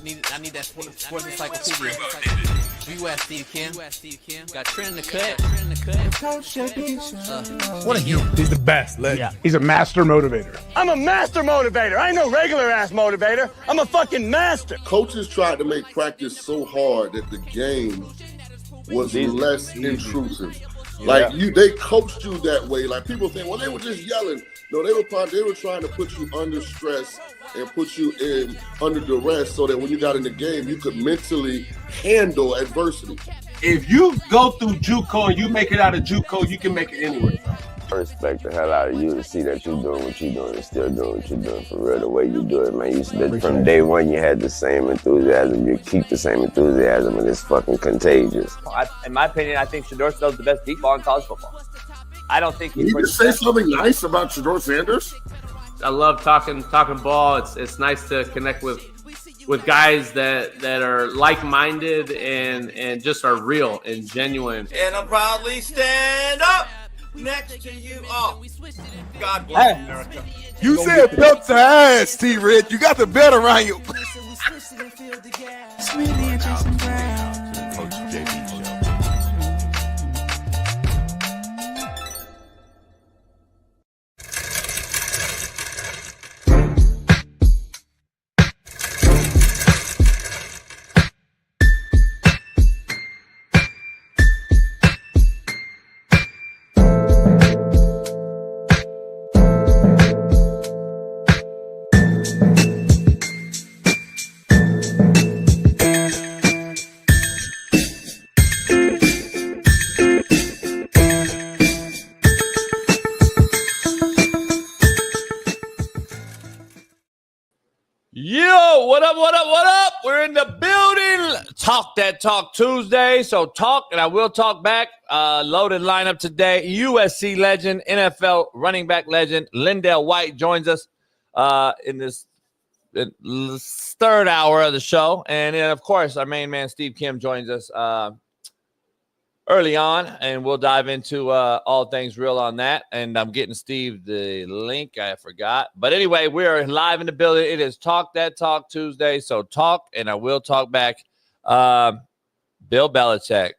I need that sports encyclopedia. U.S. Steve Kim. Got Trent in the cut. What are you? He's the best. Yeah. He's a master motivator. I'm a master motivator. I ain't no regular ass motivator. I'm a fucking master. Coaches tried to make practice so hard that the game was less intrusive. Like they coached you that way. Like people think, well, they were just yelling. No, they were trying to put you under stress and put you in under duress so that when you got in the game, you could mentally handle adversity. If you go through JUCO and you make it out of JUCO, you can make it anywhere. I respect the hell out of you to see that you're doing what you're doing and still doing what you're doing for real, the way you do it, man. You said from day one you had the same enthusiasm. You keep the same enthusiasm, and it's fucking contagious. In my opinion, I think Shador Sanders is the best deep ball in college football. I don't think Can you just say something nice about Shador Sanders? I love talking ball. It's nice to connect with guys that are like-minded and just are real and genuine. And I proudly stand up next to you all. God bless America. You said belt to ass, T-Red. You got the belt around you. Yo, what up? We're in the building. Talk That Talk Tuesday. So talk, and I will talk back. Loaded lineup today. USC legend, NFL running back legend, Lindell White joins us in this third hour of the show. And then, of course, our main man, Steve Kim, joins us early on, and we'll dive into all things real on that. And I'm getting Steve the link. I forgot. But anyway, we are live in the building. It is Talk That Talk Tuesday. So talk, and I will talk back. Bill Belichick,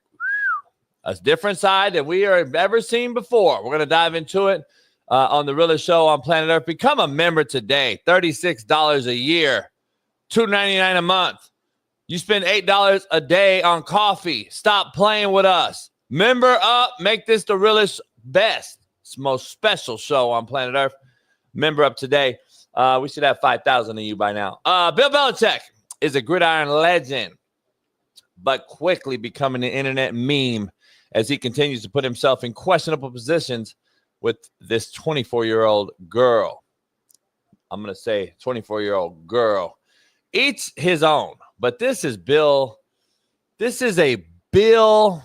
a different side that we have ever seen before. We're going to dive into it on the Realest Show on Planet Earth. Become a member today. $36 a year, $2.99 a month. You spend $8 a day on coffee. Stop playing with us. Member up. Make this the realest, best, most special show on planet Earth. Member up today. We should have 5,000 of you by now. Bill Belichick is a gridiron legend, but quickly becoming an internet meme as he continues to put himself in questionable positions with this 24-year-old girl. I'm going to say 24-year-old girl. Each his own. But this is Bill. This is a Bill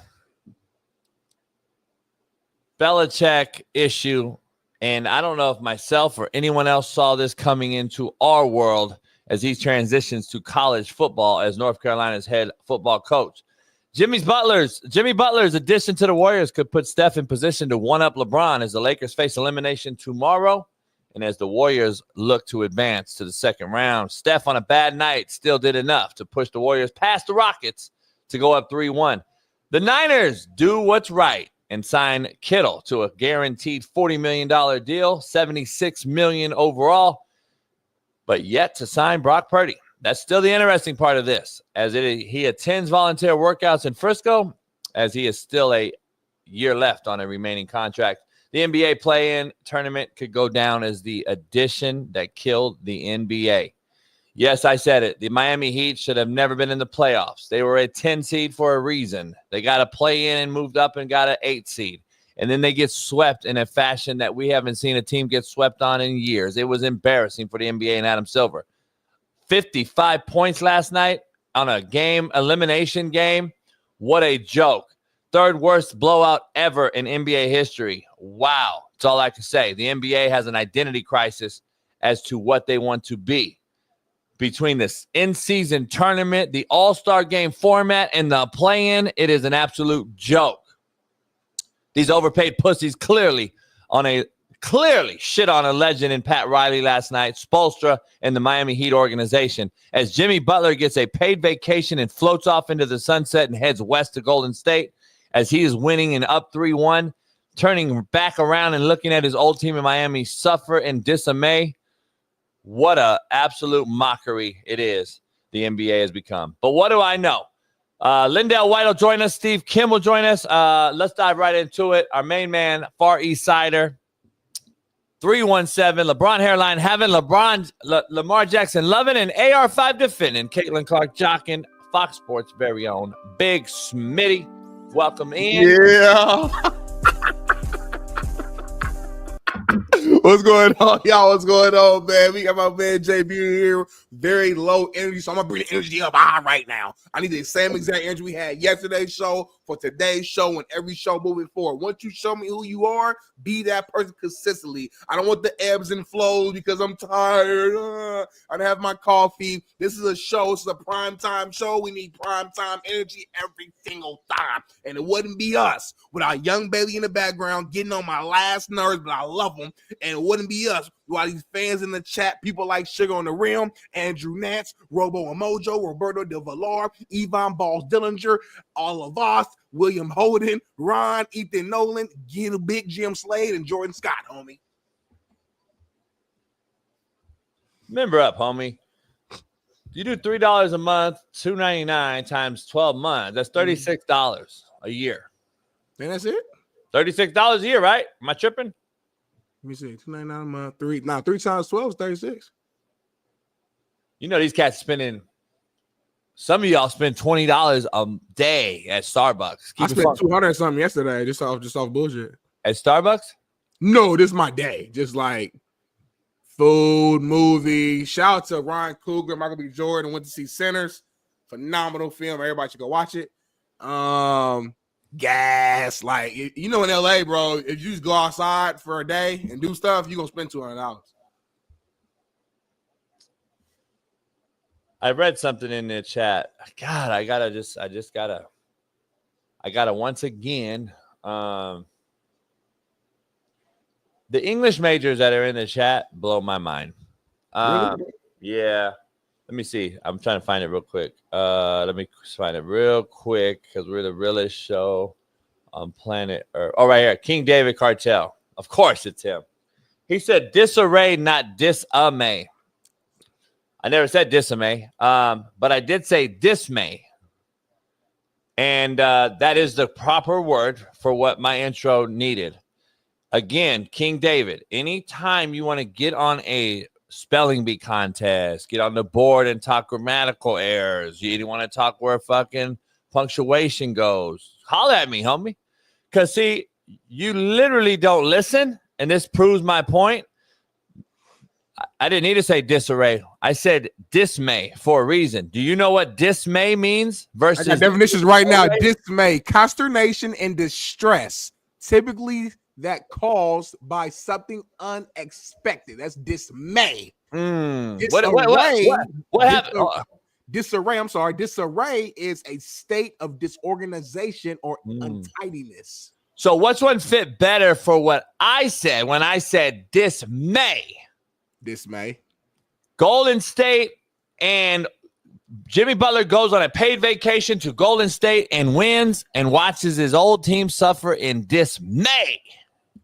Belichick issue. And I don't know if myself or anyone else saw this coming into our world as he transitions to college football as North Carolina's head football coach. Jimmy Butler's addition to the Warriors could put Steph in position to one-up LeBron as the Lakers face elimination tomorrow. And as the Warriors look to advance to the second round, Steph on a bad night still did enough to push the Warriors past the Rockets to go up 3-1. The Niners do what's right and sign Kittle to a guaranteed $40 million deal, $76 million overall, but yet to sign Brock Purdy. That's still the interesting part of this, as he attends volunteer workouts in Frisco, as he is still a year left on a remaining contract. The NBA play-in tournament could go down as the addition that killed the NBA. Yes, I said it. The Miami Heat should have never been in the playoffs. They were a 10 seed for a reason. They got a play-in and moved up and got an 8 seed. And then they get swept in a fashion that we haven't seen a team get swept on in years. It was embarrassing for the NBA and Adam Silver. 55 points last night on a elimination game. What a joke. Third worst blowout ever in NBA history. Wow. That's all I can say. The NBA has an identity crisis as to what they want to be. Between this in-season tournament, the All-Star game format, and the play-in, it is an absolute joke. These overpaid pussies clearly clearly shit on a legend in Pat Riley last night, Spoelstra, and the Miami Heat organization, as Jimmy Butler gets a paid vacation and floats off into the sunset and heads west to Golden State as he is winning and up 3-1, turning back around and looking at his old team in Miami suffer in dismay. What a absolute mockery it is the NBA has become. But what do I know? Lindell White will join us. Steve Kim will join us. Let's dive right into it. Our main man, Far East Sider, 317, LeBron hairline, having Lamar Jackson loving, and AR5 defending. Caitlin Clark jocking, Fox Sports' very own Big Smitty. Welcome in. Yeah. What's going on, y'all? What's going on, man? We got my man JB here. Very low energy, so I'm gonna bring the energy up right now. I need the same exact energy we had yesterday's show for today's show and every show moving forward. Once you show me who you are, be that person consistently. I don't want the ebbs and flows because I'm tired. I don't have my coffee. This is a show. This is a prime time show. We need prime time energy every single time, and it wouldn't be us without Young Bailey in the background getting on my last nerves, but I love him. And it wouldn't be us while these fans in the chat, people like Sugar on the Rim, Andrew Nance, Robo Emojo, Roberto De Villar, Yvonne Balls Dillinger, all of us, William Holden, Ron, Ethan Nolan, Big Jim Slade, and Jordan Scott, homie. Remember up, homie. You do $3 a month, $2.99 times 12 months. That's $36 a year. And that's it? $36 a year, right? Am I tripping? Let me see, $2.99 a month, 3 times 12 is 36. You know these cats spending. Some of y'all spend $20 a day at Starbucks. I spent $200 something yesterday, just off bullshit. At Starbucks? No, this is my day. Just like food, movie. Shout out to Ryan Coogler, Michael B. Jordan. Went to see Sinners. Phenomenal film. Everybody should go watch it. Gas, like, you know, in LA, bro, if you just go outside for a day and do stuff, you're gonna spend $200. I read something in the chat. God, I gotta once again. The English majors that are in the chat blow my mind. Really? Yeah. Let me see. I'm trying to find it real quick. Let me find it real quick because we're the realest show on planet Earth. Oh, right here. King David Cartel. Of course it's him. He said disarray, not dismay. I never said dismay, but I did say dismay. And that is the proper word for what my intro needed. Again, King David, anytime you want to get on a spelling bee contest, get on the board and talk grammatical errors, you want to talk where fucking punctuation goes, holler at me, homie. Because, see, you literally don't listen, and this proves my point. I didn't need to say disarray. I said dismay for a reason. Do you know what dismay means? Versus I got definitions right now. Dismay, consternation and distress, typically that caused by something unexpected. That's dismay. What happened? Disarray. I'm sorry. Disarray is a state of disorganization or untidiness. So what's one fit better for what I said when I said dismay? Dismay. Golden State and Jimmy Butler goes on a paid vacation to Golden State and wins and watches his old team suffer in dismay.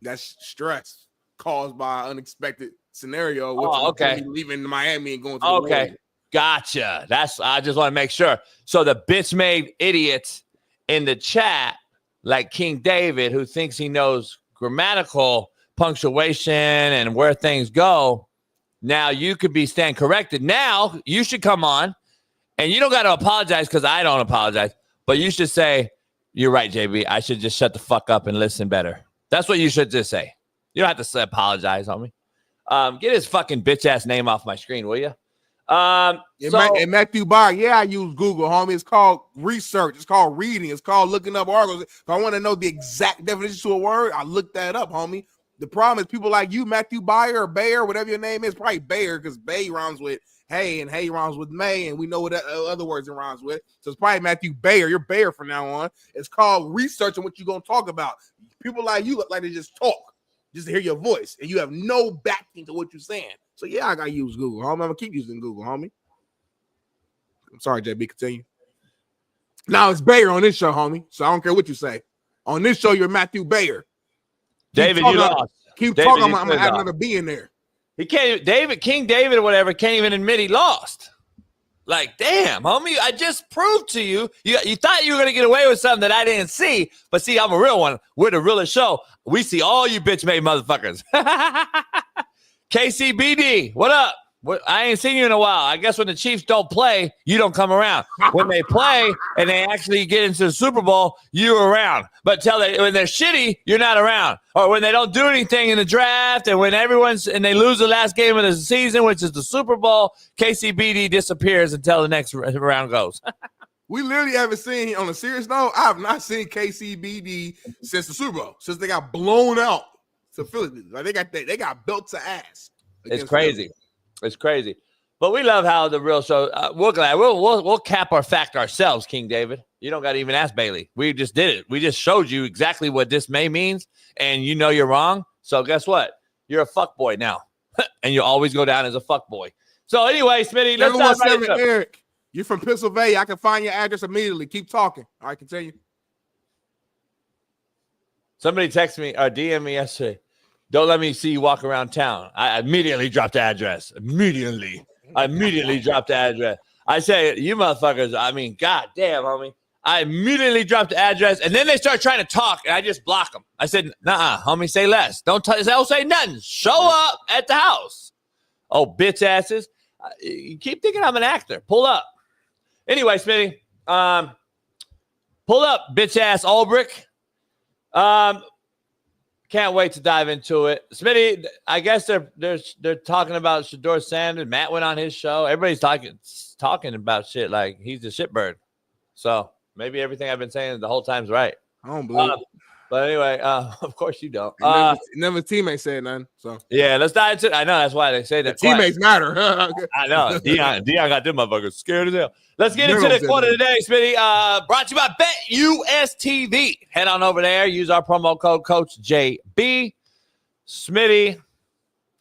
That's stress caused by unexpected scenario. Okay. Leaving Miami and going to the Warriors. Gotcha. I just want to make sure. So the bitch made idiots in the chat, like King David, who thinks he knows grammatical punctuation and where things go. Now you could be stand corrected. Now you should come on, and you don't got to apologize because I don't apologize, but you should say, you're right, JB. I should just shut the fuck up and listen better. That's what you should just say. You don't have to say apologize on me. Get his fucking bitch ass name off my screen, will you? And Matthew Barr, I use Google, homie. It's called research. It's called reading. It's called looking up articles. If I want to know the exact definition to a word, I look that up, homie. The problem is people like you, Matthew Bayer or Bayer, whatever your name is, probably Bayer because Bay rhymes with hey and hey rhymes with May, and we know what other words it rhymes with. So it's probably Matthew Bayer. You're Bayer from now on. It's called researching what you're going to talk about. People like you look like they just talk. just to hear your voice, and you have no backing to what you're saying. So yeah, I gotta use Google, homie. I'm gonna keep using Google, homie. I'm sorry, JB. Continue. Now it's Bayer on this show, homie. So I don't care what you say. On this show, you're Matthew Bayer. David, you lost. Keep talking. I'm gonna add another B in there. He can't. King David or whatever can't even admit he lost. Like, damn, homie, I just proved to you. You thought you were gonna get away with something that I didn't see, but see, I'm a real one. We're the realest show. We see all you bitch-made motherfuckers. KCBD, what up? I ain't seen you in a while. I guess when the Chiefs don't play, you don't come around. When they play and they actually get into the Super Bowl, you're around. But when they're shitty, you're not around. Or when they don't do anything in the draft, and when they lose the last game of the season, which is the Super Bowl, KCBD disappears until the next round goes. We literally haven't seen, on a serious note, I have not seen KCBD since the Super Bowl, since they got blown out to Philly. Like they got built to ass. It's crazy. It's crazy. But we love how the real show, we're glad. We'll cap our fact ourselves, King David. You don't got to even ask Bailey. We just did it. We just showed you exactly what dismay means, and you know you're wrong. So guess what? You're a fuck boy now, and you always go down as a fuck boy. So anyway, Smitty, let's talk about Eric. You're from Pennsylvania. I can find your address immediately. Keep talking. All right, continue. Somebody texted me or DM me yesterday. Don't let me see you walk around town. I immediately dropped the address. I immediately dropped the address. I say, you motherfuckers, I mean, god damn, homie. I immediately dropped the address, and then they start trying to talk, and I just block them. I said, nah, homie, say less. Don't say nothing. Show up at the house. Oh, bitch asses. You keep thinking I'm an actor. Pull up. Anyway, Smitty, pull up, bitch ass Ulbrich. Can't wait to dive into it. Smitty, I guess they're talking about Shador Sanders. Matt went on his show. Everybody's talking about shit like he's the shitbird. So maybe everything I've been saying the whole time's right. I don't believe it. But anyway, of course you don't. Never teammates said nothing. So yeah, let's dive into it. I know that's why they say that. Teammates matter. I know. Dion got them motherfuckers scared as hell. Let's get into the quote of the day, Smitty. Brought to you by BetUS.TV. Head on over there. Use our promo code Coach JB. Smitty,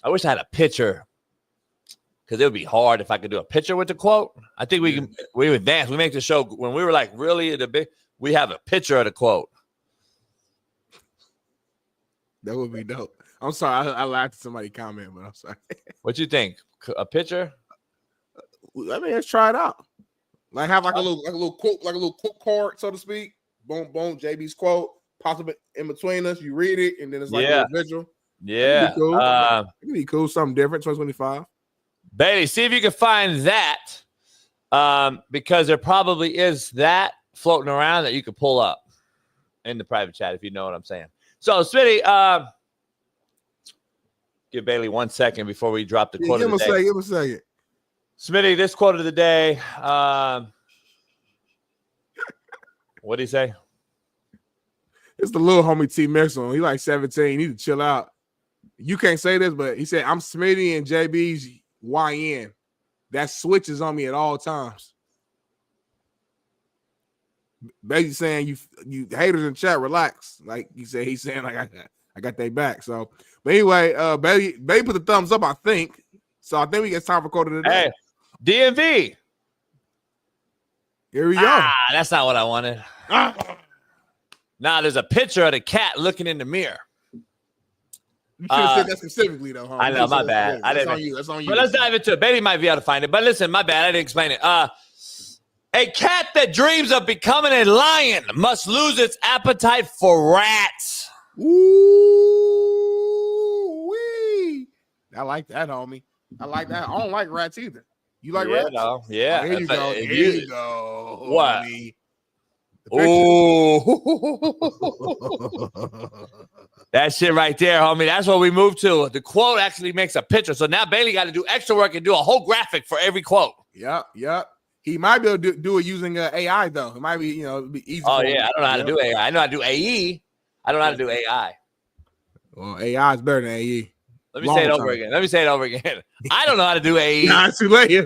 I wish I had a picture because it would be hard if I could do a picture with the quote. I think we would dance. We make the show when we were like really the big. We have a picture of the quote. That would be dope. I'm sorry. I laughed at somebody comment, but I'm sorry. What you think? A picture? I mean, let's try it out. Like have like a little quote, like a little quote card, so to speak. Boom, boom. JB's quote. Possibly in between us. You read it, and then it's like a visual. Yeah. It'd be cool. It'd be cool. Something different. 2025. Bailey, see if you can find that. Because there probably is that floating around that you could pull up in the private chat if you know what I'm saying. So, Smitty, give Bailey 1 second before we drop the quote of the day. Give him a second. Smitty, this quote of the day. What did he say? It's the little homie T Merciless. He like 17. He need to chill out. You can't say this, but he said, I'm Smitty and JB's YN. That switches on me at all times. Basically saying you haters in chat, relax. Like he said, he's saying like I got their back. So, but anyway, Bailey put the thumbs up, I think. So I think we get time for quote of the day. Hey, DMV. Here we go. That's not what I wanted. Nah, there's a picture of the cat looking in the mirror. You should have said that specifically, though. Huh? I know, my bad. That's on you. That's on you. But let's dive into it. Bailey might be able to find it. But listen, my bad. I didn't explain it. A cat that dreams of becoming a lion must lose its appetite for rats. Ooh-wee. I like that, homie. I like that. I don't like rats either. You like rats? No. Yeah. Here you go. Here you go. What? Homie. Oh, that shit right there, homie. That's what we moved to. The quote actually makes a picture. So now Bailey got to do extra work and do a whole graphic for every quote. Yep. He might be able to do it using AI, though. It might be, be easy. Oh, yeah. I don't know how to do AI. I know how to do AE. I don't know how to do AI. Well, AI is better than AE. Let me say it over again. I don't know how to do AE. Nah, it's too late. Too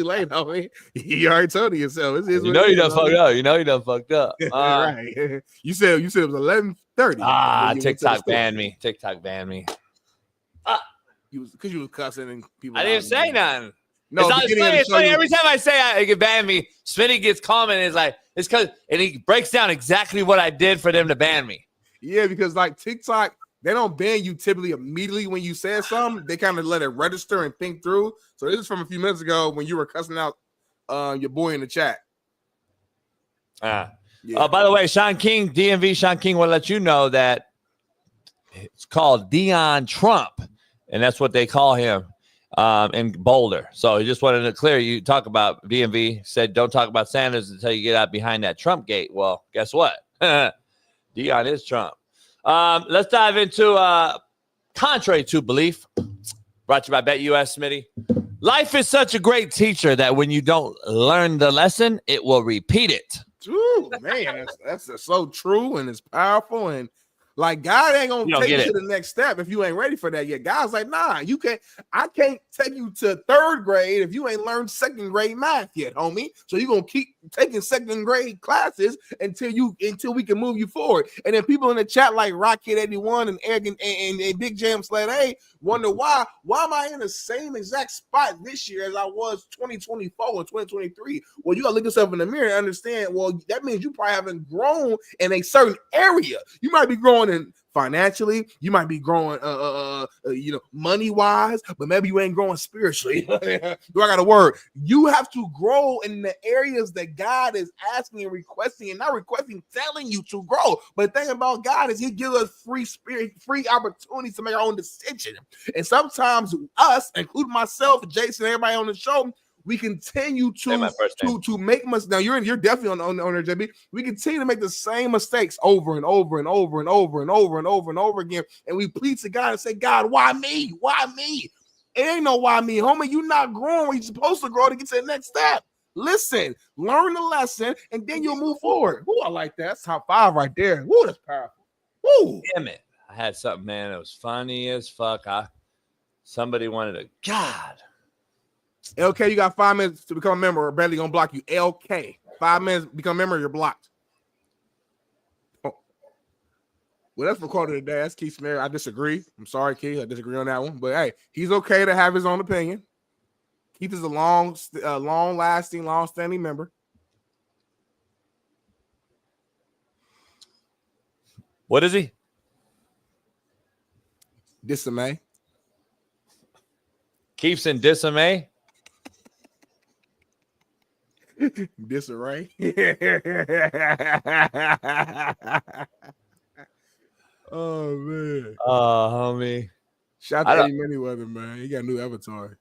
late, homie. You already told it yourself. You know you done fucked up. You done fucked up. Right. You said it was 11 30. TikTok banned me. TikTok banned me. Because you was cussing and people. I didn't say nothing. No, it's funny. Every time I say I get ban me, Smitty gets comment and is like, it's because, and he breaks down exactly what I did for them to ban me. Yeah, because like TikTok, they don't ban you typically immediately when you said something. They kind of let it register and think through. So this is from a few minutes ago when you were cussing out your boy in the chat. By the way, Shaun King, DMV Shaun King will let you know that it's called Dion Trump, and that's what they call him in Boulder. So he just wanted to clear. You talk about DMV, said don't talk about Sanders until you get out behind that Trump gate. Well, guess what? Dion is Trump. Let's dive into Contrary to Belief, brought to you by BetUS, Smitty. Life is such a great teacher that when you don't learn the lesson, it will repeat it. Ooh, man, that's so true, and it's powerful, and like God ain't gonna take you to the next step if you ain't ready for that yet. God's like, nah, you can't. I can't take you to third grade if you ain't learned second grade math yet, homie. So you gonna keep taking second grade classes until we can move you forward. And then people in the chat like Rocket81 and Egg and Big Jam Sled A wonder why am I in the same exact spot this year as I was 2024 and 2023? Well, you gotta look yourself in the mirror and understand. Well, that means you probably haven't grown in a certain area. You might be growing in financially, you might be growing money wise, but maybe you ain't growing spiritually. Do I got a word? You have to grow in the areas that God is asking and requesting, and not requesting, telling you to grow. But the thing about God is He gives us free opportunities to make our own decision. And sometimes us, including myself, Jason, everybody on the show, we continue to make mistakes. Now you're definitely on there, JB. We continue to make the same mistakes over and over and over and over and over and over and over again. And we plead to God and say, God, why me? Why me? It ain't no why me, homie. You're not growing where you're supposed to grow to get to the next step. Listen, learn the lesson, and then you'll move forward. Ooh, I like that. That's top 5 right there. Ooh, that's powerful. Ooh. Damn it. I had something, man. It was funny as fuck. Somebody wanted to, God. LK, you got 5 minutes to become a member or Bradley gonna block you. LK, 5 minutes, become a member, you're blocked. Oh. Well, that's for quarter today. That's Keith Smith. I disagree. I'm sorry, Keith. I disagree on that one. But hey, he's okay to have his own opinion. Keith is a long-lasting, long-standing member. What is he? Dismay. Keith's in dismay. Disarray. Oh man. Homie. Shout out to Eddie Manyweather, man. He got a new avatar.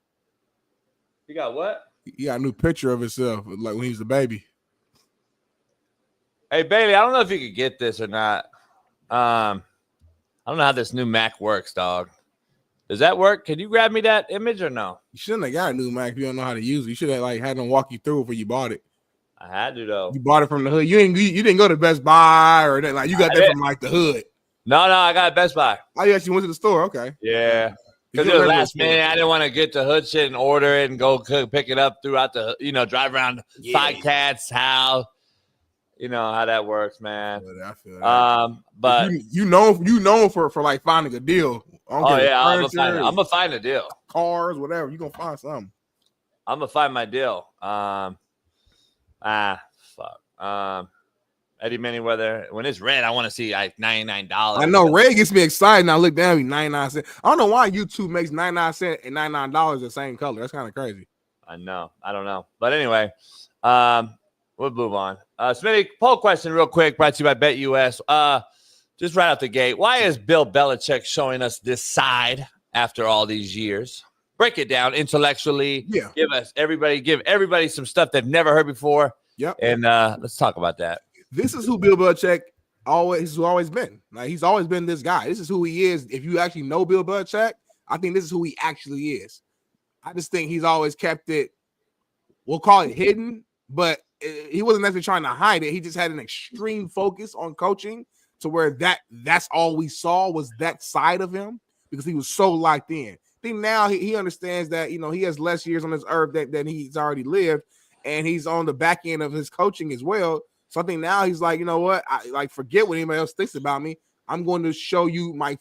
You got what? He got a new picture of himself, like when he was a baby. Hey Bailey, I don't know if you could get this or not. I don't know how this new Mac works, dog. Does that work? Can you grab me that image or no? You shouldn't have got a new Mac if you don't know how to use it. You should have had them walk you through it before you bought it. I had to though. You bought it from the hood. You didn't go to Best Buy or that. Like you got that from like the hood. No, I got Best Buy. Oh, you actually went to the store. Okay. Yeah. Because it was last minute. I didn't want to get the hood shit and order it and go pick it up throughout the, drive around Five Cats house. You know how that works, man. I feel that. But you know for like finding a deal. I'm gonna find a deal. Cars, whatever. You gonna find something. I'm gonna find my deal. Eddie Manyweather. When it's red, I want to see like $99. I know red gets me excited. Now look down, 99 cents. I don't know why YouTube makes 99 cents and $99 the same color. That's kind of crazy. I know. I don't know. But anyway, we'll move on. Smitty, poll question real quick, brought to you by BetUS. Just right out the gate, why is Bill Belichick showing us this side after all these years? Break it down intellectually. Yeah. Give everybody some stuff they've never heard before. Yep. And let's talk about that. This is who Bill Belichick always been. Like he's always been this guy. This is who he is. If you actually know Bill Belichick, I think this is who he actually is. I just think he's always kept it, we'll call it hidden, but he wasn't necessarily trying to hide it. He just had an extreme focus on coaching to where that's all we saw was that side of him because he was so locked in. I think now he understands that, he has less years on this earth than he's already lived, and he's on the back end of his coaching as well. So I think now he's like, you know what? I forget what anybody else thinks about me. I'm going to show you my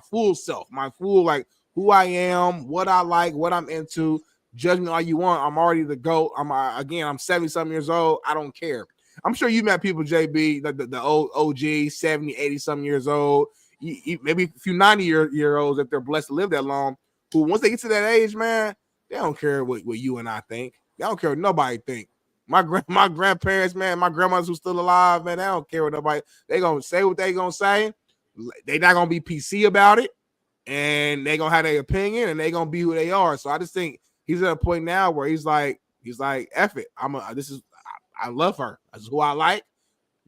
full self, my full like who I am, what I like, what I'm into. Judge me all you want. I'm already the GOAT. I'm 70 something years old. I don't care. I'm sure you met people, JB, the old OG, 70, 80 something years old. Maybe a few 90-year-olds if they're blessed to live that long, who once they get to that age, man, they don't care what you and I think. They don't care what nobody think. My grandparents, man, my grandmothers who's still alive, man, they don't care what nobody. They gonna say what they gonna say. They not gonna be PC about it, and they gonna have their opinion, and they gonna be who they are. So I just think he's at a point now where he's like, F it. I love her. That's who I like.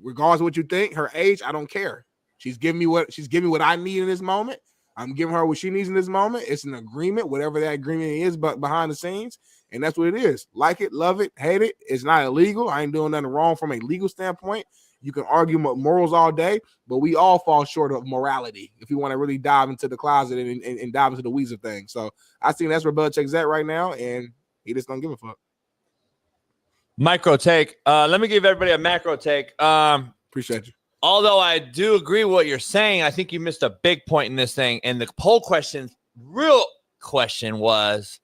Regardless of what you think, her age, I don't care. She's giving me what I need in this moment. I'm giving her what she needs in this moment. It's an agreement, whatever that agreement is, but behind the scenes, and that's what it is. Like it, love it, hate it. It's not illegal. I ain't doing nothing wrong from a legal standpoint. You can argue morals all day, but we all fall short of morality if you want to really dive into the closet and dive into the weeds of things. So I think that's where Belichick's at right now, and he just don't give a fuck. Micro take. Let me give everybody a macro take. Appreciate you. Although I do agree with what you're saying, I think you missed a big point in this thing. And the real question was,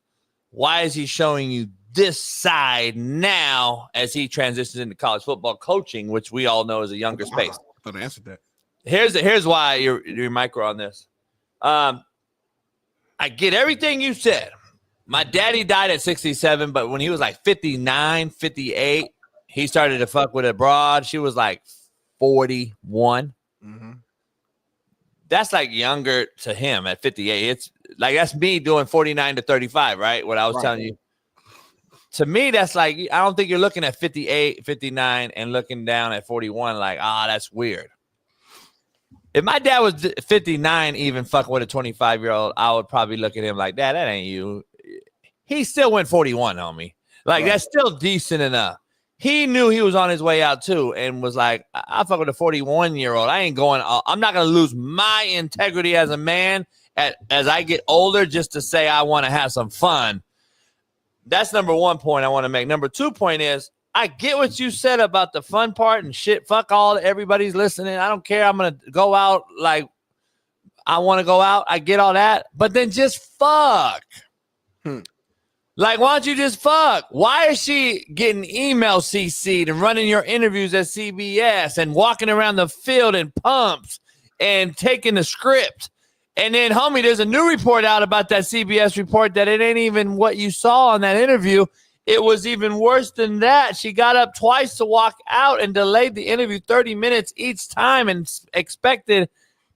why is he showing you this side now as he transitions into college football coaching, which we all know is a younger space? I thought I answered that. Here's why you're micro on this. I get everything you said. My daddy died at 67, but when he was like 59, 58, he started to fuck with a broad. She was like 41. Mm-hmm. That's like younger to him at 58. It's like that's me doing 49 to 35, right? What I was telling you. To me, that's like, I don't think you're looking at 58, 59 and looking down at 41 like, that's weird. If my dad was 59, even fucking with a 25-year-old, I would probably look at him like, Dad, that ain't you. He still went 41 on me. Like, that's still decent enough. He knew he was on his way out, too, and was like, I fuck with a 41-year-old. I'm not going to lose my integrity as a man as I get older just to say I want to have some fun. That's number one point I want to make. Number 2 point is, I get what you said about the fun part and shit. Fuck all, everybody's listening. I don't care. I'm going to go out like I want to go out. I get all that. But then just fuck. Like, why don't you just fuck? Why is she getting email CC'd and running your interviews at CBS and walking around the field in pumps and taking the script? And then, homie, there's a new report out about that CBS report that it ain't even what you saw on that interview. It was even worse than that. She got up twice to walk out and delayed the interview 30 minutes each time and expected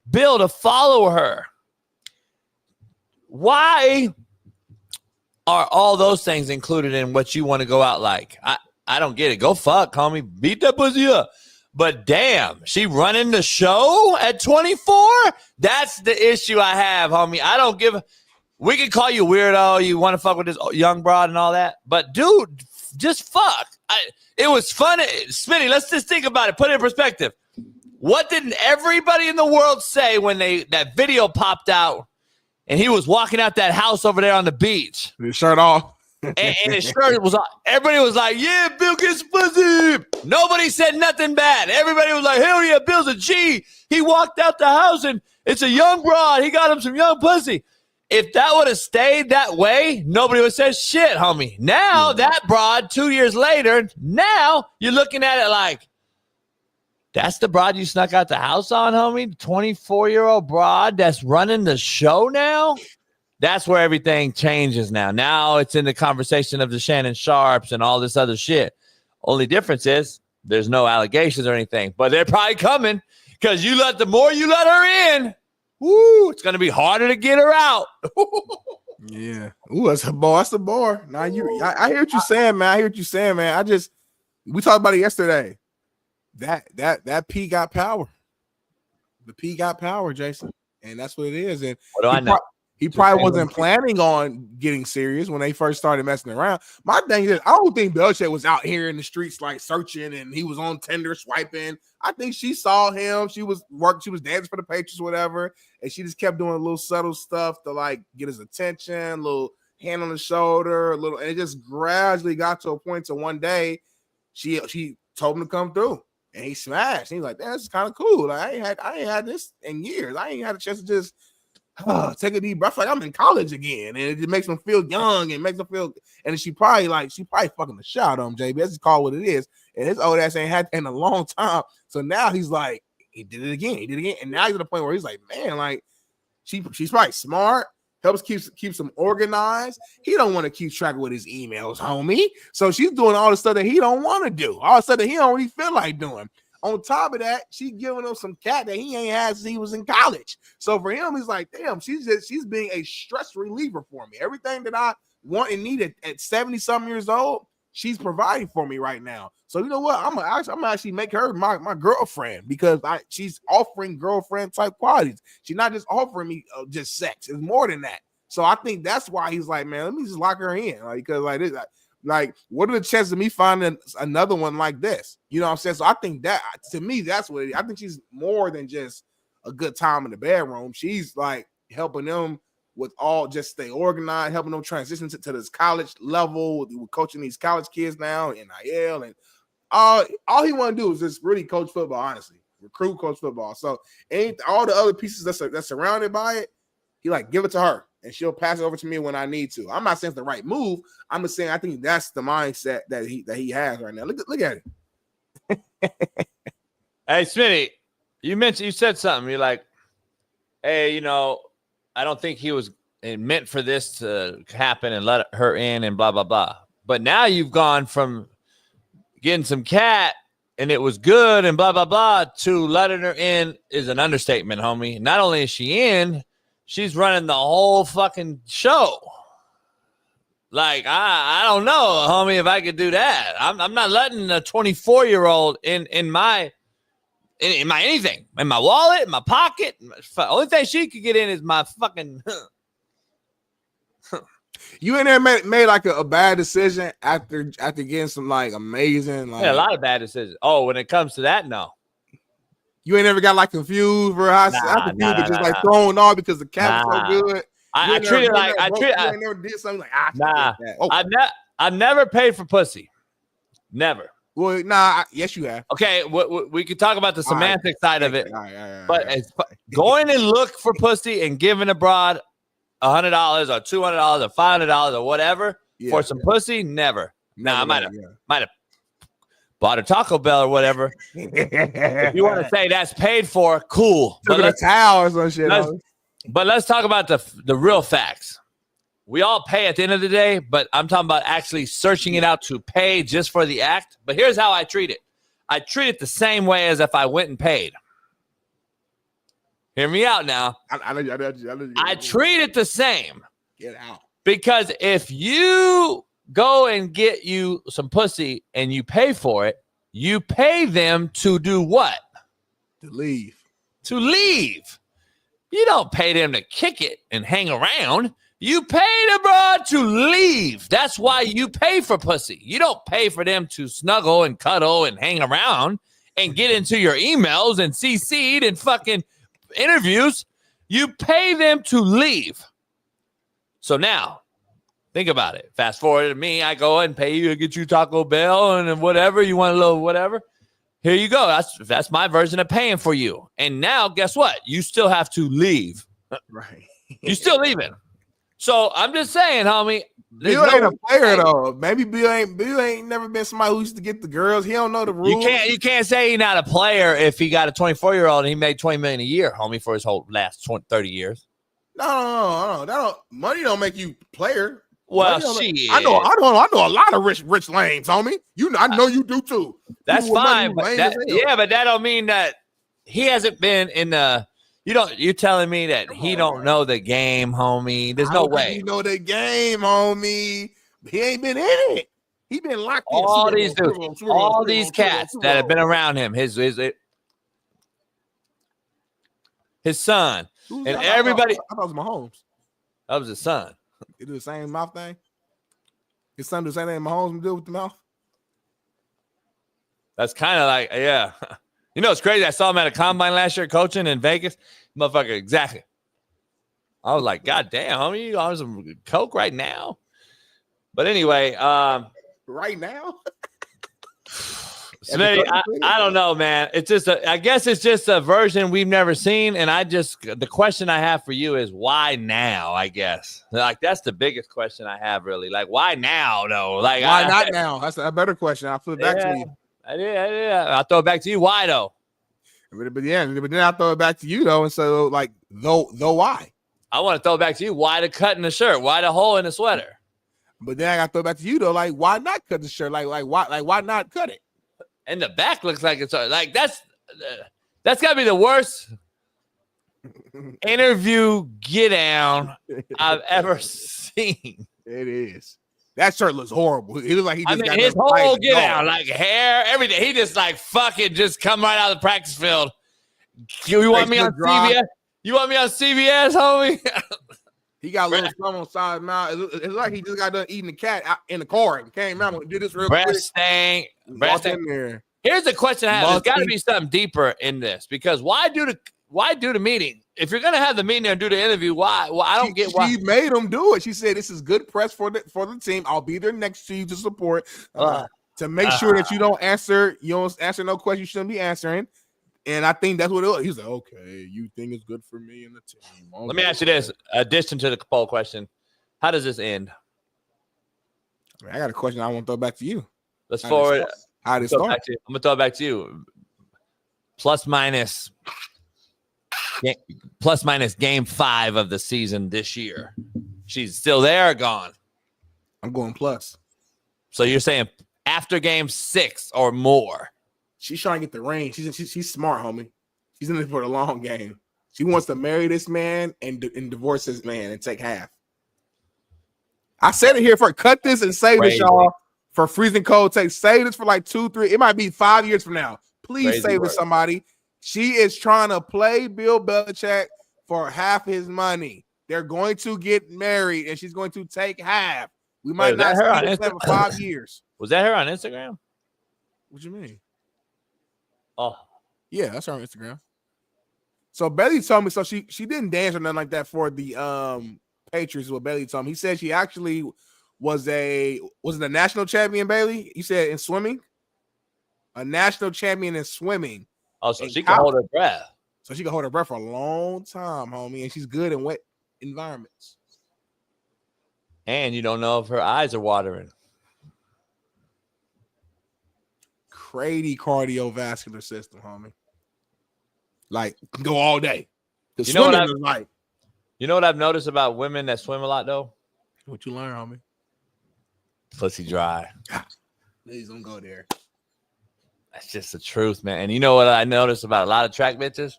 Bill to follow her. Why are all those things included in what you want to go out like? I don't get it. Go fuck, homie. Beat that pussy up. But damn, she running the show at 24? That's the issue I have, homie. I don't give a... We can call you weirdo. You want to fuck with this young broad and all that. But, dude, just fuck. It was fun. Smitty, let's just think about it. Put it in perspective. What did everybody in the world say when that video popped out and he was walking out that house over there on the beach? His shirt off. and his shirt was off. Everybody was like, yeah, Bill gets pussy. Nobody said nothing bad. Everybody was like, hell yeah, Bill's a G. He walked out the house and it's a young broad. He got him some young pussy. If that would have stayed that way, nobody would have said shit, homie. Now, that broad, 2 years later, now you're looking at it like, that's the broad you snuck out the house on, homie? 24-year-old broad that's running the show now? That's where everything changes now. Now it's in the conversation of the Shannon Sharps and all this other shit. Only difference is there's no allegations or anything, but they're probably coming because the more you let her in, woo, it's going to be harder to get her out. Yeah. Ooh, that's a bar. That's a bar. Now I hear what you're saying, man. We talked about it yesterday. That P got power. The P got power, Jason. And that's what it is. And what do I know? He probably wasn't planning on getting serious when they first started messing around. My thing is, I don't think Belichick was out here in the streets like searching and he was on Tinder swiping. I think she saw him. She was dancing for the Patriots, whatever, and she just kept doing a little subtle stuff to like get his attention, a little hand on the shoulder, and it just gradually got to a point to one day she told him to come through. And he smashed. He's like, that's kind of cool. Like, I ain't had this in years. I ain't had a chance to just take a deep breath. Like I'm in college again. And it just makes him feel young and makes him feel. And she probably fucking the shit out of him, JB. Let's just call it what it is. And his old ass ain't had that in a long time. So now he's like, he did it again. And now he's at the point where he's like, man, like she's probably smart. Helps keeps him organized. He don't want to keep track with his emails, homie. So she's doing all the stuff that he don't want to do. All the stuff that he don't really feel like doing. On top of that, she giving him some cat that he ain't had since he was in college. So for him, he's like, damn, she's being a stress reliever for me. Everything that I want and need at 70-something years old, she's providing for me right now. So you know what? I'm gonna actually make her my girlfriend because she's offering girlfriend type qualities. She's not just offering me just sex. It's more than that. So I think that's why he's like, man, let me just lock her in, because like this, like what are the chances of me finding another one like this? You know what I'm saying? So I think that to me, that's what I think she's more than just a good time in the bedroom. She's like helping them with all just stay organized, helping them transition to this college level. We're coaching these college kids now, NIL, and all he want to do is just really coach football, honestly, recruit, coach football. So all the other pieces that's surrounded by it, he like give it to her, and she'll pass it over to me when I need to. I'm not saying it's the right move. I'm just saying I think that's the mindset that he has right now. Look at it. Hey, Smitty, you said something. You're like, hey, I don't think he was meant for this to happen and let her in and blah, blah, blah. But now you've gone from getting some cat and it was good and blah, blah, blah to letting her in is an understatement, homie. Not only is she in, she's running the whole fucking show. Like, I don't know, homie, if I could do that. I'm not letting a 24-year-old in my anything, in my wallet, in my pocket. Only thing she could get in is my fucking. You ain't there made like a bad decision after getting some like amazing, like a lot of bad decisions. Oh, when it comes to that, no. You ain't never got like confused for like thrown off because the cat was so good. I treat it like I never did something like I've never paid for pussy, never. Well, yes, you have. Okay, we could talk about the semantic side of it, but going and look for pussy and giving a broad $100 or $200 or $500 or whatever for some pussy, never. I might have bought a Taco Bell or whatever. If you want to say that's paid for, cool. But let's towel or some shit. But let's talk about the real facts. We all pay at the end of the day, but I'm talking about actually searching it out to pay just for the act. But here's how I treat it. I treat it the same way as if I went and paid. Hear me out now. I treat it the same. Get out. Because if you go and get you some pussy and you pay for it, you pay them to do what? To leave. To leave. You don't pay them to kick it and hang around. You pay the broad to leave. That's why you pay for pussy. You don't pay for them to snuggle and cuddle and hang around and get into your emails and CC'd and fucking interviews. You pay them to leave. So now, think about it. Fast forward to me. I go and pay you to get you Taco Bell and whatever. You want a little whatever. Here you go. That's my version of paying for you. And now, guess what? You still have to leave. Right. You're still leaving. So I'm just saying, homie. Bill ain't a player though. Maybe Bill ain't never been somebody who used to get the girls. He don't know the rules. You can't say he's not a player if he got a 24-year-old and he made $20 million a year, homie, for his whole last 30 years. No. Money don't make you player. Well, shit. I know a lot of rich lames, homie. I know you do too. That's fine, but but that don't mean that he hasn't been in the. You're telling me that he don't know the game, homie. There's no way. He know the game, homie. He ain't been in it. He been locked in. All these dudes, all these cats that have been around him, his son, and everybody. I thought it was Mahomes. That was his son. He do the same mouth thing. His son do the same thing Mahomes do with the mouth. That's kind of like, yeah. It's crazy. I saw him at a combine last year coaching in Vegas. Motherfucker, exactly. I was like, God damn, homie, you on some coke right now? But anyway, right now? Smitty, I don't know, man. It's just I guess it's just a version we've never seen. And the question I have for you is why now, I guess. Like, that's the biggest question I have, really. Like, why now, though? Like, why not now? That's a better question. I'll flip it back to you. I did. I'll throw it back to you. Why, though? But then I'll throw it back to you, though. And so, like, though why? I want to throw it back to you. Why the cut in the shirt? Why the hole in the sweater? But then I got to throw it back to you, though. Like, why not cut the shirt? Like why not cut it? And the back looks like it's like that's got to be the worst interview get down I've ever seen. It is. That shirt looks horrible. He looks like he just got his whole get down, like hair, everything. He just like fucking just come right out of the practice field. You want me on CBS? You want me on CBS, homie? He got a little something on side of his mouth. It's like he just got done eating the cat out in the car and came out and did this real quick. Breast stank. Here's the question I have. There's got to be something deeper in this, because why do the meeting? If you're gonna have the meeting and do the interview, why? Well, I don't get why. She made him do it. She said, "This is good press for the team. I'll be there next to you to support, to make sure that you don't answer no question you shouldn't be answering." And I think that's what it was. He's like, "Okay, you think it's good for me and the team." Let me ask you this: addition to the poll question, how does this end? I got a question I want to throw back to you. Let's forward. How did it start? I'm gonna throw it back to you. Plus minus game 5 of the season this year. She's still there or gone? I'm going plus. So you're saying after game 6 or more? She's trying to get the ring. She's smart, homie. She's in it for the long game. She wants to marry this man and divorce this man and take half. I said it here for cut this and save this, y'all. For freezing cold takes. Save this for like 2, 3. It might be 5 years from now. Please save it, somebody. She is trying to play Bill Belichick for half his money. They're going to get married, and she's going to take half. We might not see her for 5 years. Was that her on Instagram? What you mean? Oh, yeah, that's her on Instagram. So Bailey told me, so she didn't dance or nothing like that for the Patriots. What Bailey told me, he said she actually was a national champion. Bailey, you said in swimming, a national champion in swimming. Oh, so she can hold her breath. So she can hold her breath for a long time, homie, and she's good in wet environments. And you don't know if her eyes are watering. Crazy cardiovascular system, homie. Like, go all day. You know what I've noticed about women that swim a lot, though? What you learn, homie? Pussy dry. Please don't go there. That's just the truth, man. And you know what I noticed about a lot of track bitches?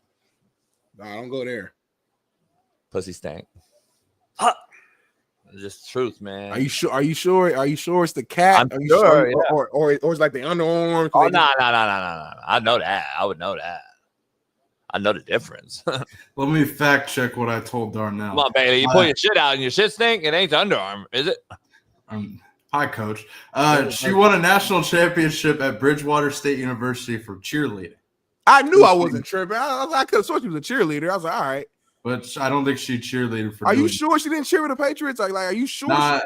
Nah, don't go there. Pussy stank. Huh. It's just truth, man. Are you sure? Are you sure it's the cat? I'm sure, yeah. or it's like the underarm? Oh, no. I know that. I would know that. I know the difference. Let me fact check what I told Darnell. Come on, Bailey. You pull your shit out and your shit stink. It ain't the underarm, is it? Hi, Coach. She won a national championship at Bridgewater State University for cheerleading. I knew I wasn't tripping. I could have sworn she was a cheerleader. I was like, all right. But I don't think she cheerleaded for. Are you sure she didn't cheer with the Patriots? Like, are you sure? I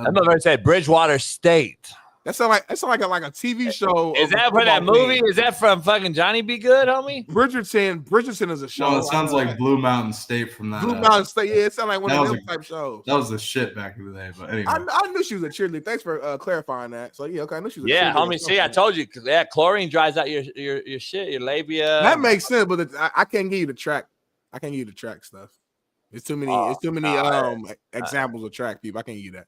remember said Bridgewater State. That sound like a TV show. Is that for that movie? Is that from fucking Johnny Be Good, homie? Bridgerton is a show. No, it sounds like Blue Mountain State from that. Blue Mountain State, yeah, it sounds like one of those type shows. That was the shit back in the day. But anyway, I knew she was a cheerleader. Thanks for clarifying that. So yeah, okay, I knew she was. Yeah, homie. See, I told you, chlorine dries out your shit, your labia. That makes sense, but I can't give you the track. I can't give you the track stuff. It's too many. It's too many examples of track people. I can't give you that.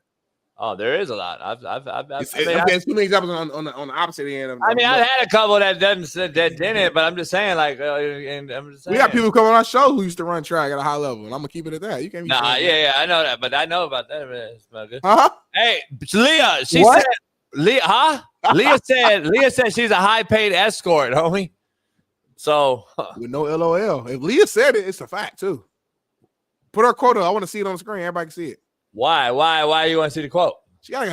Oh, there is a lot. There's too many examples on the opposite end. I've had a couple that didn't, but I'm just saying, like, and I'm just saying. We got people come on our show who used to run track at a high level, and I'm gonna keep it at that. You can't. Yeah, I know that, but I know about that. It's not good. Huh? Hey, Leah, said, Leah, Leah said she's a high-paid escort, homie. So with no LOL. If Leah said it, it's a fact too. Put her quote up. I want to see it on the screen. Everybody can see it. Why you want to see the quote? She got like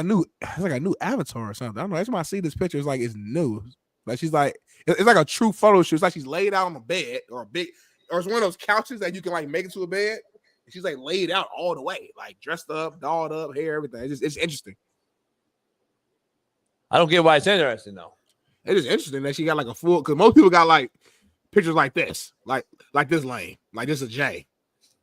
a new avatar or something. I don't know. Every time I see this picture, it's like it's new. Like she's like, it's like a true photo shoot. It's like she's laid out on a bed or it's one of those couches that you can like make into a bed. And she's like laid out all the way, like dressed up, dolled up, hair, everything. It's interesting. I don't get why it's interesting though. It is interesting that she got like a full, because most people got like pictures like this, like this lane, like this is a J.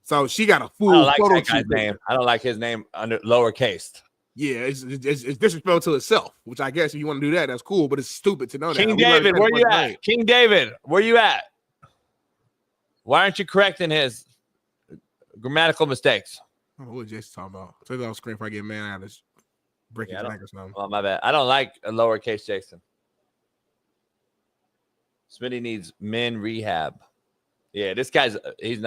So she got a full. I don't like photo that guy's shoot name. I don't like his name under lowercase. Yeah, it's disrespectful to itself, which I guess if you want to do that, that's cool, but it's stupid to know that. King David, where you at? King David, where you at? Why aren't you correcting his grammatical mistakes? I don't know what Jason's talking about. Say that on screen before I get man out of this breaking neck or something. Oh, my bad. I don't like a lowercase Jason. Smitty needs men rehab. Yeah, this guy's he's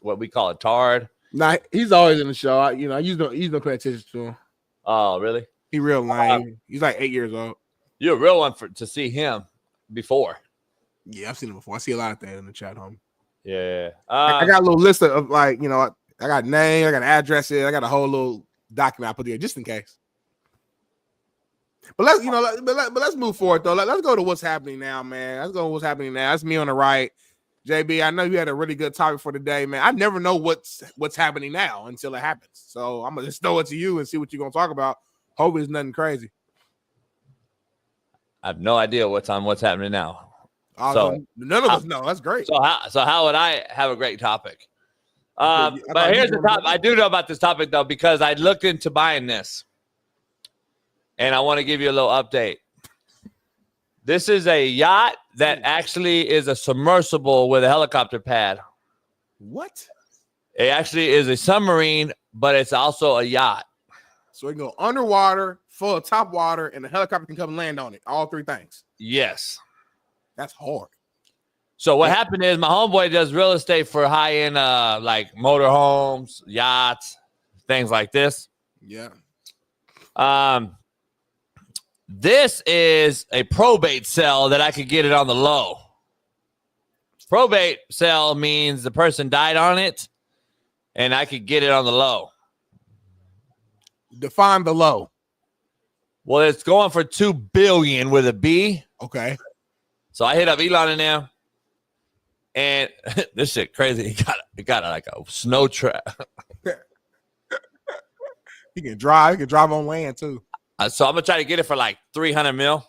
what we call a tard. Nah, he's always in the show. I used to pay attention to him. Oh, really? He real lame. He's like 8 years old. You're a real one to see him before. Yeah, I've seen him before. I see a lot of things in the chat, homie. Yeah. I got a little list of like, I got name, I got addresses, I got a whole little document I put there just in case. But let's move forward though. Let's go to what's happening now, man. Let's go to what's happening now. That's me on the right. JB, I know you had a really good topic for today, man. I never know what's happening now until it happens. So I'm gonna just throw it to you and see what you're gonna talk about. Hope it's nothing I have no idea what's happening now. So none of us know. That's great. So how would I have a great topic? But here's the topic. I do know about this topic though because I looked into buying this, and I want to give you a little update. This is a yacht that actually is a submersible with a helicopter pad. What? It actually is a submarine, but it's also a yacht. So it can go underwater, full of top water, and the helicopter can come land on it. All three things. Yes. That's hard. So what happened is my homeboy does real estate for high-end like motorhomes, yachts, things like this. Yeah. This is a probate sale that I could get it on the low. Probate sale means the person died on it, and I could get it on the low. Define the low. Well, it's going for $2 billion with a B. Okay. So I hit up Elon in there, and this shit crazy. He got like a snow trap. He can drive. He can drive on land too. So I'm gonna try to get it for like 300 mil.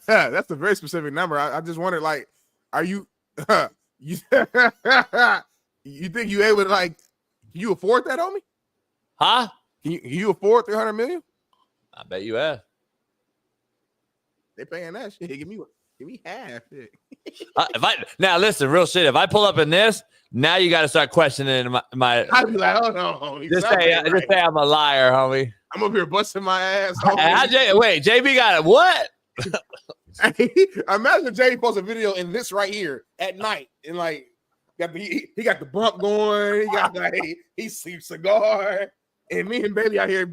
That's a very specific number. I just wondered, like, are you you think you able to can you afford that, homie? Huh? Can you afford 300 million? I bet you have. They paying that shit. Give me half. Now listen, real shit. If I pull up in this, now you got to start questioning my. I'd be like, oh no, homie. Just say I'm a liar, homie. I'm up here busting my ass. Wait, JB got it. What? Imagine JB posts a video in this right here at night, and he got the bump going. He got he sleeps cigar, and me and Bailey out here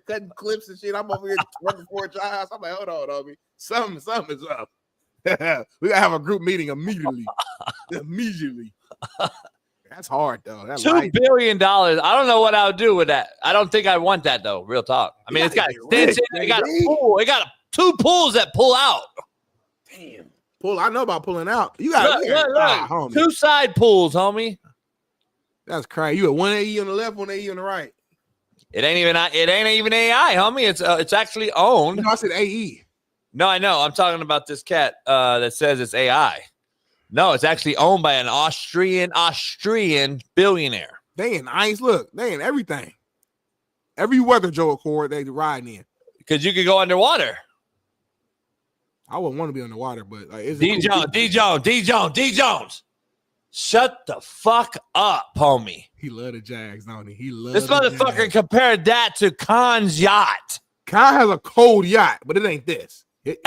cutting clips and shit. I'm over here working for a job. I'm like, hold on, homie. Something is up. We gotta have a group meeting immediately. That's hard though. That's $2 billion. I don't know what I would do with that. I don't think I want that though. Real talk. I mean, it's got extension. It got a pool. It got two pools that pull out. Damn. Pull. I know about pulling out. You got look. Two side pools, homie. That's crazy. You at 180 on the left, 180 on the right. It ain't even AI, homie. It's actually owned. No, I said AE. No, I know. I'm talking about this cat that says it's AI. No, it's actually owned by an Austrian billionaire. They in ice. Look, they in everything. Every weather Joe Accord they riding in. Because you could go underwater. I wouldn't want to be underwater, but D Jones. Shut the fuck up, homie. He love the Jags, don't he? This motherfucker compared that to Khan's yacht. Khan has a cold yacht, but it ain't this. His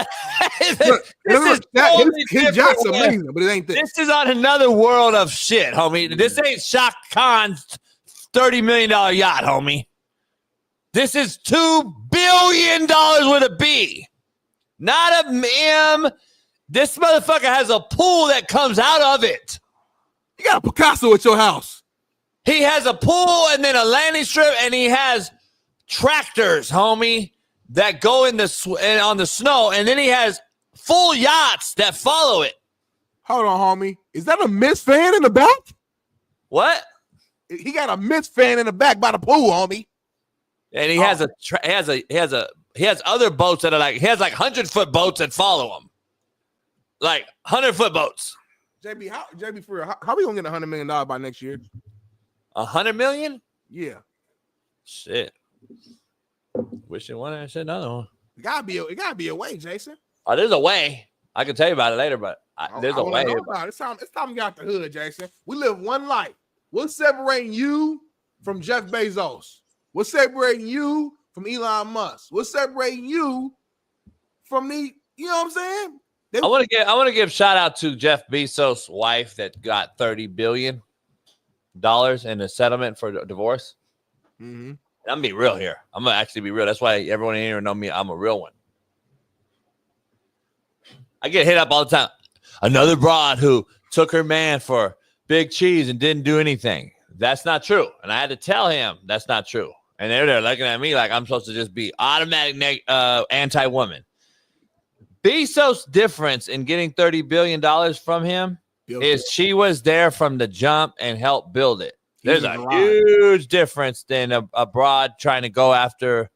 yacht's amazing, but it ain't this. This is on another world of shit, homie. This ain't Shaq Khan's $30 million yacht, homie. This is $2 billion with a B, not a M. This motherfucker has a pool that comes out of it. You got a Picasso at your house. He has a pool and then a landing strip, and he has tractors, homie, that go on the snow, and then he has full yachts that follow it. Hold on, homie. Is that a Mist fan in the back? What? He got a Mist fan in the back by the pool, homie. And he has a He has other boats that are like, he has like 100-foot boats that follow him. Like 100-foot boats. JB, for real, how we gonna get $100 million by next year? $100 million? Yeah. Shit. Wish it one. I said another one. It gotta be a way, Jason. Oh, there's a way. I can tell you about it later, but there's a way. It's time to get out the hood, Jason. We live one life. What's separating you from Jeff Bezos? What's separating you from Elon Musk? What's separating you from the, you know what I'm saying? I want to give shout out to Jeff Bezos' wife that got $30 billion in a settlement for divorce. Mm-hmm. I'm gonna be real here. I'm gonna actually be real. That's why everyone in here know me. I'm a real one. I get hit up all the time. Another broad who took her man for big cheese and didn't do anything. That's not true. And I had to tell him that's not true. And they're there looking at me like I'm supposed to just be automatic anti-woman. Bezos' difference in getting $30 billion from him is she was there from the jump and helped build it. There's a huge difference than a broad trying to go after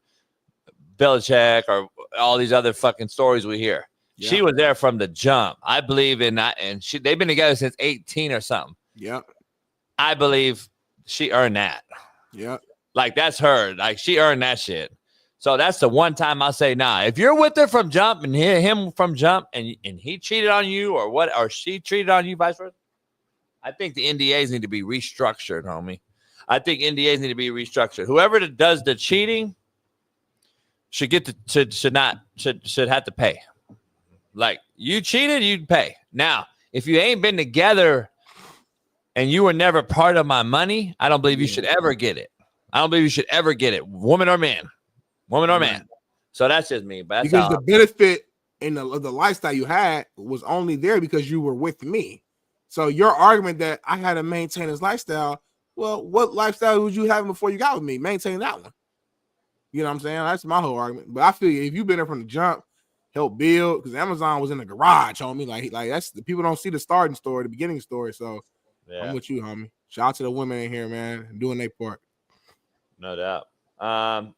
Belichick or all these other fucking stories we hear. Yeah. She was there from the jump. I believe in that. And they've been together since 18 or something. Yeah. I believe she earned that. Yeah. Like, that's her. Like, she earned that shit. So that's the one time I'll say, nah, if you're with her from jump and him from jump and he cheated on you or she cheated on you, vice versa, I think the NDAs need to be restructured, homie. I think NDAs need to be restructured. Whoever does the cheating should should have to pay. Like, you cheated, you'd pay. Now, if you ain't been together and you were never part of my money, I don't believe you should ever get it. I don't believe you should ever get it, woman or man. Woman or man. So that's just me. But because the benefit in the lifestyle you had was only there because you were with me. So your argument that I had to maintain this lifestyle, well, what lifestyle was you having before you got with me? Maintain that one. You know what I'm saying? That's my whole argument. But I feel if you've been there from the jump, help build, because Amazon was in the garage, homie. Like that's the people don't see the starting story, the beginning story. So yeah. I'm with you, homie. Shout out to the women in here, man, doing their part. No doubt.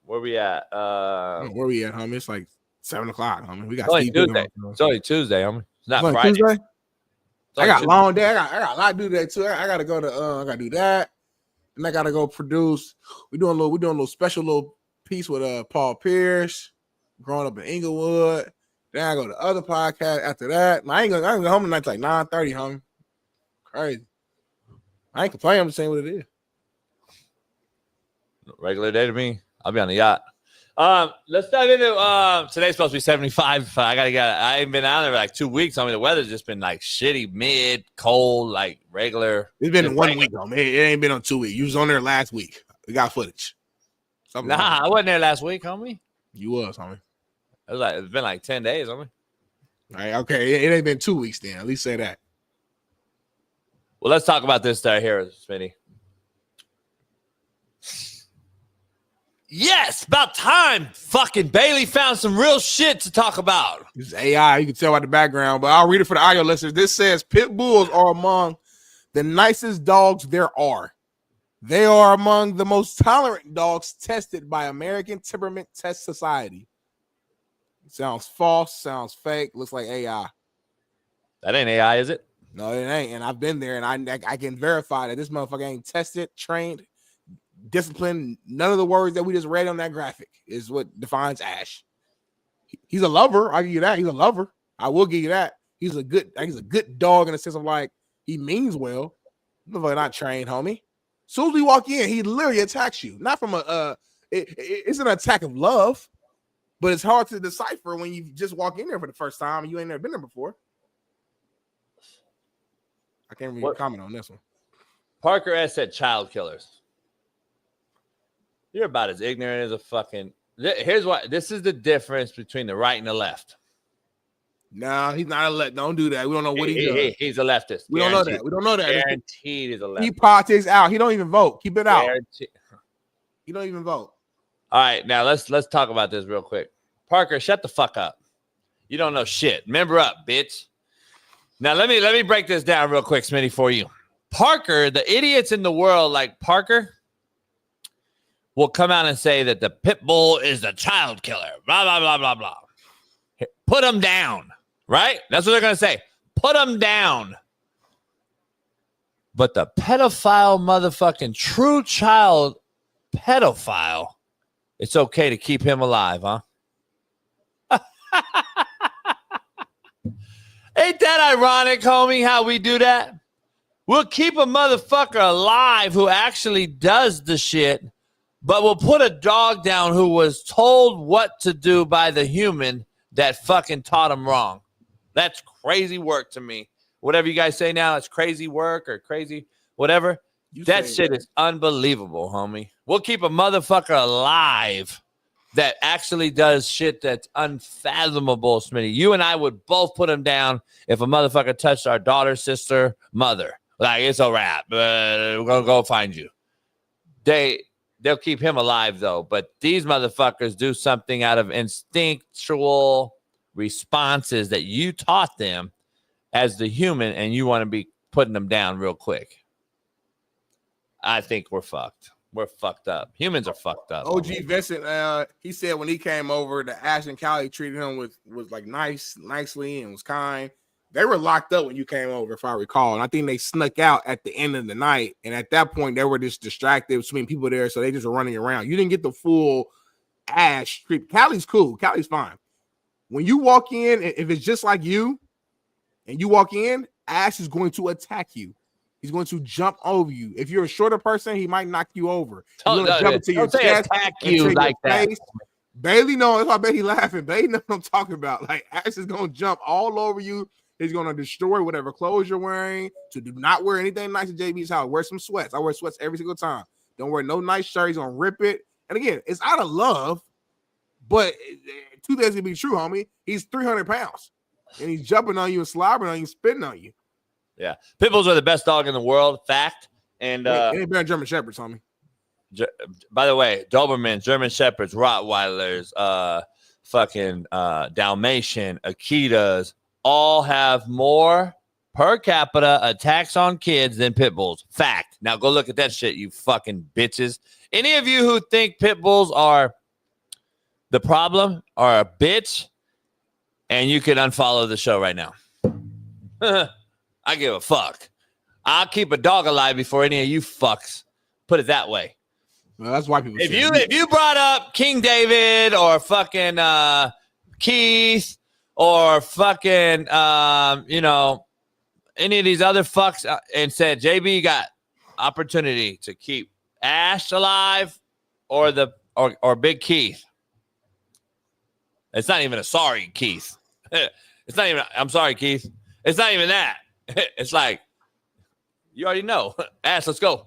Where we at? Where we at, homie? It's like 7:00, homie. We got Tuesday. It's only Tuesday, homie. It's not Friday. Tuesday? I got a long day. I got a lot to do today too. I gotta go to I gotta do that. And I gotta go produce. We're doing a little special little piece with Paul Pierce, growing up in Inglewood. Then I go to other podcast after that. I ain't gonna go home tonight like 9:30, homie. Crazy. I ain't complaining, I'm just saying what it is. Regular day to me. I'll be on the yacht. Let's dive into today's supposed to be 75. I ain't been out there for like 2 weeks. I mean, the weather's just been like shitty, mid, cold, like regular. It's been 1 week, though, man. It ain't been on 2 weeks. You was on there last week. We got footage. I wasn't there last week, homie. You was, homie. It's been like 10 days, homie. All right, okay. It ain't been 2 weeks then. At least say that. Well, let's talk about this right here, Smitty. Yes, about time. Fucking Bailey found some real shit to talk about. This is AI. You can tell by the background, but I'll read it for the audio listeners. This says pit bulls are among the nicest dogs there are. They are among the most tolerant dogs tested by American Temperament Test Society. Sounds false. Sounds fake. Looks like AI. That ain't AI, is it? No, it ain't. And I've been there, and I can verify that this motherfucker ain't tested, trained, discipline. None of the words that we just read on that graphic is what defines Ash. He's a lover. I'll give you that. He's a lover. I will give you that. He's a good dog in the sense of like he means well. Not trained, homie. As soon as we walk in, he literally attacks you. Not from it's an attack of love, but it's hard to decipher when you just walk in there for the first time and you ain't never been there before. I can't really comment on this one. Parker S said child killers. You're about as ignorant as a fucking. Here's what. This is the difference between the right and the left. No, he's not a left. Don't do that. We don't know what he does. He's a leftist. We don't know that. We don't know that. Guaranteed he's a leftist. He politics out. He don't even vote. Keep it out. He don't even vote. All right, now let's talk about this real quick. Parker, shut the fuck up. You don't know shit. Member up, bitch. Now let me break this down real quick, Smitty, for you. Parker, the idiots in the world like Parker will come out and say that the pit bull is the child killer. Blah, blah, blah, blah, blah. Put him down, right? That's what they're going to say. Put him down. But the pedophile motherfucking true child pedophile, it's okay to keep him alive, huh? Ain't that ironic, homie, how we do that? We'll keep a motherfucker alive who actually does the shit, but we'll put a dog down who was told what to do by the human that fucking taught him wrong. That's crazy work to me. Whatever you guys say now, it's crazy work or crazy whatever. That shit is unbelievable, homie. We'll keep a motherfucker alive that actually does shit that's unfathomable, Smitty. You and I would both put him down if a motherfucker touched our daughter, sister, mother. Like, it's a wrap. We're going to go find you. They'll keep him alive, though. But these motherfuckers do something out of instinctual responses that you taught them as the human, and you want to be putting them down real quick. I think we're fucked. We're fucked up. Humans are fucked up. OG Vincent, he said when he came over, the Ash and Callie treated him was like nicely and was kind. They were locked up when you came over, if I recall. And I think they snuck out at the end of the night. And at that point, they were just distracted between people there. So they just were running around. You didn't get the full Ash treatment. Callie's cool. Callie's fine. When you walk in, if it's just like you and you walk in, Ash is going to attack you. He's going to jump over you. If you're a shorter person, he might knock you over. He's going to jump into your chest, attack you like that. Face. Bailey knows. I bet he laughing. Bailey knows what I'm talking about. Like, Ash is going to jump all over you. He's going to destroy whatever clothes you're wearing. So do not wear anything nice at JB's house. Wear some sweats. I wear sweats every single time. Don't wear no nice shirt. He's going to rip it. And again, it's out of love, but two things can be true, homie. He's 300 pounds, and he's jumping on you and slobbering on you, spitting on you. Yeah. Pit bulls are the best dog in the world. Fact. And it ain't better than German Shepherds, homie. By the way, Doberman, German Shepherds, Rottweilers, Dalmatian, Akitas, all have more per capita attacks on kids than pit bulls. Fact. Now go look at that shit, you fucking bitches. Any of you who think pit bulls are the problem are a bitch, and you can unfollow the show right now. I give a fuck. I'll keep a dog alive before any of you fucks. Put it that way. Well, that's why people. If you brought up King David or fucking Keith or fucking any of these other fucks and said, JB, you got opportunity to keep Ash alive or Big Keith. It's not even a sorry Keith. It's not even. I'm sorry, Keith. It's not even that. It's like, you already know. Ash, let's go.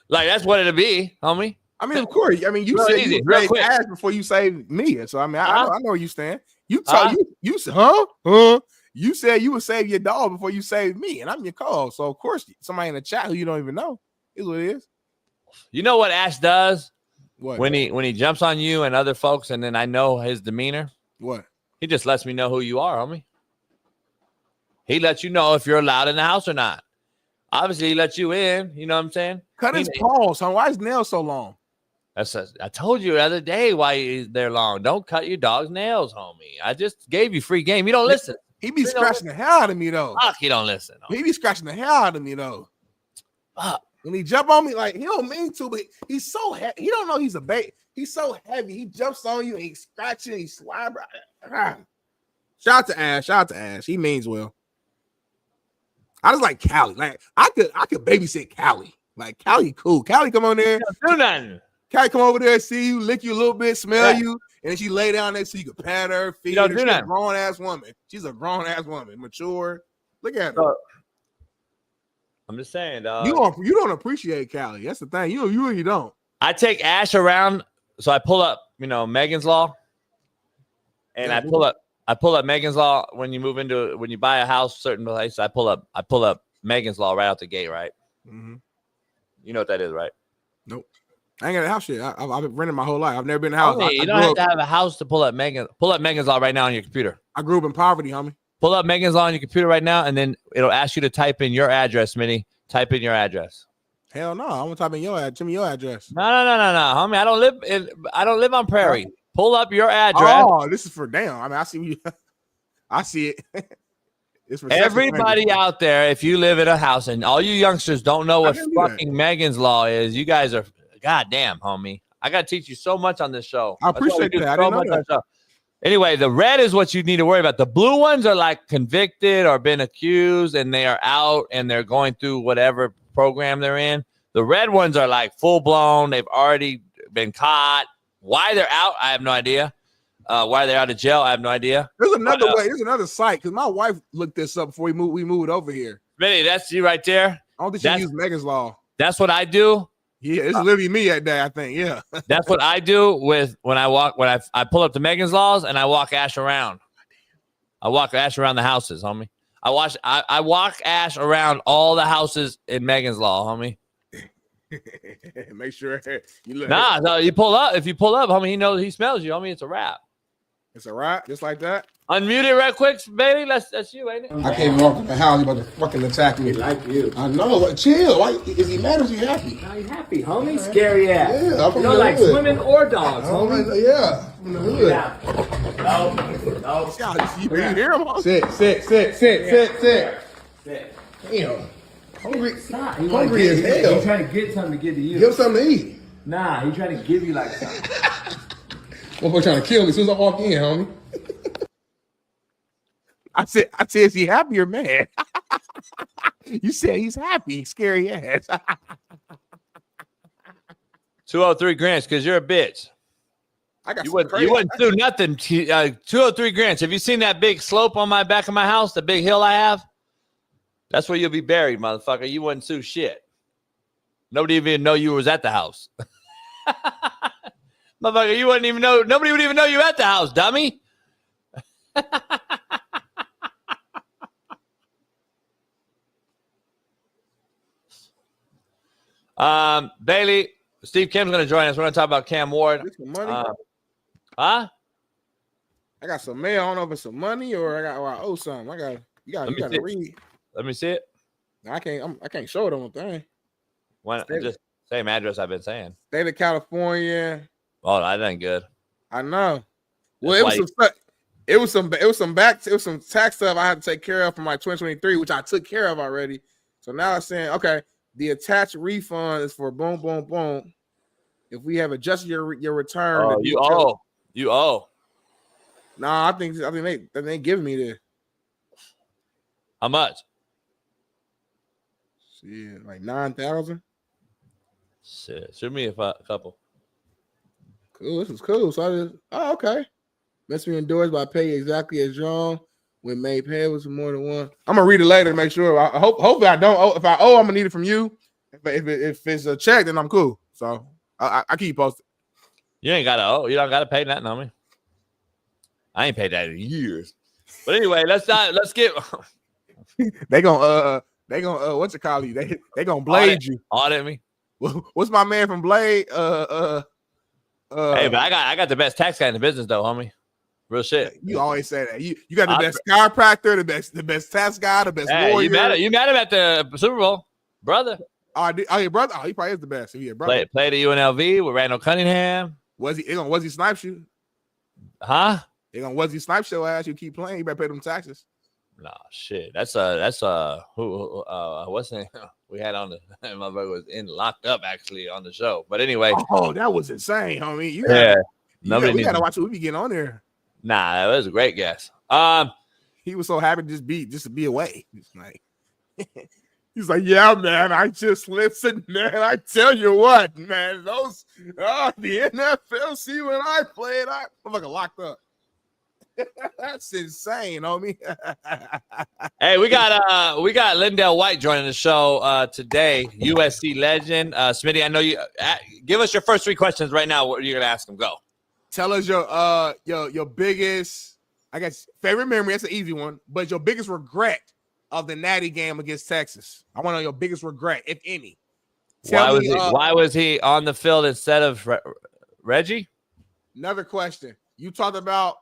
Like, that's what it'll be, homie. I mean, of course. I mean, you said you saved Ash before you saved me. So, I mean, I know where you stand. You said you would save your dog before you saved me, and I'm your co-host. So, of course, somebody in the chat who you don't even know is what it is. You know what Ash does? What? When he jumps on you and other folks, and then I know his demeanor? What? He just lets me know who you are, homie. He lets you know if you're allowed in the house or not. Obviously, he lets you in. You know what I'm saying? Cut his paws, son. Why is his nails so long? I told you the other day why they're long. Don't cut your dog's nails, homie. I just gave you free game. You don't listen. He be scratching the hell out of me, though. Fuck, he don't listen. He be scratching the hell out of me, though. When he jump on me, like, he don't mean to, but he's so heavy. He don't know he's a bait. He's so heavy. He jumps on you and he's scratching, he's slapping. Shout out to Ash. Shout out to Ash. He means well. I just like Callie. Like, I could babysit Callie. Like, Callie cool. Callie come on there. Do nothing. Callie come over there, see you, lick you a little bit, smell you, and then she lay down there so you can pat her, feed her. She's a grown-ass woman. She's a grown-ass woman, mature. Look at her. I'm just saying, dog. You don't appreciate Callie. That's the thing. You really don't. I take Ash around, so I pull up, Megan's Law, and I pull up Megan's Law when you buy a house, certain place. I pull up Megan's Law right out the gate, right? Mm-hmm. You know what that is, right? Nope. I ain't got a house yet. I've been renting my whole life. I've never been in a house. Okay, you don't have to have a house to pull up Megan's Law right now on your computer. I grew up in poverty, homie. Pull up Megan's Law on your computer right now, and then it'll ask you to type in your address, Smitty. Type in your address. Hell no, I'm gonna type in your address. Give me your address. No, homie. I don't live on Prairie. Pull up your address. Oh, this is for damn. I mean, I see you. I see it. It's for Everybody out there, if you live in a house and all you youngsters don't know what fucking Megan's Law is, you guys are goddamn, homie. I gotta teach you so much on this show. I appreciate that. I didn't know that. Anyway, the red is what you need to worry about. The blue ones are like convicted or been accused and they are out and they're going through whatever program they're in. The red ones are like full blown. They've already been caught. Why they're out, I have no idea. Why they're out of jail, I have no idea. There's another way. There's another site because my wife looked this up before we moved over here. Smitty, that's you right there. I don't think she used Megan's Law. That's what I do. Yeah, it's literally me that day, I think. Yeah. That's what I do when I pull up to Megan's Laws and I walk Ash around. I walk Ash around the houses, homie. I walk Ash around all the houses in Megan's Law, homie. Make sure you look. No, you pull up. If you pull up, homie, he smells you, homie. It's a wrap. It's a wrap, just like that. Unmute it right quick, baby. That's you, ain't it? I can't walk in the house. You about to fucking attack me. Like you. I know. Chill. Why is he mad or is he happy? How you happy, homie? Scary ass. Yeah, I'm from you don't like swimming or dogs, homie. Yeah. From the hood. No. You hear him? Sit. Damn. Hungry. Stop. Hungry as hell. He's trying to get something to give to you. Give him something to eat. Nah, he's trying to give you like something. Motherfucker trying to kill me as soon as I walk in, homie. I said, is he happy or mad? You said he's happy. Scary ass. 203 grants because you're a bitch. You wouldn't do nothing. 203 grants. Have you seen that big slope on my back of my house? The big hill I have? That's where you'll be buried, motherfucker. You wouldn't sue shit. Nobody even know you was at the house. Motherfucker, you wouldn't even know. Nobody would even know you at the house, dummy. Bailey, Steve Kim's going to join us. We're going to talk about Cam Ward. Some money? Huh? I got some mail. I don't know if it's some money or I owe something. You got to read. Let me see it. I can't show it on the thing. Just same address I've been saying. State of California. Oh, that ain't good. I know. Well, it was some tax stuff I had to take care of from like 2023, which I took care of already. So now it's saying, okay, the attached refund is for boom, boom, boom. If we have adjusted your return, you owe. Nah, I think they giving me this. How much? Shit, like 9,000. Shit, shoot me a couple. Cool, this was cool. So I just, okay. Must be endorsed by pay exactly as drawn when made payable to more than one. I'm gonna read it later to make sure. Hopefully I don't owe. If I owe, I'm gonna need it from you. If it's a check, then I'm cool. So I keep you posted. You ain't gotta owe. You don't gotta pay nothing on me. I ain't paid that in years. But anyway, let's get. They gonna what's it called you? They gonna blade you. Audit me. What's my man from Blade? Hey, but I got the best tax guy in the business though, homie. Real shit. You always say that. You got the best chiropractor, the best tax guy, the best lawyer. You met him at the Super Bowl, brother. Oh, your brother. Oh, he probably is the best. If he a brother. Played at UNLV with Randall Cunningham. Was he snipe you? Huh? Was he snipe your ass? You keep playing. You better pay them taxes. Nah, shit. That's who what's the name we had on the motherfucker was locked up actually on the show. But anyway. Oh, that was insane, homie. We gotta watch what we be getting on there. Nah, that was a great guess. He was so happy just to be away. He's like, yeah, man. I just listen, man. I tell you what, man. The NFL. See when I played, I'm fucking locked up. That's insane, homie. Hey, we got Lindell White joining the show today. USC legend, Smitty. I know you. Give us your first three questions right now. What are you gonna ask him? Go. Tell us your biggest, I guess, favorite memory. That's an easy one. But your biggest regret of the Natty game against Texas. I want to know your biggest regret, if any. Why was he on the field instead of Reggie? Another question. You talked about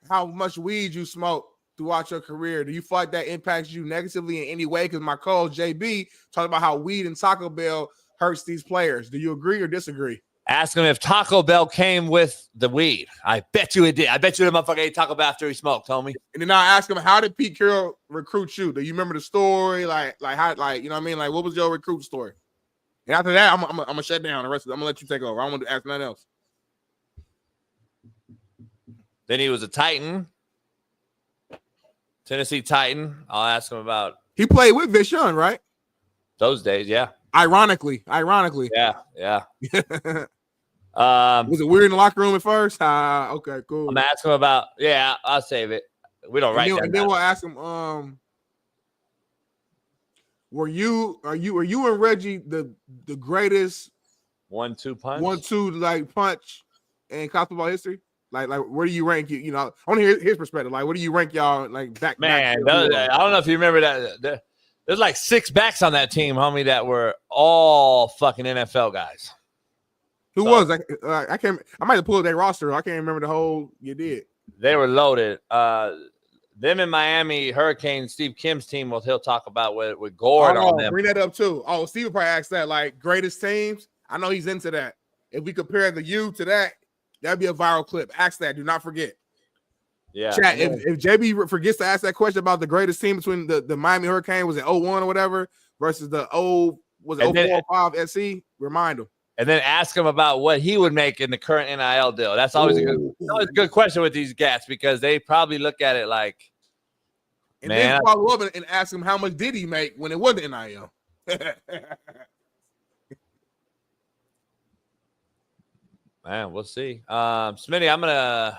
how much weed you smoke throughout your career? Do you feel like that impacts you negatively in any way? Because my co-host JB talked about how weed and Taco Bell hurts these players. Do you agree or disagree? Ask him if Taco Bell came with the weed. I bet you it did. I bet you the motherfucker ate Taco Bell after he smoked, homie. And then I ask him, how did Pete Carroll recruit you? Do you remember the story? Like how, like, you know what I mean? Like, what was your recruit story? And after that, I'm gonna shut down the rest of it. I'm gonna let you take over. I don't want to ask nothing else. Then he was a Titan. Tennessee Titan. I'll ask him about. He played with Vish Young, right? Those days, yeah. Ironically. Yeah. Was it weird in the locker room at first? Okay, cool. I'm asking him about. Yeah, I'll save it. We don't write that. And then we'll ask him. Are you and Reggie the greatest 1-2 punch? 1-2 like punch in college football history? Like where do you rank you? You know, I want to hear his perspective. Like, where do you rank y'all? Like back. Man, I don't know if you remember that. There's like 6 backs on that team, homie, that were all fucking NFL guys. Who was? I can't. I might have pulled their roster. I can't remember the whole. You did. They were loaded. Them in Miami Hurricane, Steve Kim's team. What he'll talk about with Gord on them. Bring that up too. Oh, Steve would probably ask that. Like greatest teams. I know he's into that. If we compare the U to that, that'd be a viral clip. Ask that. Do not forget. Yeah. Chat. If JB forgets to ask that question about the greatest team between the Miami Hurricane was it 01 or whatever versus the 04 or 05 SC, remind him. And then ask him about what he would make in the current NIL deal. That's always a good question with these gats because they probably look at it like, and then follow up and ask him how much did he make when it wasn't NIL. Man, we'll see. Smitty,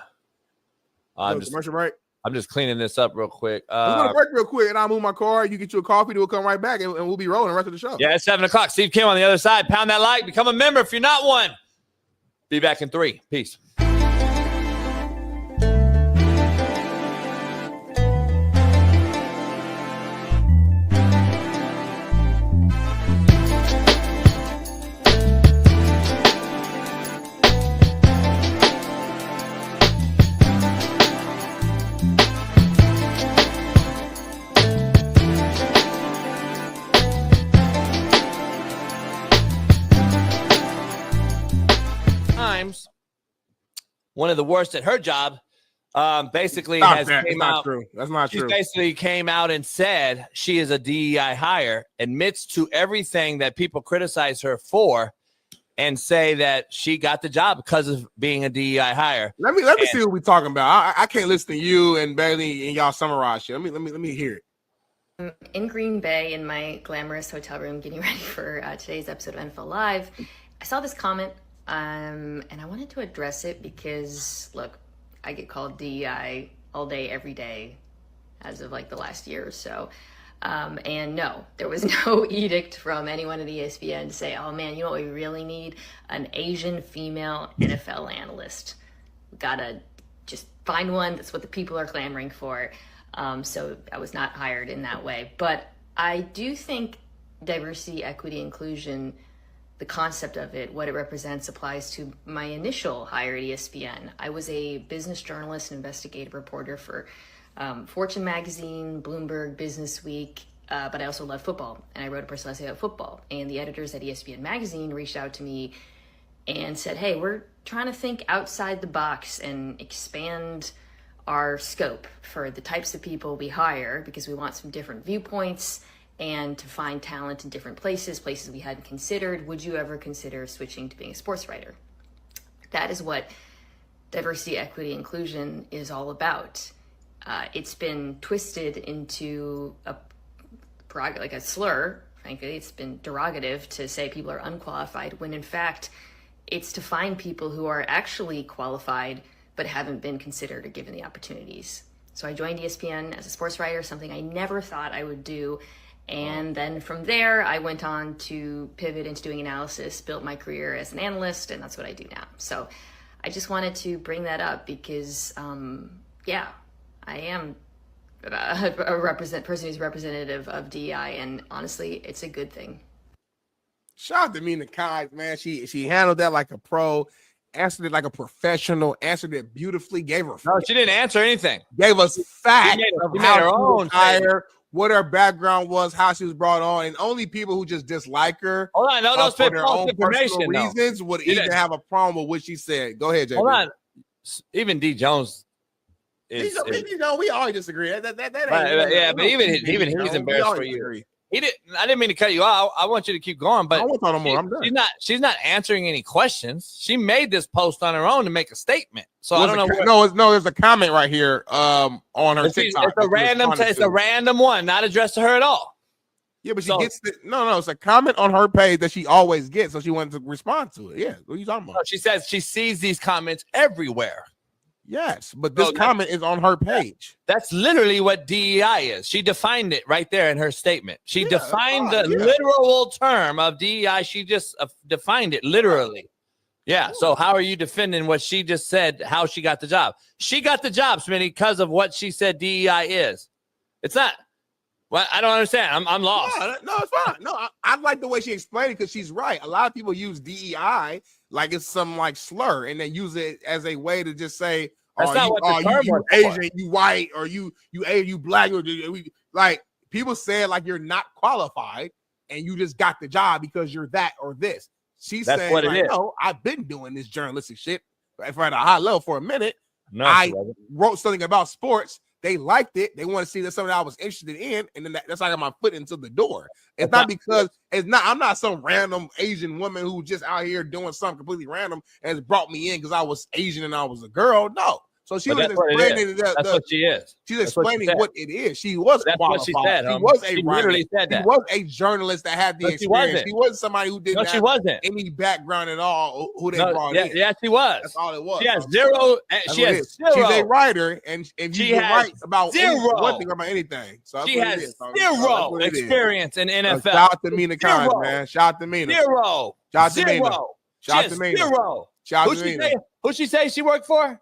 Commercial break. I'm just cleaning this up real quick. I'm going to break real quick, and I'll move my car. You get you a coffee, we'll come right back, and we'll be rolling the rest of the show. Yeah, it's 7 o'clock. Steve Kim on the other side. Pound that like. Become a member if you're not one. Be back in 3. Peace. One of the worst at her job basically came out. True. That's not true. She basically came out and said she is a DEI hire, admits to everything that people criticize her for, and say that she got the job because of being a DEI hire. Let me see what we're talking about. I can't listen to you and Bailey and y'all summarize shit. Let me hear it. I'm in Green Bay in my glamorous hotel room getting ready for today's episode of NFL Live. I saw this comment. And I wanted to address it because, look, I get called DEI all day, every day, as of like the last year or so. And no, there was no edict from anyone at ESPN to say, oh man, you know what we really need? An Asian female NFL analyst. We gotta just find one. That's what the people are clamoring for. So I was not hired in that way. But I do think diversity, equity, inclusion, the concept of it, what it represents, applies to my initial hire at ESPN. I was a business journalist and investigative reporter for Fortune magazine, Bloomberg, Business Week, but I also love football, and I wrote a personal essay about football. And the editors at ESPN magazine reached out to me and said, hey, we're trying to think outside the box and expand our scope for the types of people we hire because we want some different viewpoints and to find talent in different places we hadn't considered. Would you ever consider switching to being a sports writer? That is what diversity, equity, inclusion is all about. It's been twisted into a slur, frankly. It's been derogative to say people are unqualified, when in fact, it's to find people who are actually qualified but haven't been considered or given the opportunities. So I joined ESPN as a sports writer, something I never thought I would do. And then from there, I went on to pivot into doing analysis, built my career as an analyst, and that's what I do now. So I just wanted to bring that up because, I am a person who's representative of DEI, and honestly, it's a good thing. Shout out to Mina Kimes, man. She handled that like a pro. answered it like a professional, answered it beautifully, gave her. No, she didn't answer anything. Gave us facts of she how made her she own was hired, what her background was, how she was brought on, and only people who just dislike her Hold on, no, don't for spit their false own information, personal though. reasons would even have a problem with what she said. Go ahead, JB. Hold on. Even D. Jones is. You know, we always disagree. That Right, yeah, but even he's embarrassed for you. He didn't. I didn't mean to cut you out. I want you to keep going, but I won't talk no more. I'm done. She's not answering any questions. She made this post on her own to make a statement. So I don't know. There's a comment right here on her TikTok. It's a random one, not addressed to her at all. Yeah, but she gets it. No, it's a comment on her page that she always gets, so she wanted to respond to it. Yeah, what are you talking about? No, she says she sees these comments everywhere. Yes, but this comment is on her page. That's literally what DEI is. She defined it right there in her statement. She defined the literal term of DEI. She just defined it literally. Yeah. So how are you defending what she just said, how she got the job? She got the job, Smitty, because of what she said DEI is. It's not. Well, I don't understand. I'm lost. No, it's fine. No, I like the way she explained it because she's right. A lot of people use DEI like it's some like slur, and they use it as a way to just say, that's not what the term you Asian, you white, or you black, or like people say it like you're not qualified and you just got the job because you're that or this. She said, like, no, I've been doing this journalistic shit for at a high level for a minute. No, I wrote something about sports. They liked it. They want to see that something I was interested in, and then that's how I got my foot into the door. It's not because I'm not some random Asian woman who just out here doing something completely random and has brought me in because I was Asian and I was a girl. No. So she was explaining that's what she is. She's explaining what it is. She was qualified. She said. She was a writer. Literally said that. She was a journalist that had the experience. She wasn't somebody who didn't have any background at all who they brought in. Yeah, she was. That's all it was. She has zero. She's a writer, and if you can write about one thing about anything, so she has zero experience in NFL. Shout out to Mina Khan, man. Shout out to Mina. Zero. Shout out to Mina. Shout out to Mina. Zero. Shout out to Mina. Who she say she worked for?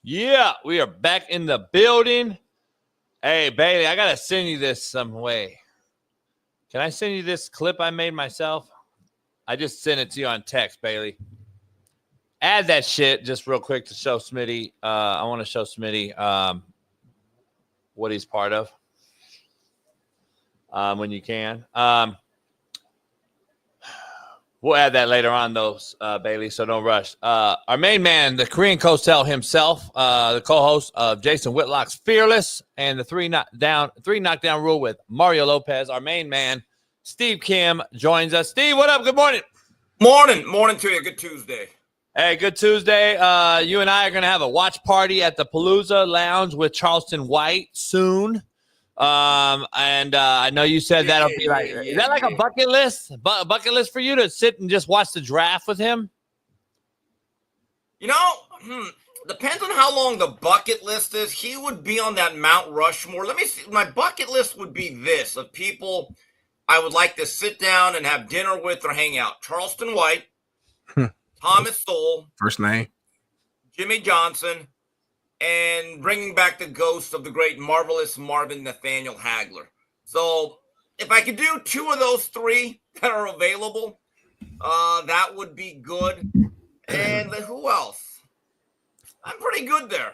Yeah, we are back in the building. Hey, Bailey, I got to send you this some way. Can I send you this clip I made myself? I just sent it to you on text, Bailey. Add that shit just real quick to show Smitty. I want to show Smitty what he's part of when you can. We'll add that later on, though, Bailey, so don't rush. Our main man, the Korean Cosell himself, the co-host of Jason Whitlock's Fearless and the three knockdown rule with Mario Lopez. Our main man, Steve Kim, joins us. Steve, what up? Good morning. Morning to you. Good Tuesday. Hey, good Tuesday. You and I are going to have a watch party at the Palooza Lounge with Charleston White soon. And I know you said that'll be like, is that like a bucket list? Bucket list for you to sit and just watch the draft with him? You know, depends on how long the bucket list is. He would be on that Mount Rushmore. Let me see. My bucket list would be this of people I would like to sit down and have dinner with or hang out. Charleston White, Thomas Sowell, first name, Jimmy Johnson, and bringing back the ghost of the great marvelous Marvin Nathaniel Hagler. So if I could do two of those three that are available, that would be good. And who else? I'm pretty good there.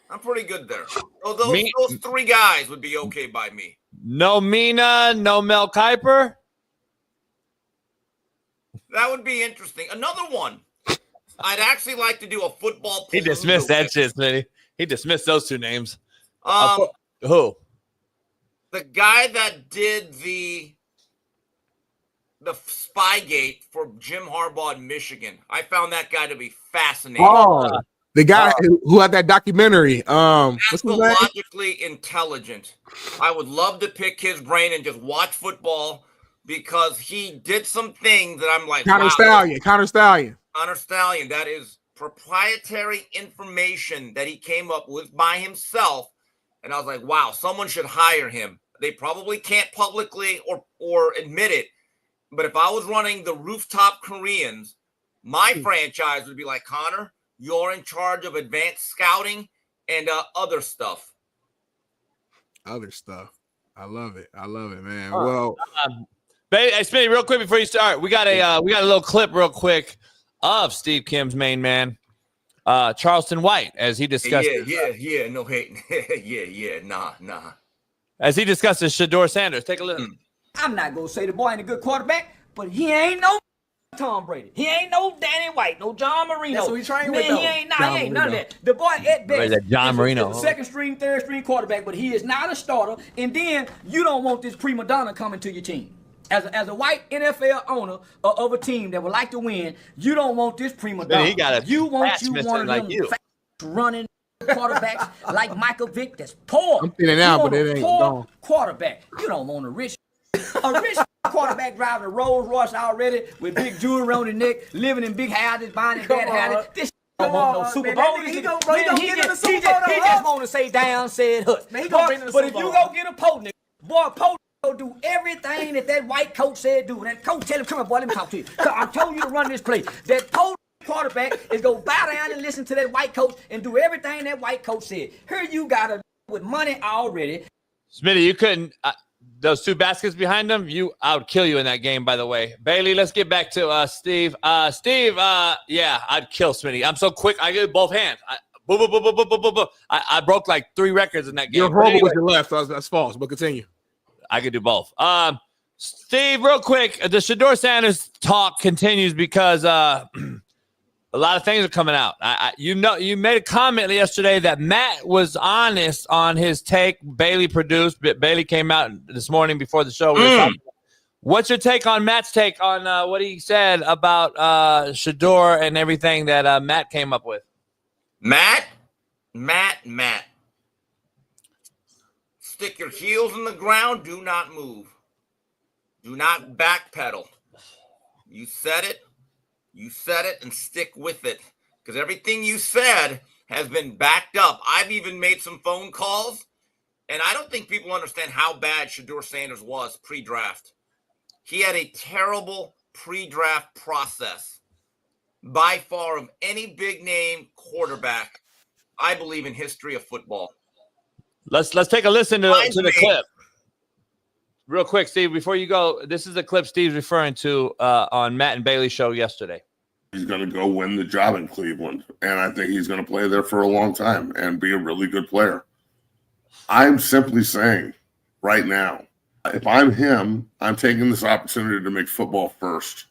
So those three guys would be okay by me. No Mina, no Mel Kiper. That would be interesting. Another one. I'd actually like to do a football. He dismissed that shit, Smitty. He dismissed those two names. Who? The guy that did the Spygate for Jim Harbaugh in Michigan. I found that guy to be fascinating. Oh, the guy who had that documentary. Pathologically intelligent. I would love to pick his brain and just watch football, because he did some things that I'm like, Counter Stallion. Connor Stallion. That is proprietary information that he came up with by himself. And I was like, wow, someone should hire him. They probably can't publicly or admit it. But if I was running the Rooftop Koreans, my franchise would be like, Connor, you're in charge of advanced scouting and other stuff. Other stuff. I love it. Man. Well, hey, Smitty, real quick before you start, we got a little clip real quick of Steve Kim's main man, Charleston White, as he discussed. Yeah, no hating. Nah. As he discusses Shador Sanders. Take a listen. I'm not gonna say the boy ain't a good quarterback, but he ain't no Tom Brady. He ain't no Danny White, no John Marino. That's what he trained with, though. He ain't none of that. The boy at best that John Marino. is a second string, third string quarterback, but he is not a starter. And then you don't want this prima donna coming to your team. As a white NFL owner of a team that would like to win, you don't want this prima donna. You want one of them fast running quarterbacks like Michael Vick that's poor. I'm feeling out, but it ain't gone. Quarterback. You don't want a rich quarterback driving a Rolls Royce already with big jewelry on his neck, living in big houses, buying his dad houses. This don't want no Super Bowl. He just want to say down, said Hutch. But if you go get a Poe nigga, boy, Poe go do everything that white coach said do. That coach tell him, come on, boy, let me talk to you. I told you to run this play. That Poe quarterback is go bow down and listen to that white coach and do everything that white coach said. Here you got a with money already. Smitty, you couldn't. Those two baskets behind them, I would kill you in that game, by the way. Bailey, let's get back to Steve. Steve, yeah, I'd kill Smitty. I'm so quick. I get both hands. I broke like 3 records in that game. You're horrible with your left. So that's false, but continue. I could do both. Steve, real quick, the Shador Sanders talk continues because a lot of things are coming out. You made a comment yesterday that Matt was honest on his take. Bailey produced, but Bailey came out this morning before the show. What's your take on Matt's take on what he said about Shador and everything that Matt came up with? Matt. Stick your heels in the ground. Do not move. Do not backpedal. You said it. You said it and stick with it because everything you said has been backed up. I've even made some phone calls, and I don't think people understand how bad Shador Sanders was pre-draft. He had a terrible pre-draft process by far of any big-name quarterback, I believe, in history of football. Let's take a listen to the clip. Real quick, Steve, before you go, this is the clip Steve's referring to on Matt and Bailey's show yesterday. He's going to go win the job in Cleveland, and I think he's going to play there for a long time and be a really good player. I'm simply saying right now, if I'm him, I'm taking this opportunity to make football first.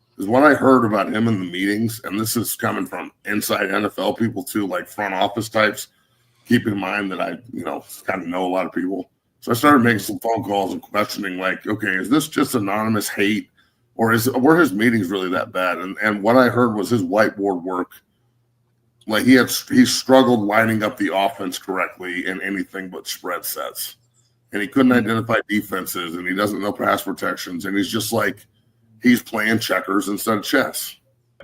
Because what I heard about him in the meetings, and this is coming from inside NFL people too, like front office types, keep in mind that I, kind of know a lot of people. So I started making some phone calls and questioning, like, okay, is this just anonymous hate, or were his meetings really that bad? And what I heard was his whiteboard work. Like he struggled lining up the offense correctly in anything but spread sets, and he couldn't identify defenses, and he doesn't know pass protections, and he's just like he's playing checkers instead of chess.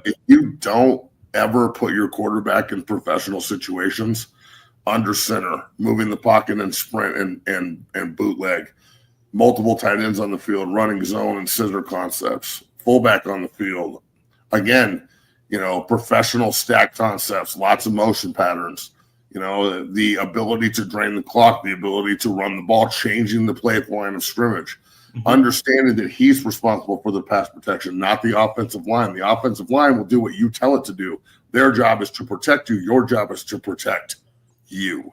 If you don't ever put your quarterback in professional situations, under center, moving the pocket and sprint and bootleg, multiple tight ends on the field, running zone and scissor concepts, fullback on the field. Again, professional stack concepts, lots of motion patterns, the ability to drain the clock, the ability to run the ball, changing the play at the line of scrimmage, understanding that he's responsible for the pass protection, not the offensive line. The offensive line will do what you tell it to do. Their job is to protect you. Your job is to protect you.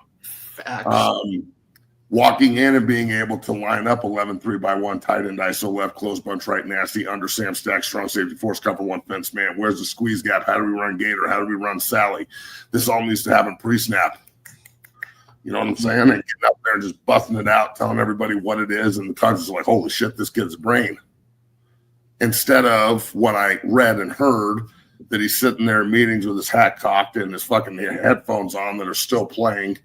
Walking in and being able to line up 11 3-by-1 tight end ISO left close bunch right nasty under Sam Stack strong safety force cover one fence man. Where's the squeeze gap? How do we run Gator? How do we run Sally? This all needs to happen pre-snap. You know what I'm saying? And getting up there and just busting it out, telling everybody what it is, and the coaches are like, holy shit, this kid's a brain. Instead of what I read and heard, that he's sitting there in meetings with his hat cocked and his fucking headphones on that are still playing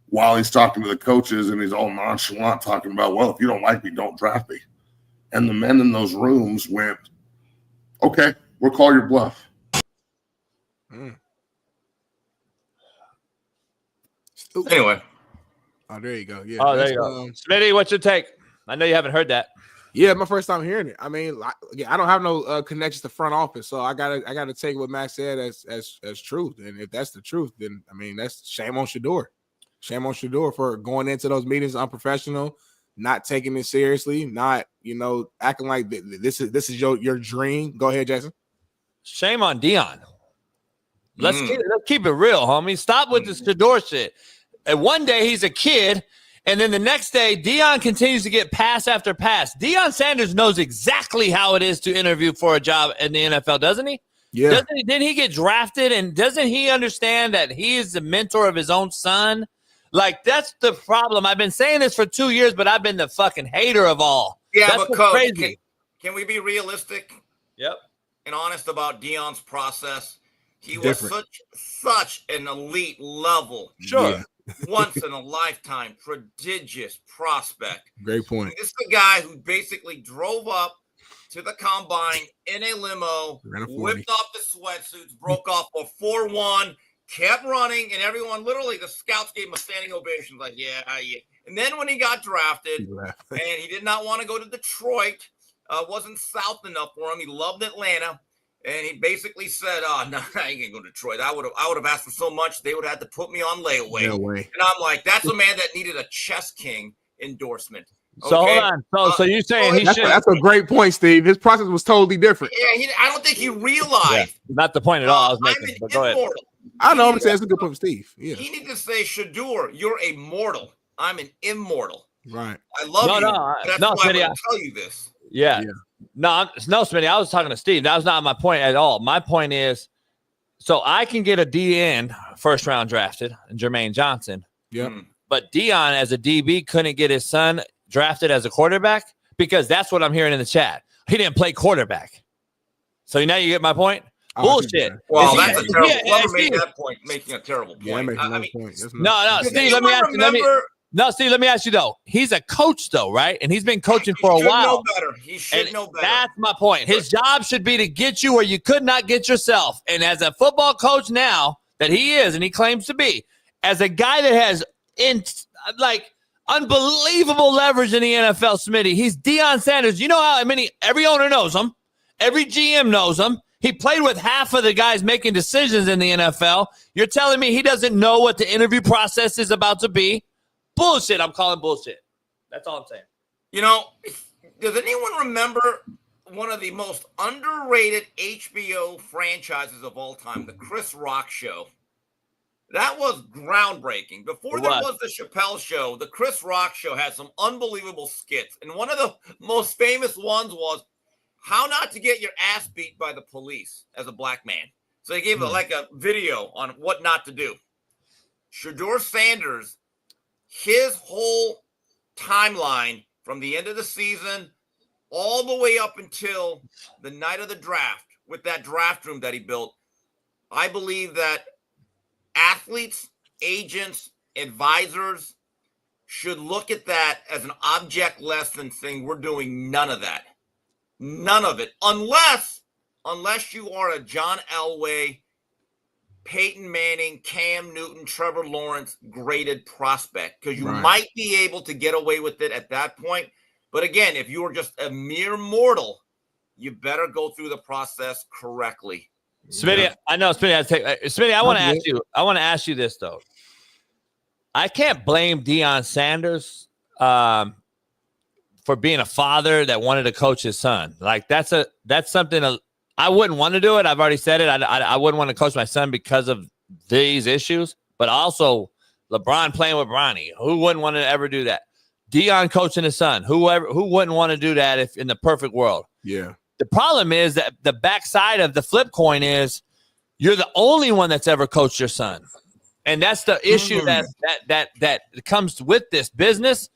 while he's talking to the coaches, and he's all nonchalant talking about, well, if you don't like me, don't draft me. And the men in those rooms went, okay, we'll call your bluff. Anyway. Oh, there you go. Yeah. Oh, there you go. Smitty, what's your take? I know you haven't heard that. Yeah, my first time hearing it. I mean, I don't have no connections to front office, so I gotta take what Max said as truth. And if that's the truth, then I mean that's shame on Shador. Shame on Shador for going into those meetings unprofessional, not taking it seriously, not acting like this is your dream. Go ahead, Jason. Shame on Dion. Let's keep it real, homie. Stop with this Shador shit. And one day he's a kid, and then the next day Dion continues to get pass after pass. Deion Sanders knows exactly how it is to interview for a job in the NFL, doesn't he? Yeah. Didn't he get drafted, and doesn't he understand that he is the mentor of his own son? Like, that's the problem. I've been saying this for 2 years, but I've been the fucking hater of all. Yeah, that's but Coach, crazy. Can we be realistic? Yep. And honest about Dion's process? He was such an elite level. Sure. Yeah. Once in a lifetime, prodigious prospect. Great point. This is the guy who basically drove up to the combine in a limo, whipped off the sweatsuits, broke off a 4-1, kept running, and everyone, literally, the scouts gave him a standing ovation. Like, yeah. And then when he got drafted, and he did not want to go to Detroit, wasn't south enough for him. He loved Atlanta. And he basically said, "Oh no, I ain't gonna go to Detroit. I would have asked for so much. They would have had to put me on layaway." And I'm like, "That's a man that needed a chess king endorsement." Okay? So hold on. So you're saying he should? That's a great point, Steve. His process was totally different. Yeah, I don't think he realized. Not the point at all. I was making. But go ahead. I know. I'm saying it's a good point for Steve. Yeah. He needed to say, "Shador, you're a mortal. I'm an immortal." Right. I love you. That's why I'm gonna tell you this. Yeah. No, Smitty, I was talking to Steve. That was not my point at all. My point is, so I can get a DN first round drafted, Jermaine Johnson. Yeah. But Dion, as a DB, couldn't get his son drafted as a quarterback because that's what I'm hearing in the chat. He didn't play quarterback. So now you get my point? Bullshit. Well, that's a terrible. Whoever made that point, making a terrible point. Yeah, No, Steve, let me ask you. No, Steve, let me ask you, though. He's a coach, though, right? And he's been coaching for a while. He should know better. That's my point. His job should be to get you where you could not get yourself. And as a football coach now that he is, and he claims to be, as a guy that has unbelievable leverage in the NFL, Smitty, he's Deion Sanders. You know how every owner knows him. Every GM knows him. He played with half of the guys making decisions in the NFL. You're telling me he doesn't know what the interview process is about to be? Bullshit. I'm calling bullshit. That's all I'm saying. Does anyone remember one of the most underrated HBO franchises of all time, the Chris Rock Show? That was groundbreaking. Before there was the Chappelle Show, the Chris Rock Show had some unbelievable skits. And one of the most famous ones was how not to get your ass beat by the police as a black man. So they gave a video on what not to do. Shador Sanders, his whole timeline from the end of the season all the way up until the night of the draft with that draft room that he built, I believe that athletes, agents, advisors should look at that as an object lesson thing. We're doing none of that. None of it. Unless you are a John Elway, Peyton Manning, Cam Newton, Trevor Lawrence graded prospect, because you might be able to get away with it at that point. But again, if you are just a mere mortal, you better go through the process correctly. Smitty, I know Smitty has to take. Smitty, I want to ask you. I want to ask you this though. I can't blame Deion Sanders for being a father that wanted to coach his son. Like that's something. I wouldn't want to do it. I've already said it. I wouldn't want to coach my son because of these issues. But also, LeBron playing with Bronny. Who wouldn't want to ever do that? Deion coaching his son. Who wouldn't want to do that if in the perfect world? Yeah. The problem is that the backside of the flip coin is you're the only one that's ever coached your son. And that's the issue that comes with this business,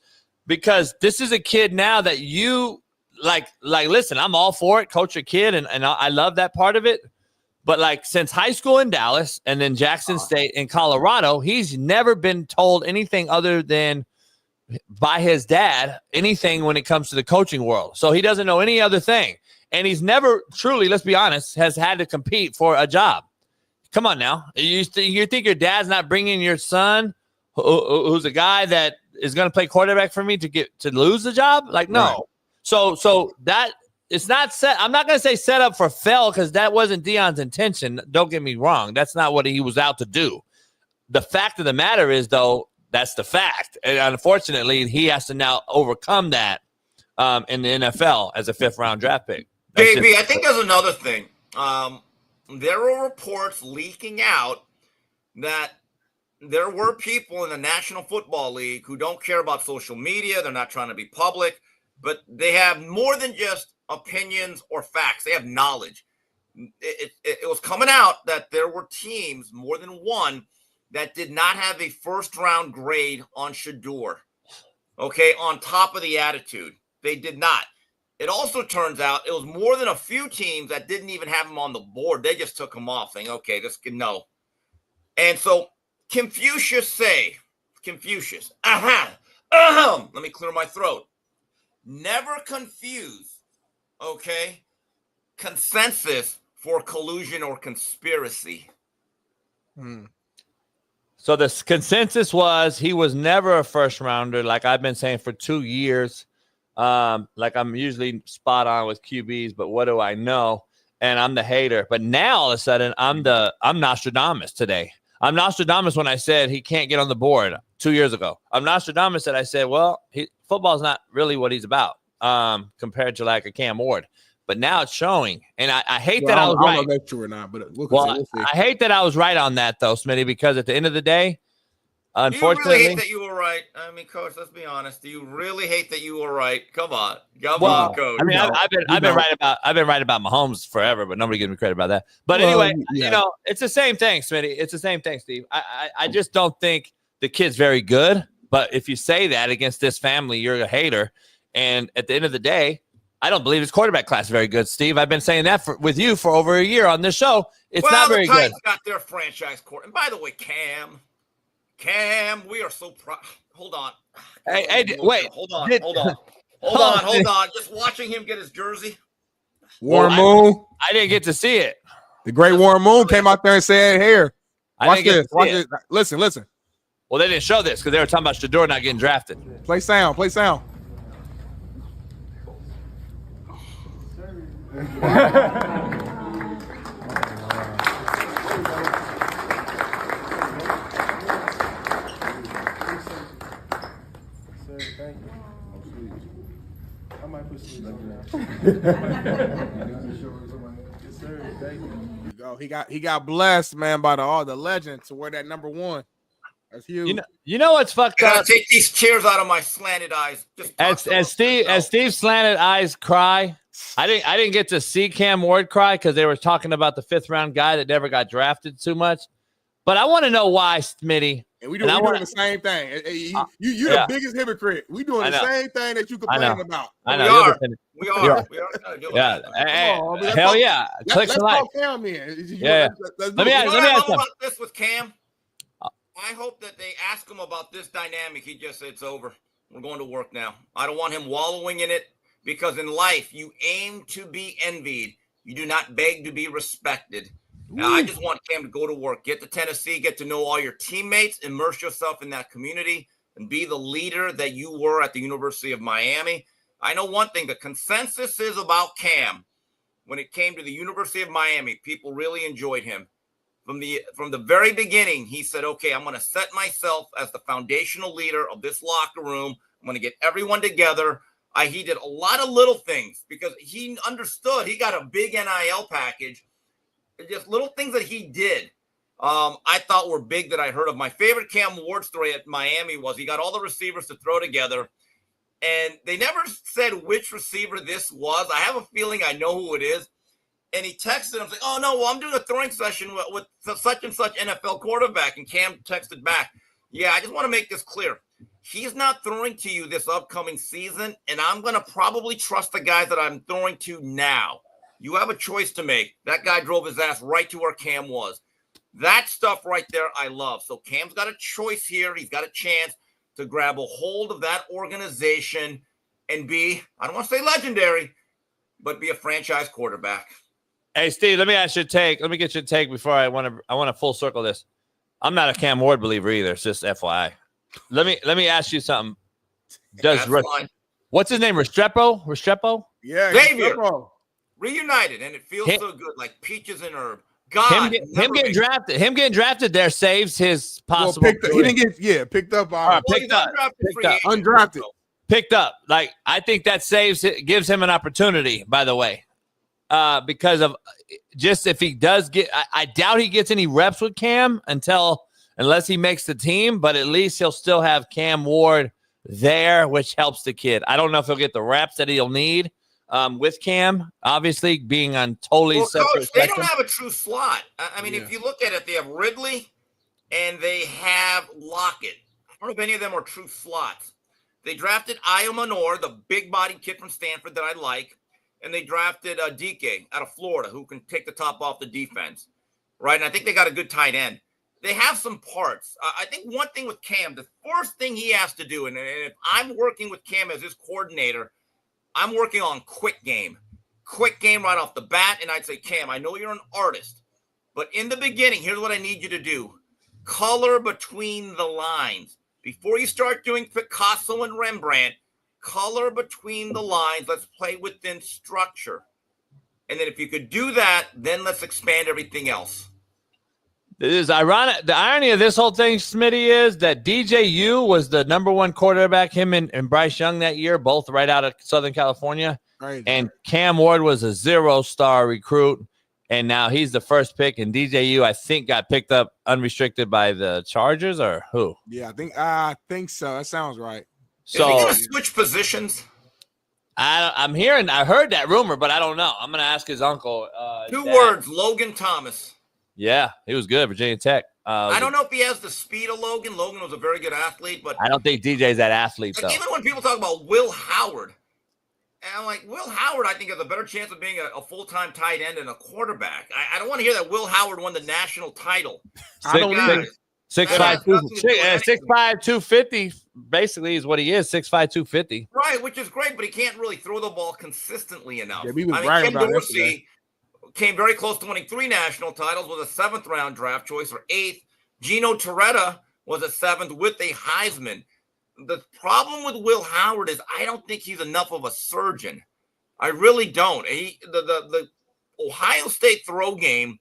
because this is a kid now that you like, listen, I'm all for it. Coach your kid. And I love that part of it. But like since high school in Dallas and then Jackson State in Colorado, he's never been told anything other than by his dad anything when it comes to the coaching world. So he doesn't know any other thing. And he's never truly, let's be honest, has had to compete for a job. Come on now. You think your dad's not bringing your son, who's a guy that is going to play quarterback for me, to lose the job? Like, no. Right. So that it's not set. I'm not going to say set up for fail because that wasn't Deion's intention. Don't get me wrong. That's not what he was out to do. The fact of the matter is, though, that's the fact. And unfortunately, he has to now overcome that in the NFL as a 5th-round draft pick. JB, I think there's another thing. There were reports leaking out that there were people in the National Football League who don't care about social media. They're not trying to be public, but they have more than just opinions or facts. They have knowledge. It was coming out that there were teams, more than one, that did not have a 1st-round grade on Shador. Okay, on top of the attitude. They did not. It also turns out it was more than a few teams that didn't even have him on the board. They just took him off, saying, okay, this can no. And so Confucius, let me clear my throat. Never confuse, okay, consensus for collusion or conspiracy. So the consensus was he was never a 1st-rounder, like I've been saying for 2 years. Like I'm usually spot on with QBs, but what do I know? And I'm the hater. But now all of a sudden I'm Nostradamus today. I'm Nostradamus when I said he can't get on the board 2 years ago. I'm Nostradamus that I said, well, football's not really what he's about compared to like a Cam Ward. But now it's showing. And I hate that I was right. I don't know if that's true or not, but we'll see. I hate that I was right on that, though, Smitty, because at the end of the day, unfortunately, do you really hate that you were right? I mean, Coach, let's be honest. Do you really hate that you were right? Come on, Coach. I mean, I've been right about Mahomes forever, but nobody gives me credit about that. But anyway, you know, it's the same thing, Smitty. It's the same thing, Steve. I just don't think the kid's very good. But if you say that against this family, you're a hater. And at the end of the day, I don't believe his quarterback class is very good, Steve. I've been saying that with you for over a year on this show. It's not very good. The Titans got their franchise quarterback. And by the way, Cam, we are so proud. Hold on. Hey, wait. Hold on. Just watching him get his jersey. Warren Moon. I didn't get to see it. The great Warren Moon came out there and said, here, watch this. Listen. Well, they didn't show this because they were talking about Shador not getting drafted. Play sound. He got blessed, man, by all the legends to wear that number 1. That's huge. You know what's fucked up? Take these tears out of my slanted eyes. As Steve's slanted eyes cry, I didn't get to see Cam Ward cry because they were talking about the 5th-round guy that never got drafted too much. But I want to know why, Smitty. And we're doing the same thing. You're the biggest hypocrite. We're doing the same thing that you complaining about. I know. We are. Yeah. Hell yeah. Let's talk Cam in. Let me ask about this with Cam. I hope that they ask him about this dynamic. He just said it's over. We're going to work now. I don't want him wallowing in it because in life, you aim to be envied. You do not beg to be respected. Now, I just want Cam to go to work, get to Tennessee, get to know all your teammates, immerse yourself in that community, and be the leader that you were at the University of Miami. I know one thing, the consensus is about Cam. When it came to the University of Miami, people really enjoyed him. From the very beginning, he said, okay, I'm going to set myself as the foundational leader of this locker room. I'm going to get everyone together. He did a lot of little things because he understood he got a big NIL package. Just little things that he did I thought were big that I heard of. My favorite Cam Ward story at Miami was he got all the receivers to throw together, and they never said which receiver this was. I have a feeling I know who it is. And he texted him, saying, oh, no, well, I'm doing a throwing session with such and such NFL quarterback. And Cam texted back, yeah, I just want to make this clear. He's not throwing to you this upcoming season, and I'm going to probably trust the guys that I'm throwing to now. You have a choice to make. That guy drove his ass right to where Cam was. That stuff right there I love. So Cam's got a choice here. He's got a chance. to grab a hold of that organization and be, I don't want to say legendary, but be a franchise quarterback. Hey, Steve, let me ask your take. Let me get your take before I want to full circle this. I'm not a Cam Ward believer either. It's just FYI. Let me ask you something. What's his name? Restrepo? Yeah. Xavier. Reunited, and it feels so good, like peaches and herb. God, him getting drafted there saves his possible. He didn't get picked up. Undrafted. Picked up. Like, I think that saves it, gives him an opportunity. By the way, because of just if he does get, I doubt he gets any reps with Cam unless he makes the team. But at least he'll still have Cam Ward there, which helps the kid. I don't know if he'll get the reps that he'll need. With Cam, obviously being on totally separate. Coach, they don't have a true slot. I mean, if you look at it, they have Ridley and they have Lockett. I don't know if any of them are true slots. They drafted Iomanor, the big-bodied kid from Stanford that I like, and they drafted DK out of Florida, who can take the top off the defense, right? And I think they got a good tight end. They have some parts. I think one thing with Cam, the first thing he has to do, and if I'm working with Cam as his coordinator, I'm working on quick game right off the bat. And I'd say, Cam, I know you're an artist, but in the beginning, here's what I need you to do. Color between the lines. Before you start doing Picasso and Rembrandt, color between the lines. Let's play within structure. And then if you could do that, then let's expand everything else. It is ironic. The irony of this whole thing, Smitty, is that DJU was the number one quarterback, him and Bryce Young that year, both right out of Southern California. Right. And Cam Ward was a 0-star recruit, and now he's the first pick. And DJU, I think, got picked up unrestricted by the Chargers or who? Yeah, I think so. That sounds right. So, is he going to switch positions? I heard that rumor, but I don't know. I'm going to ask his uncle. Two words, Logan Thomas. Yeah, he was good, Virginia Tech. I don't know if he has the speed of Logan. Logan was a very good athlete, but I don't think DJ's that athlete, though. Even when people talk about Will Howard, and I'm like, Will Howard, I think, has a better chance of being a full-time tight end and a quarterback. I don't want to hear that Will Howard won the national title. 6'5", 250, basically, is what he is, 6'5", 250. Right, which is great, but he can't really throw the ball consistently enough. Yeah, we was bragging Ken about Dorsey came very close to winning 3 national titles, was a 7th-round draft choice or 8th. Gino Torretta was a 7th with a Heisman. The problem with Will Howard is I don't think he's enough of a surgeon. I really don't. The Ohio State throw game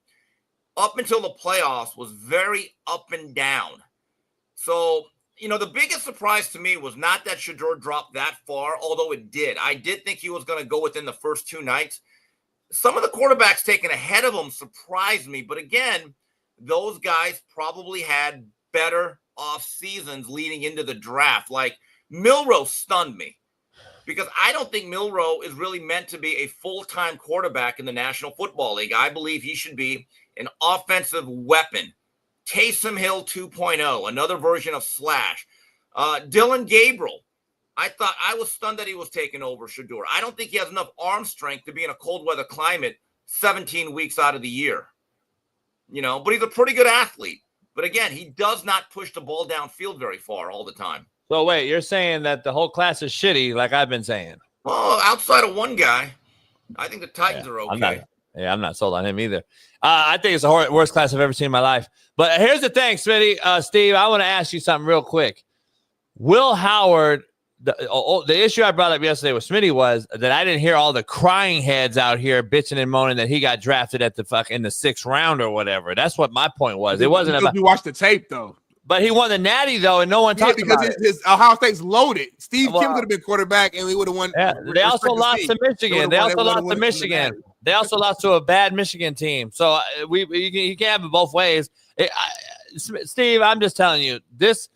up until the playoffs was very up and down. So, the biggest surprise to me was not that Shador dropped that far, although it did. I did think he was going to go within the first 2 nights. Some of the quarterbacks taken ahead of him surprised me. But again, those guys probably had better off seasons leading into the draft. Like Milroe stunned me because I don't think Milroe is really meant to be a full-time quarterback in the National Football League. I believe he should be an offensive weapon. Taysom Hill 2.0, another version of Slash. Dylan Gabriel. I was stunned that he was taking over Shador. I don't think he has enough arm strength to be in a cold weather climate 17 weeks out of the year. But he's a pretty good athlete. But again, he does not push the ball downfield very far all the time. So wait, you're saying that the whole class is shitty, like I've been saying? Well, outside of one guy, I think the Titans are okay. I'm not sold on him either. I think it's the worst class I've ever seen in my life. But here's the thing, Smitty, Steve, I want to ask you something real quick. Will Howard, the issue I brought up yesterday with Smitty was that I didn't hear all the crying heads out here bitching and moaning that he got drafted at in the 6th round or whatever. That's what my point was. It wasn't about. You watched the tape though. But he won the Natty though, and no one talked about it. Because Ohio State's loaded. Steve Kim could have been quarterback, and we would have won. Yeah, they also lost to Michigan. They also lost to a bad Michigan team. So you can't have it both ways. Steve, I'm just telling you this.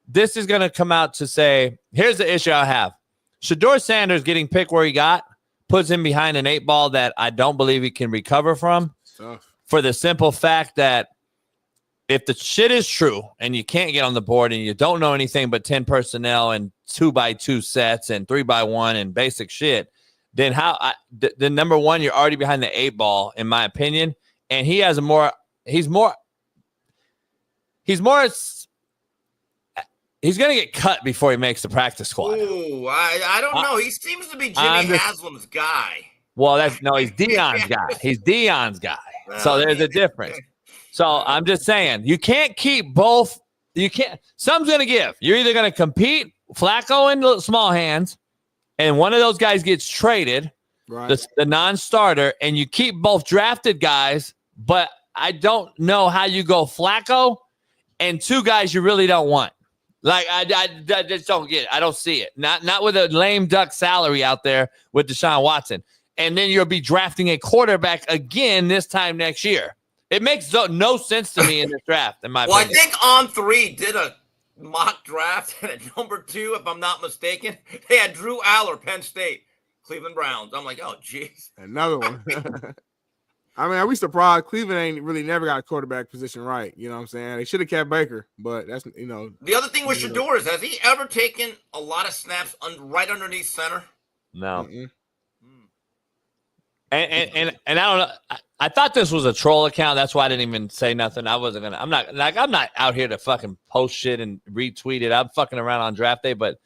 This is going to come out to say, here's the issue I have. Shador Sanders getting picked where he got puts him behind an 8 ball that I don't believe he can recover from. For the simple fact that if the shit is true and you can't get on the board and you don't know anything but 10 personnel and 2x2 sets and 3x1 and basic shit, then the number one, you're already behind the 8 ball, in my opinion. And he has He's going to get cut before he makes the practice squad. Ooh, I don't know. He seems to be Jimmy Haslam's guy. Well, he's Dion's guy. He's Dion's guy. So there's a difference. So I'm just saying, you can't keep both. You can't. Some's going to give. You're either going to compete, Flacco and small hands, and one of those guys gets traded, right, the non-starter, and you keep both drafted guys, but I don't know how you go Flacco and two guys you really don't want. Like, I just don't get it. I don't see it. Not with a lame duck salary out there with Deshaun Watson. And then you'll be drafting a quarterback again this time next year. It makes no sense to me in this draft, in my opinion. I think On3 did a mock draft, and at number 2, if I'm not mistaken, they had Drew Aller, Penn State, Cleveland Browns. I'm like, oh, jeez. Another one. I mean, are we surprised Cleveland ain't really never got a quarterback position right? You know what I'm saying? They should have kept Baker, but that's, you know. The other thing with Shador is, has he ever taken a lot of snaps right underneath center? No. And I don't know. I thought this was a troll account. That's why I didn't even say nothing. I'm not out here to fucking post shit and retweet it. I'm fucking around on draft day, but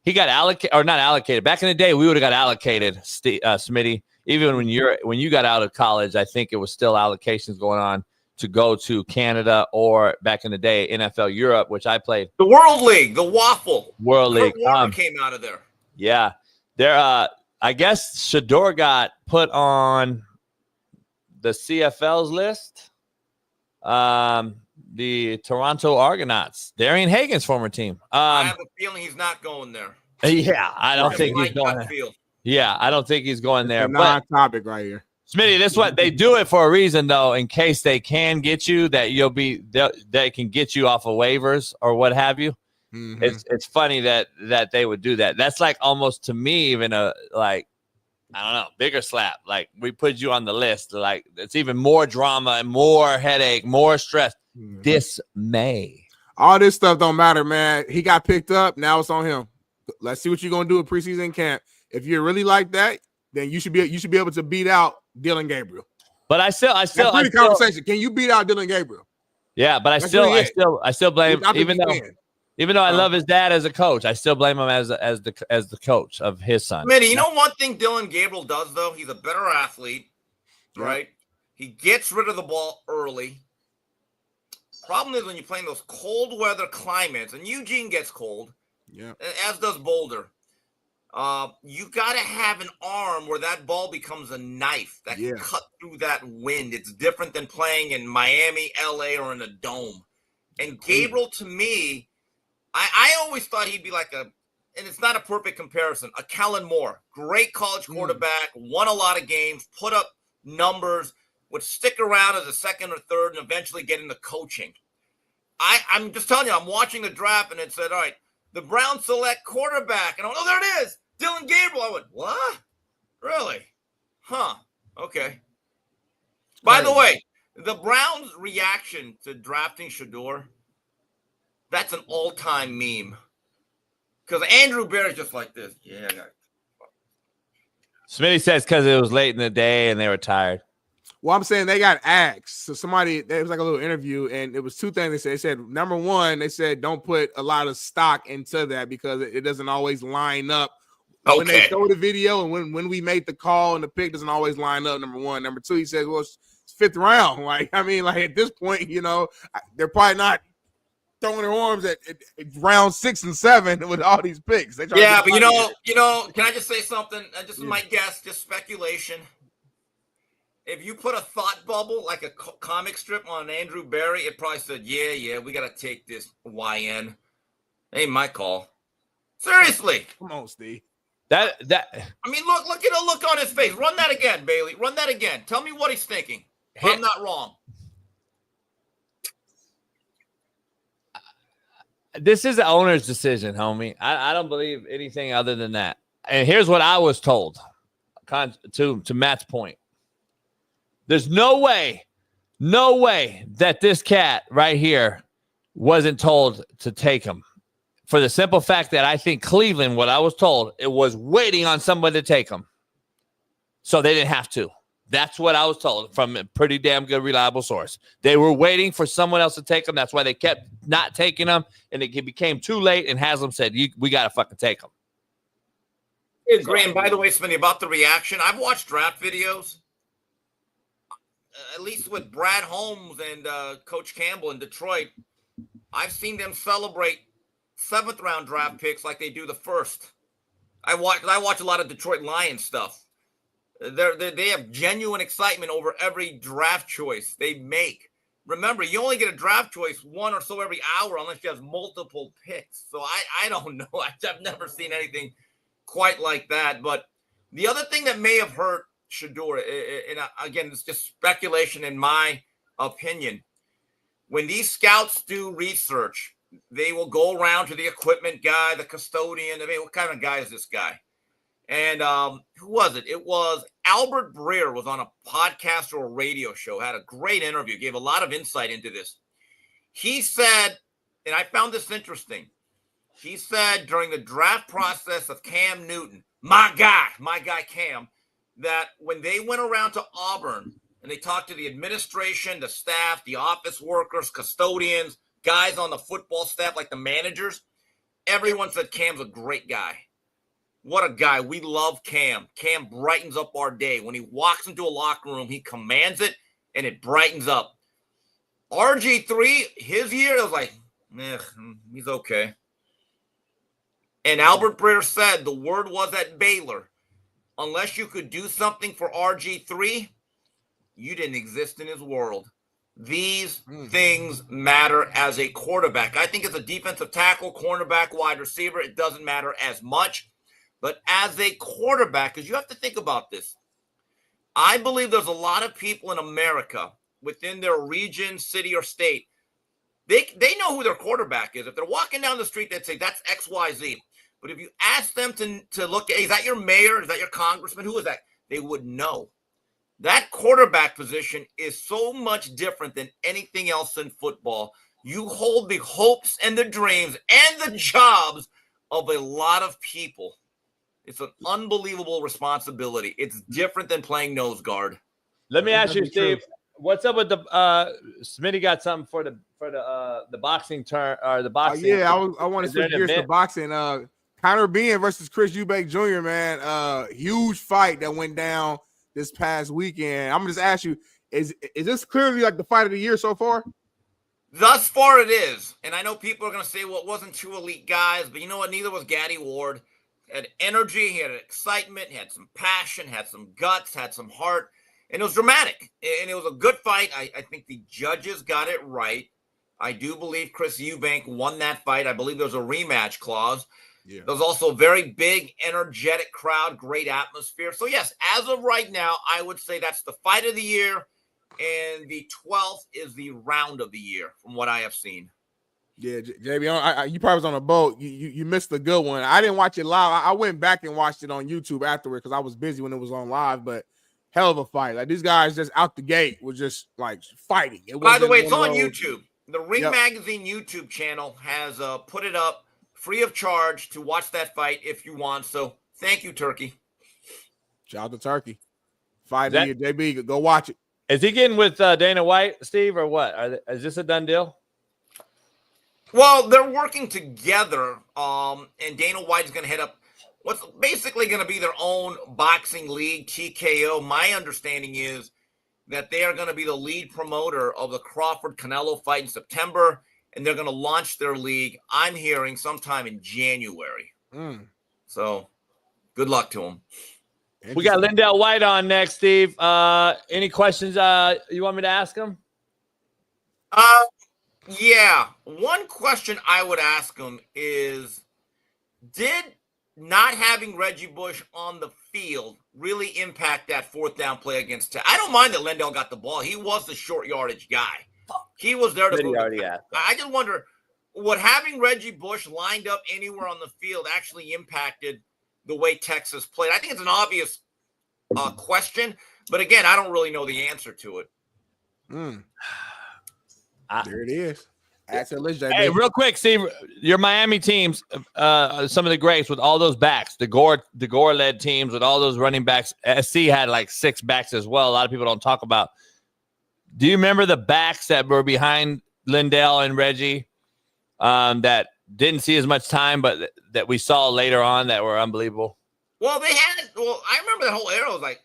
he got allocated, or not allocated. Back in the day, we would have got allocated, Smitty. Even when you got out of college, I think it was still allocations going on to go to Canada, or back in the day, NFL Europe, which I played. The World League, the Waffle. World League. Came out of there. Yeah. I guess Shador got put on the CFL's list. The Toronto Argonauts, Darian Hagan's former team. I have a feeling he's not going there. Yeah, I don't think he's going there. Yeah, I don't think he's going there. Non-topic right here. Smitty, this is what they do it for a reason, though, in case they can get you, that they can get you off of waivers or what have you. Mm-hmm. It's funny that they would do that. That's like almost to me even a I don't know, bigger slap. Like, we put you on the list. Like, it's even more drama and more headache, more stress, dismay. All this stuff don't matter, man. He got picked up. Now it's on him. Let's see what you're gonna do in preseason camp. If you're really like that, then you should be able to beat out Dylan Gabriel. But I still conversation. Can you beat out Dylan Gabriel? Yeah, but I still blame, even though I love his dad as a coach, I still blame him as the coach of his son. Smitty, you know one thing Dylan Gabriel does, though? He's a better athlete, right? He gets rid of the ball early. Problem is when you're playing those cold weather climates, and Eugene gets cold, as does Boulder. You got to have an arm where that ball becomes a knife that can cut through that wind. It's different than playing in Miami, LA, or in a dome. And Gabriel, to me, I always thought he'd be like and it's not a perfect comparison, a Kellen Moore. Great college quarterback, won a lot of games, put up numbers, would stick around as a second or third, and eventually get into coaching. I'm just telling you, I'm watching the draft, and it said, all right, the Browns select quarterback. And I went, oh, there it is, Dylan Gabriel. I went, what? Really? Huh. Okay. By the way, the Browns' reaction to drafting Shador, that's an all-time meme. Because Andrew Barry's just like this. Yeah, I got it. Smitty says because it was late in the day and they were tired. Well, I'm saying they got asked. So it was like a little interview, and it was two things they said. They said, number one, they said don't put a lot of stock into that because it doesn't always line up. Okay. When they show the video and when we made the call and the pick doesn't always line up, number one. Number two, he says, well, it's fifth round. Like, I mean, like at this point, they're probably not throwing their arms at round 6 and 7 with all these picks. But can I just say something? This is my guess, just speculation. If you put a thought bubble, like a comic strip on Andrew Barry, it probably said, yeah, we got to take this YN. Ain't my call. Seriously. Come on, Steve. I mean, look at the look on his face. Run that again, Bailey. Run that again. Tell me what he's thinking. I'm not wrong. This is the owner's decision, homie. I don't believe anything other than that. And here's what I was told, to Matt's point. There's no way that this cat right here wasn't told to take him. For the simple fact that I think Cleveland, what I was told, it was waiting on somebody to take him. So they didn't have to. That's what I was told from a pretty damn good, reliable source. They were waiting for someone else to take them. That's why they kept not taking them, and it became too late, and Haslam said, we got to fucking take them. I agree. And by the way, Smitty, about the reaction, I've watched draft videos, at least with Brad Holmes and Coach Campbell in Detroit. I've seen them celebrate 7th-round draft picks like they do the first. I watch a lot of Detroit Lions stuff. They have genuine excitement over every draft choice they make. Remember, you only get a draft choice one or so every hour unless you have multiple picks. So I don't know. I've never seen anything quite like that. But the other thing that may have hurt Shador, and again, it's just speculation in my opinion, when these scouts do research, they will go around to the equipment guy, the custodian. I mean, what kind of guy is this guy? And who was it? It was Albert Breer was on a podcast or a radio show, had a great interview, gave a lot of insight into this. He said, and I found this interesting, he said during the draft process of Cam Newton, my guy Cam, that when they went around to Auburn and they talked to the administration, the staff, the office workers, custodians, guys on the football staff, like the managers, everyone said Cam's a great guy. What a guy. We love Cam. Cam brightens up our day. When he walks into a locker room, he commands it, and it brightens up. RG3, his year, it was like, he's okay. And Albert Breer said the word was at Baylor, unless you could do something for RG3, you didn't exist in his world. These things matter as a quarterback. I think as a defensive tackle, cornerback, wide receiver, it doesn't matter as much. But as a quarterback, because you have to think about this, I believe there's a lot of people in America within their region, city, or state. They know who their quarterback is. If they're walking down the street, they'd say, that's XYZ. But if you ask them to look at, is that your mayor? Is that your congressman? Who is that? They wouldn't know. That quarterback position is so much different than anything else in football. You hold the hopes and the dreams and the jobs of a lot of people. It's an unbelievable responsibility. It's different than playing nose guard. Let me ask you, Steve, what's up with the Smitty got something for the boxing turn or the boxing? Yeah, I want to switch gears to boxing. Conor Benn versus Chris Eubank Jr., man. Huge fight that went down this past weekend. I'm gonna just ask you, is this clearly like the fight of the year so far? Thus far it is. And I know people are gonna say, well, it wasn't two elite guys, but you know what? Neither was Gaddy Ward. Had energy, he had excitement, he had some passion, had some guts, had some heart, and it was dramatic. And it was a good fight. I think the judges got it right. I do believe Chris Eubank won that fight. I believe there was a rematch clause. Yeah. There was also a very big, energetic crowd, great atmosphere. So, yes, as of right now, I would say that's the fight of the year, and the 12th is the round of the year from what I have seen. Yeah, JB, you probably was on a boat. You missed a good one. I didn't watch it live. I went back and watched it on YouTube afterward because I was busy when it was on live. But hell of a fight. Like these guys just out the gate was just like fighting. By the way, it's on YouTube. The Ring Magazine YouTube channel has put it up free of charge to watch that fight if you want. So thank you, Turkey. Shout out to Turkey. Fight of the year, JB. Go watch it. Is he getting with Dana White, Steve, or what? Is this a done deal? Well, they're working together, and Dana White's going to head up what's basically going to be their own boxing league, TKO. My understanding is that they are going to be the lead promoter of the Crawford-Canelo fight in September, and they're going to launch their league, I'm hearing, sometime in January. So, good luck to them. We got Lindell White on next, Steve. Any questions you want me to ask him? Yeah. One question I would ask him is, did not having Reggie Bush on the field really impact that fourth down play against Tech? I don't mind that Lindell got the ball. He was the short yardage guy. He was there to move. I just wonder, would having Reggie Bush lined up anywhere on the field actually impacted the way Texas played? I think it's an obvious question, but again, I don't really know the answer to it. There it is. Add to the list, JB. Hey, real quick, Steve, your Miami teams, some of the greats with all those backs, the Gore-led teams with all those running backs. SC had like 6 backs as well. A lot of people don't talk about. Do you remember the backs that were behind Lindell and Reggie that didn't see as much time, but that we saw later on that were unbelievable? Well, I remember that whole era was like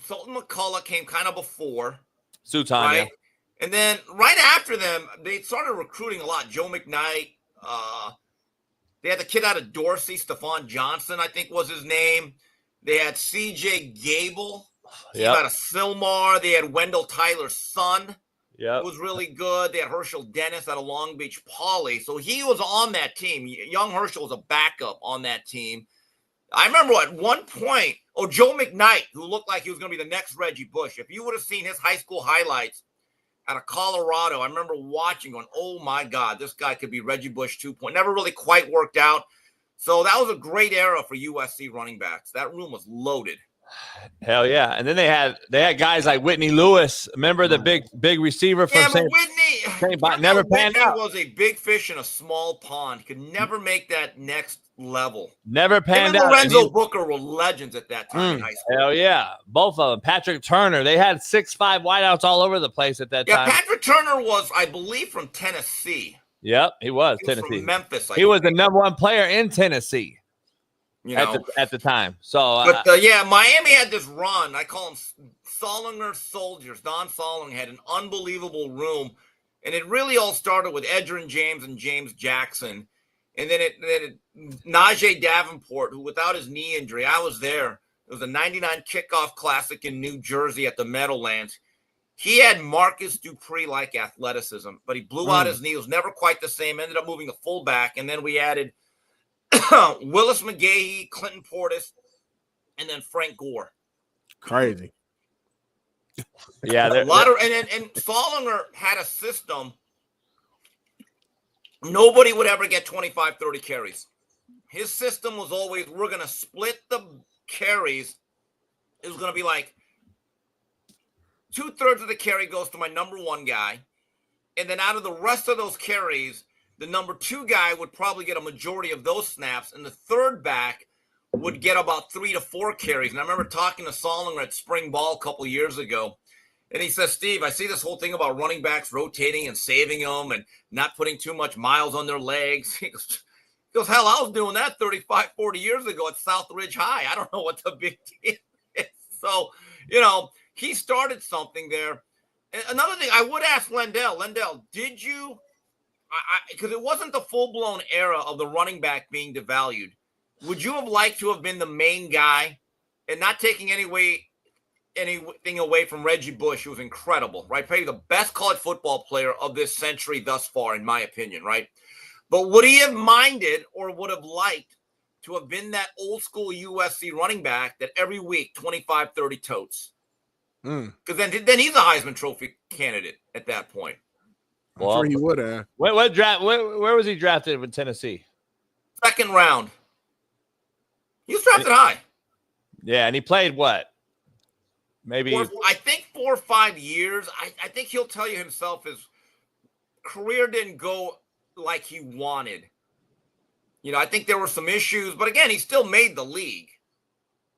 Sultan McCullough came kind of before. Sutan, right? yeah. And then right after them, they started recruiting a lot. Joe McKnight. They had the kid out of Dorsey, Stephon Johnson, I think was his name. They had C.J. Gable. Yep. Out of Sylmar. They had Wendell Tyler's son. Yeah, it was really good. They had Herschel Dennis out of Long Beach Poly. So he was on that team. Young Herschel was a backup on that team. I remember at one point, Joe McKnight, who looked like he was going to be the next Reggie Bush. If you would have seen his high school highlights out of Colorado, I remember watching going, oh my God, this guy could be Reggie Bush 2.0. Never really quite worked out. So that was a great era for USC running backs. That room was loaded. Hell yeah. And then they had guys like Whitney Lewis. Remember the big receiver from St. never panned out. Was a big fish in a small pond. He could never make that next level. Never panned Him and out. Lorenzo Booker were legends at that time in high school. Hell yeah. Both of them. Patrick Turner. They had 6'5" wideouts all over the place at that time. Yeah, Patrick Turner was, I believe, from Tennessee. Yep, he was. He was Tennessee. from Memphis. He was the number 1 player in Tennessee. At the time. So, Miami had this run. I call them Solinger Soldiers. Don Solinger had an unbelievable room, and it really all started with Edgerrin James and James Jackson, and then Najee Davenport, who without his knee injury, I was there. It was a '99 kickoff classic in New Jersey at the Meadowlands. He had Marcus Dupree-like athleticism, but he blew out his knee. It was never quite the same. Ended up moving to fullback, and then we added Willis McGahee, Clinton Portis, and then Frank Gore. Crazy. Yeah, a lot of and Solinger had a system. Nobody would ever get 25, 30 carries. His system was always, we're going to split the carries. It was going to be like 2/3 of the carry goes to my number 1 guy. And then out of the rest of those carries, the number 2 guy would probably get a majority of those snaps, and the third back would get about 3 to 4 carries. And I remember talking to Solinger at spring ball a couple of years ago, and he says, Steve, I see this whole thing about running backs rotating and saving them and not putting too much miles on their legs. He goes, hell, I was doing that 35, 40 years ago at South Ridge High. I don't know what the big deal is. So, he started something there. And another thing, I would ask Lindell, did you – because it wasn't the full-blown era of the running back being devalued. Would you have liked to have been the main guy and not taking anything away from Reggie Bush, who was incredible, right? Probably the best college football player of this century thus far, in my opinion, right? But would he have minded or would have liked to have been that old-school USC running back that every week, 25, 30 totes? Because then he's a Heisman Trophy candidate at that point. I'm sure he would have. Where was he drafted with Tennessee? 2nd round. He was drafted high. Yeah, and he played what? Maybe I think 4 or 5 years. I think he'll tell you himself his career didn't go like he wanted. I think there were some issues, but again, he still made the league.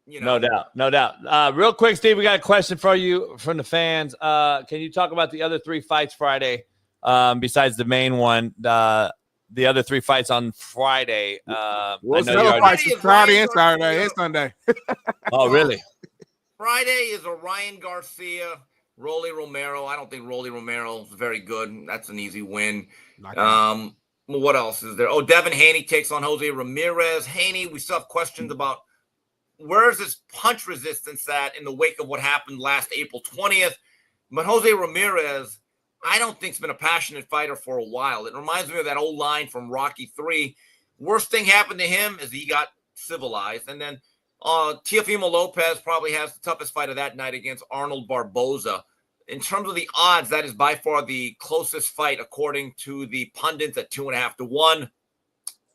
No doubt. Real quick, Steve, we got a question for you from the fans. Can you talk about the other 3 fights Friday? Besides the main one, the other 3 fights on Friday. What's the other fights? Friday and Saturday and Sunday. Oh, really? Friday is a Ryan Garcia, Rolly Romero. I don't think Rolly Romero is very good. That's an easy win. What else is there? Devin Haney takes on Jose Ramirez. Haney, we still have questions about where's his punch resistance at in the wake of what happened last April 20th. But Jose Ramirez, I don't think, has been a passionate fighter for a while. It reminds me of that old line from Rocky III. Worst thing happened to him is he got civilized. And then Teofimo Lopez probably has the toughest fight of that night against Arnold Barboza. In terms of the odds, that is by far the closest fight according to the pundits at 2.5 to 1.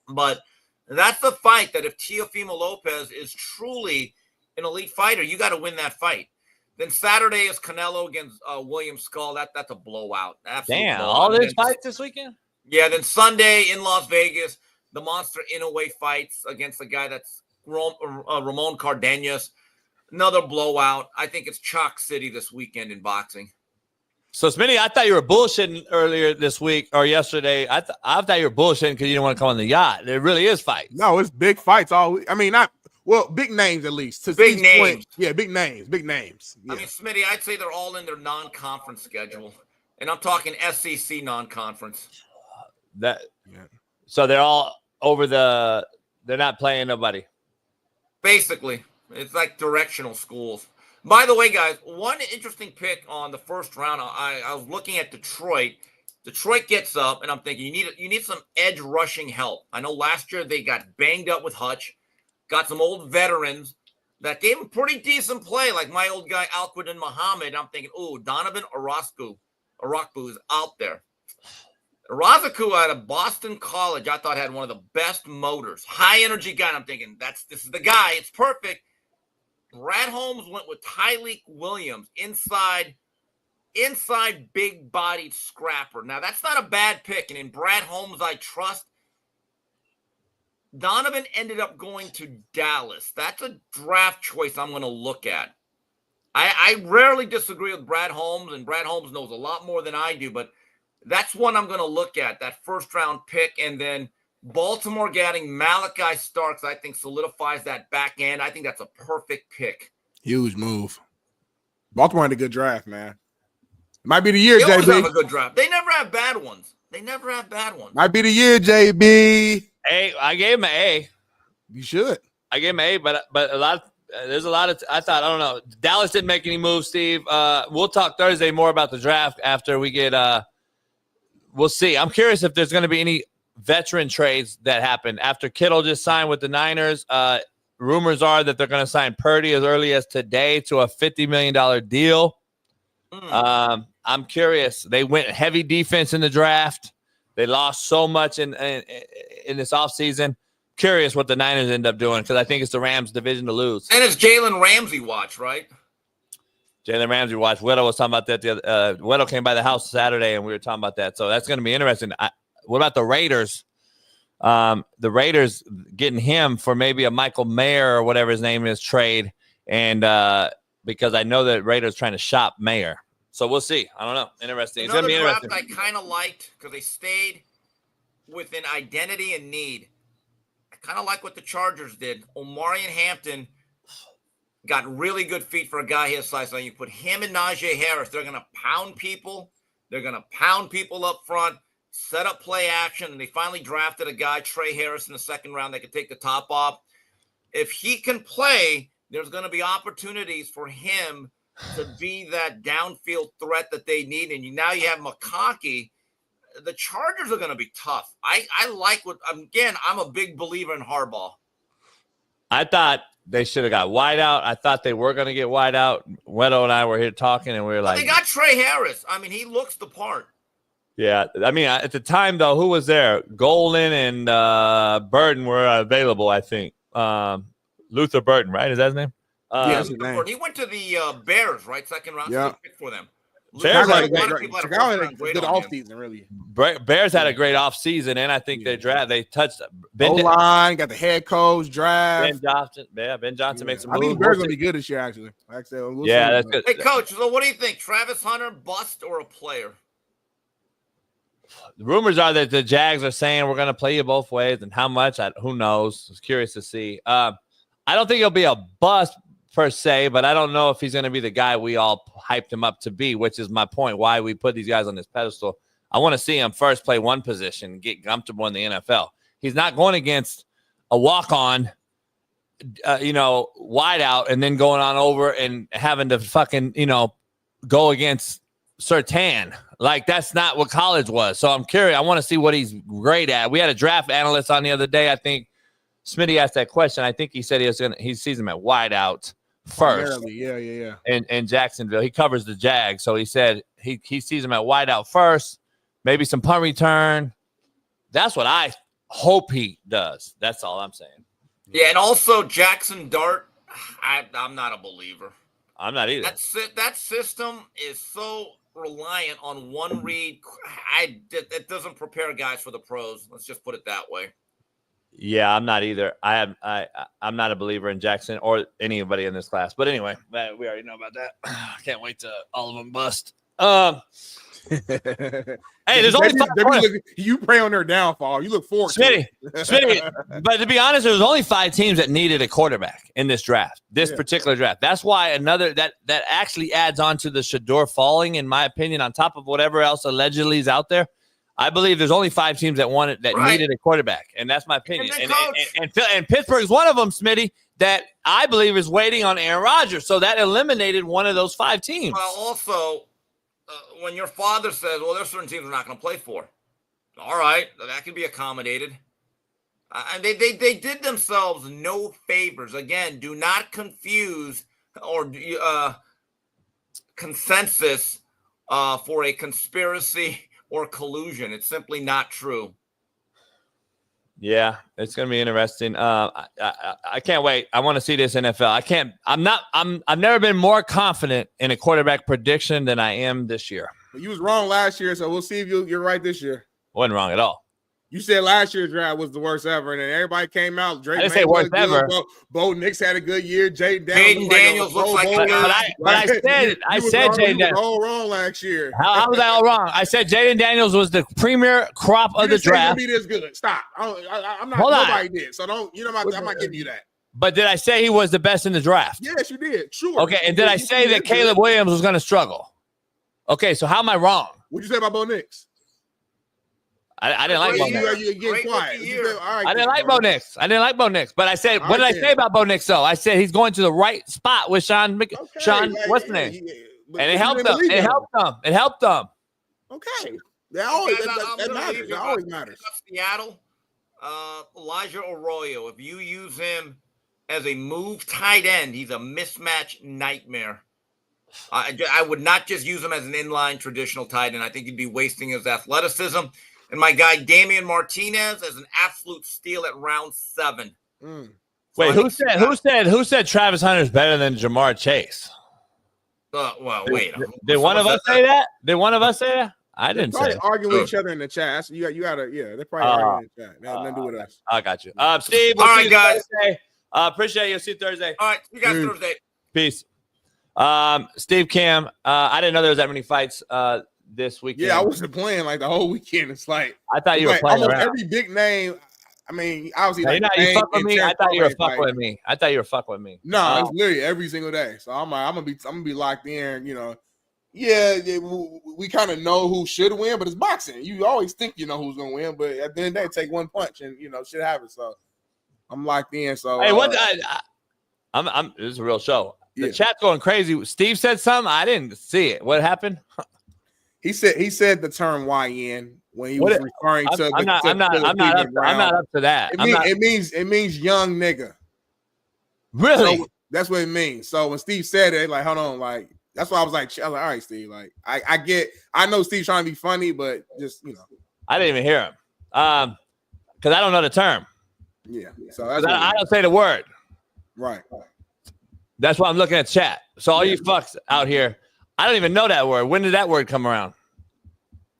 But that's the fight that if Teofimo Lopez is truly an elite fighter, you got to win that fight. Then Saturday is Canelo against William Skull. That's a blowout. Absolute Damn, blowout. all these fights this weekend? Yeah, then Sunday in Las Vegas, the Monster Inoue fights against the guy that's Ramon Cardenas. Another blowout. I think it's Chalk City this weekend in boxing. So, Smitty, I thought you were bullshitting earlier this week or yesterday. I thought you were bullshitting because you didn't want to come on the yacht. There really is fights. No, it's big fights. Big names at least. Big names. Big names. Yeah. I mean, Smitty, I'd say they're all in their non-conference schedule. And I'm talking SEC non-conference. So they're all over they're not playing nobody. Basically. It's like directional schools. By the way, guys, one interesting pick on the first round, I was looking at Detroit. Detroit gets up, and I'm thinking you need some edge rushing help. I know last year they got banged up with Hutch, got some old veterans that gave them pretty decent play, like my old guy Alquidin Muhammad. I'm thinking, Donovan Orozco is out there. Orozco out of Boston College, I thought had one of the best motors, high energy guy. I'm thinking this is the guy. It's perfect. Brad Holmes went with Tyleek Williams, inside big-bodied scrapper. Now, that's not a bad pick, and in Brad Holmes I trust. Donovan ended up going to Dallas. That's a draft choice I'm going to look at. I rarely disagree with Brad Holmes, and Brad Holmes knows a lot more than I do, but that's one I'm going to look at, that first-round pick, and then Baltimore getting Malachi Starks, I think, solidifies that back end. I think that's a perfect pick. Huge move. Baltimore had a good draft, man. Might be the year, They always JB. have a good draft. They never have bad ones. Might be the year, JB. Hey, I gave him an A. You should. I gave him an A, but there's a lot of I don't know. Dallas didn't make any moves, Steve. We'll talk Thursday more about the draft after we get we'll see. I'm curious if there's going to be any veteran trades that happen after Kittle just signed with the Niners. Rumors are that they're going to sign Purdy as early as today to a $50 million deal. I'm curious. They went heavy defense in the draft. They lost so much in this offseason. Curious what the Niners end up doing because I think it's the Rams' division to lose. And it's Jalen Ramsey watch, right? Jalen Ramsey watch. Widow was talking about that. Widow came by the house Saturday, and we were talking about that. So that's going to be interesting. What about the Raiders? The Raiders getting him for maybe a Michael Mayer or whatever his name is trade, and because I know that Raiders trying to shop Mayer. So we'll see. I don't know. Interesting. It's going to be interesting. Draft I kind of liked because they stayed with an identity and need. I kind of like what the Chargers did. Omarion Hampton got really good feet for a guy his size. So you put him and Najee Harris. They're going to pound people. They're going to pound people up front, set up play action, and they finally drafted a guy, Trey Harris, in the second round that could take the top off. If he can play, there's going to be opportunities for him to be that downfield threat that they need. And now you have McConkey. The Chargers are going to be tough. I like I'm a big believer in Harbaugh. I thought they should have got Whiteout. I thought they were going to get Whiteout. Wedo and I were here talking, and we were like, they got Trey Harris. I mean, he looks the part. Yeah. I mean, at the time, though, who was there? Golden and Burton were available, I think. Luther Burton, right? Is that his name? Yes, he went to the Bears, right? Second round. Yeah. So they picked for them. Bears had a good offseason, really. Bears had a great offseason, and I think they touched O-line, got the head coach, draft. Ben Johnson. Yeah, Ben Johnson makes some moves. I think the Bears going to be good this year, actually. Like I said, that's good. Hey, Coach, so what do you think? Travis Hunter, bust or a player? The rumors are that the Jags are saying we're going to play you both ways, and how much, who knows? I was curious to see. I don't think he'll be a bust per se, but I don't know if he's going to be the guy we all hyped him up to be, which is my point, why we put these guys on this pedestal. I want to see him first play one position, get comfortable in the NFL. He's not going against a walk-on, wide out, and then going on over and having to fucking, go against Surtain. Like, that's not what college was. So I'm curious. I want to see what he's great at. We had a draft analyst on the other day. I think Smitty asked that question. I think he said he sees him at wide out first. Yeah. In Jacksonville. He covers the Jags. So he said he sees him at wide out first, maybe some punt return. That's what I hope he does. That's all I'm saying. Yeah, and also Jackson Dart, I'm not a believer. I'm not either. That system is so reliant on one read. It doesn't prepare guys for the pros. Let's just put it that way. Yeah, I'm not either. I'm not a believer in Jackson or anybody in this class. But anyway, we already know about that. I can't wait to all of them bust. Hey, there's only 5. You pray on their downfall. You look forward to it. Smitty. But to be honest, there was only 5 teams that needed a quarterback in this draft, particular draft. That's why that actually adds on to the Shador falling, in my opinion, on top of whatever else allegedly is out there. I believe there's only 5 teams that needed a quarterback, and that's my opinion. And Pittsburgh's one of them, Smitty, that I believe is waiting on Aaron Rodgers. So that eliminated one of those 5 teams. Well, also, when your father says, well, there's certain teams we're not going to play for. All right, that can be accommodated. And they did themselves no favors. Again, do not confuse or consensus for a conspiracy or collusion. It's simply not true. Yeah, it's going to be interesting. I can't wait. I want to see this NFL. I've never been more confident in a quarterback prediction than I am this year. You was wrong last year, so we'll see if you're right this year. Wasn't wrong at all. You said last year's draft was the worst ever, and then everybody came out. Drake I didn't say worst ever. Bo Nix had a good year. Jaden Daniels looks like a guy. But I said Jaden Daniels. All wrong last year. How was I all wrong? I said Jaden Daniels was the premier crop of the draft. Be this good. Stop. I'm not. Hold on. Nobody did. So don't. You know, I'm not giving you that. But did I say he was the best in the draft? Yes, you did. Sure. Okay, and did I say that Caleb Williams was going to struggle? Okay, so how am I wrong? What'd you say about Bo Nix? I didn't like Bo Nix. You're getting quiet. I didn't like Bo Nix. I didn't like Bo Nix. But I said, what did I say about Bo Nix, though? I said he's going to the right spot with Shaun, what's the name? And it helped them. It helped them. Okay. That always matters. Seattle, Elijah Arroyo, if you use him as a move tight end, he's a mismatch nightmare. I would not just use him as an inline traditional tight end. I think he'd be wasting his athleticism. And my guy Damian Martinez as an absolute steal at round 7. Wait, who said Travis Hunter's better than Jamar Chase? Well, wait. Did one of us say that? Did one of us say that? I didn't say. Probably arguing with each other in the chat. You gotta, they're probably arguing in the chat. That has nothing to do with us. I got you. Steve, we'll all right, guys. Appreciate you. See you Thursday. All right, you guys Thursday. Peace. Steve Cam, I didn't know there was that many fights this weekend. Yeah, I wasn't playing like the whole weekend. It's like I thought you were playing almost around. every big name. I mean, obviously, you fuck with me. I thought you were fucking with me. I thought you were fucking with me. No, it's literally every single day. So I'm gonna be locked in. You know, we kind of know who should win, but it's boxing. You always think you know who's gonna win, but at the end of the day, take one punch and shit happens. So I'm locked in. So hey, this is a real show. The chat's going crazy. Steve said something. I didn't see it. What happened? He said the term YN when he was referring to. I'm not up to that. It means young nigga. Really? So that's what it means. So when Steve said it, like, hold on, like that's why I was like, all right, Steve. Like I know Steve's trying to be funny, but just I didn't even hear him. Because I don't know the term. Yeah. So that's I don't say the word. Right. That's why I'm looking at chat. So all you fucks out here, I don't even know that word. When did that word come around?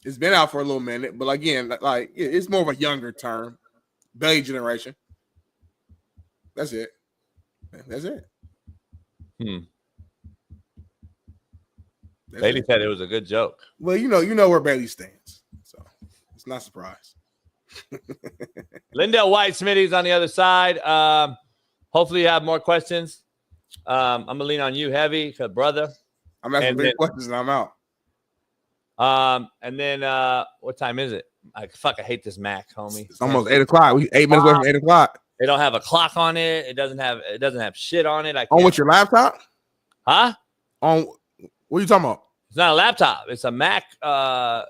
It's been out for a little minute, but again, like it's more of a younger term, belly generation. That's it. Bailey said it was a good joke. Well, you know where Bailey stands, so it's not a surprise. Lindell White, Smitty's on the other side. Hopefully you have more questions. I'm gonna lean on you heavy, brother. I'm asking big questions and I'm out. And then what time is it? I hate this Mac, homie. It's almost 8 o'clock. We 8 minutes away from 8 o'clock. They don't have a clock on it. It doesn't have shit on it. On with your laptop? Huh? On what are you talking about? It's not a laptop. It's a Mac, a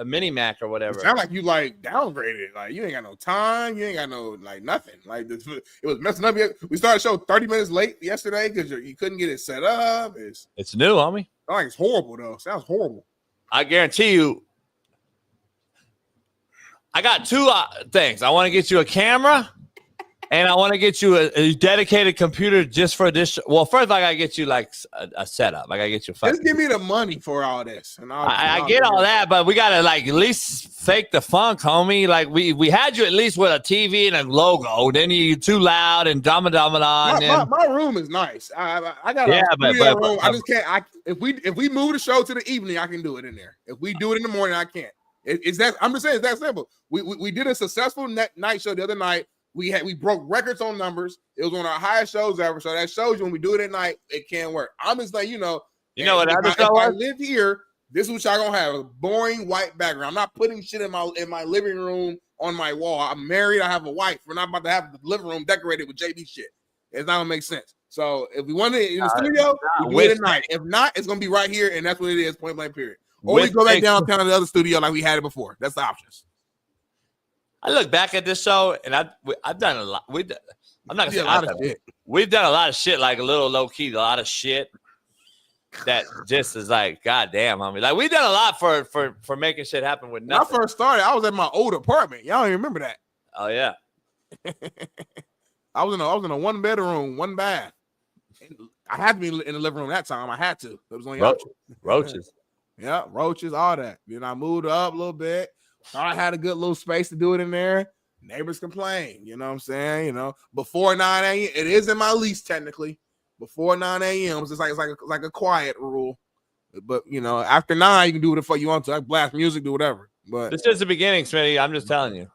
mini Mac or whatever. It sounds like you like downgraded. Like you ain't got no time. You ain't got no like nothing. Like it was messing up. We started the show 30 minutes late yesterday because you couldn't get it set up. It's new, homie. Like it's horrible though. Sounds horrible. I guarantee you. I got 2 things. I want to get you a camera, And I want to get you a dedicated computer just for this. Well, first I gotta get you like a setup. I gotta get you. Just give me the money for all this, and I get all that, but we gotta like at least fake the funk, homie. Like we had you at least with a TV and a logo. Then you're too loud and drama. My room is nice. I got a studio room. I just can't. If we move the show to the evening, I can do it in there. If we do it in the morning, I can't. It's that. I'm just saying it's that simple. We did a successful night show the other night. We broke records on numbers. It was one of our highest shows ever. So that shows you when we do it at night, it can't work. I'm just like, you know what if I live here, this is what y'all gonna have, a boring white background. I'm not putting shit in my living room on my wall. I'm married, I have a wife. We're not about to have the living room decorated with JB shit. It's not gonna make sense. So if we want it in the studio, we do it at night. If not, it's gonna be right here, and that's what it is, point blank period. Or we go back downtown to the other studio like we had it before. That's the options. I look back at this show, and I've done a lot. I'm not gonna say a lot of shit. We've done a lot of shit, like a little low key, a lot of shit that just is like, God damn, homie. Like we've done a lot for making shit happen with nothing. When I first started, I was at my old apartment. Y'all don't even remember that. Oh yeah. I was in a 1-bedroom, 1 bath. I had to be in the living room that time. I had to. It was only roaches. Yeah, roaches, all that. Then I moved up a little bit. Thought I had a good little space to do it in there. Neighbors complain, you know what I'm saying? You know, before 9 a.m. It is in my lease technically. Before 9 a.m. It's like a quiet rule. But you know, after 9, you can do what the fuck you want to. Like blast music, do whatever. But this is the beginning, Smitty. I'm just telling you.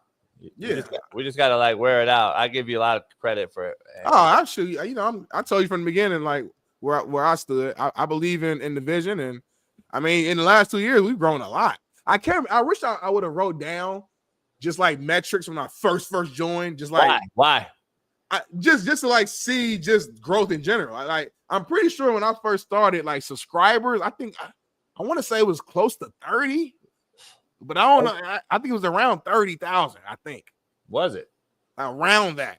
Yeah, we just gotta like wear it out. I give you a lot of credit for it. Oh, I should. You know, I told you from the beginning, like where I stood. I believe in the vision, and I mean, in the last 2 years, we've grown a lot. I wish I would have wrote down just like metrics when I first joined. Just like why? Just to like see just growth in general. I'm pretty sure when I first started, like subscribers, I think I want to say it was close to 30, but I don't know. I think it was around 30,000. I think was it around that?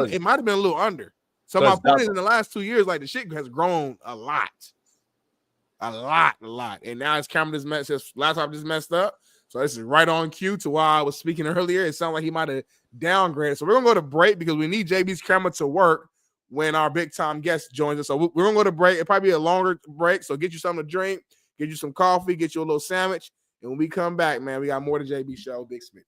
It might have been a little under. So my point is, in the last 2 years, like the shit has grown a lot. A lot. And now his camera his laptop just messed up. So this is right on cue to why I was speaking earlier. It sounded like he might have downgraded. So we're going to go to break because we need JB's camera to work when our big time guest joins us. So we're going to go to break. It'll probably be a longer break. So get you something to drink, get you some coffee, get you a little sandwich. And when we come back, man, we got more to JB show. Big Smitty.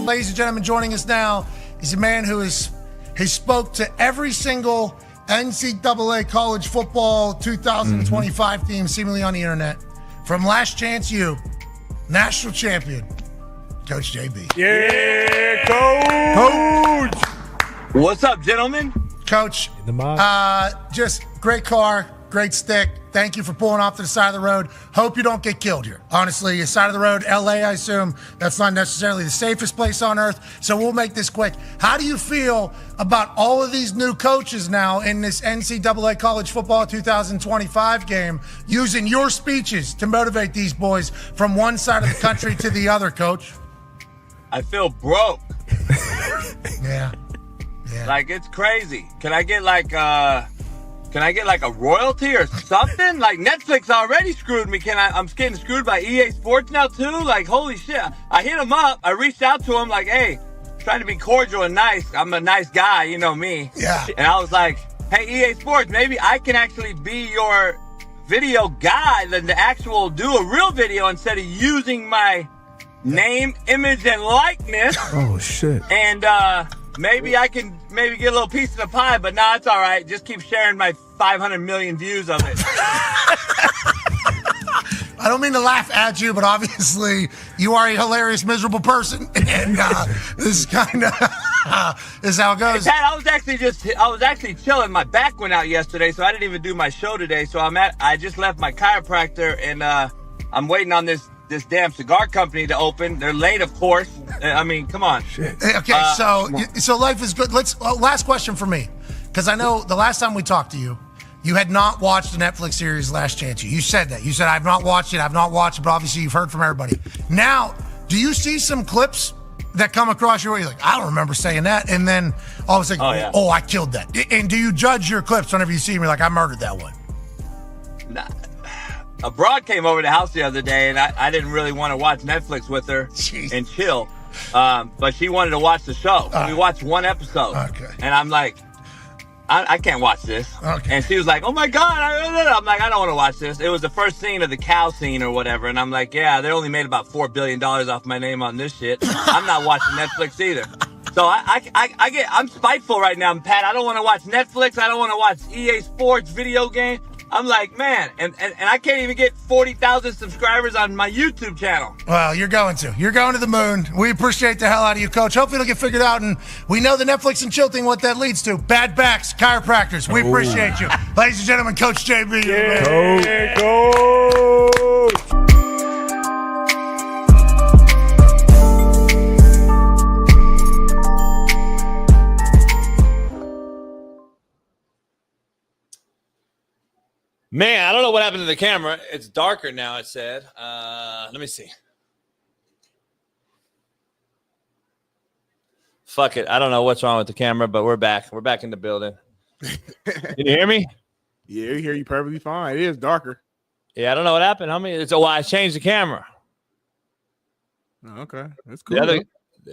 Ladies and gentlemen, joining us now is a man who spoke to every single NCAA college football 2025 team seemingly on the internet. From Last Chance U, national champion, Coach JB. Yeah, Coach. What's up, gentlemen? Coach, just great car, great stick. Thank you for pulling off to the side of the road. Hope you don't get killed here. Honestly, the side of the road, LA, I assume that's not necessarily the safest place on earth. So we'll make this quick. How do you feel about all of these new coaches now in this NCAA college football 2025 game using your speeches to motivate these boys from one side of the country to the other, Coach? I feel broke. Yeah. Like, it's crazy. Can I get like a royalty or something? Like, Netflix already screwed me. I'm getting screwed by EA Sports now too? Like, holy shit. I hit him up. I reached out to him like, hey, trying to be cordial and nice. I'm a nice guy, you know me. Yeah. And I was like, hey, EA Sports, maybe I can actually be your video guy than to actual do a real video instead of using my name, image, and likeness. Oh, shit. And maybe I can get a little piece of the pie, but nah, it's all right. Just keep sharing my 500 million views of it. I don't mean to laugh at you, but obviously you are a hilarious, miserable person, and this is kind of is how it goes. Hey, Pat, I was actually chilling. My back went out yesterday, so I didn't even do my show today. So I just left my chiropractor, and I'm waiting on this this damn cigar company to open. They're late, of course. I mean, come on. Okay, so life is good. Last question for me, because I know the last time we talked to you, you had not watched the Netflix series Last Chance U. You said that. You said, I've not watched it, but obviously you've heard from everybody. Now, do you see some clips that come across your way? You're like, I don't remember saying that. And then all of a sudden, oh, I killed that. And do you judge your clips whenever you see them? You're like, I murdered that one. Nah. A broad came over to the house the other day, and I didn't really want to watch Netflix with her and chill. But she wanted to watch the show. We watched one episode. Okay. And I'm like, I can't watch this. Okay. And she was like, oh my God. I'm like, I don't want to watch this. It was the first scene of the cow scene or whatever. And I'm like, yeah, they only made about $4 billion off my name on this shit. I'm not watching Netflix either. So I'm spiteful right now, Pat. I don't want to watch Netflix. I don't want to watch EA Sports video game. I'm like, man, and I can't even get 40,000 subscribers on my YouTube channel. Well, you're going to the moon. We appreciate the hell out of you, Coach. Hopefully it'll get figured out, and we know the Netflix and chill thing, what that leads to. Bad backs, chiropractors. We appreciate you. Ladies and gentlemen, Coach JB. Yeah, Coach. Man, I don't know what happened to the camera. It's darker now, it said. Let me see. Fuck it. I don't know what's wrong with the camera, but we're back. We're back in the building. Can you hear me? Yeah, we hear you perfectly fine. It is darker. Yeah, I don't know what happened, homie. It's why I changed the camera. Oh, okay. That's cool.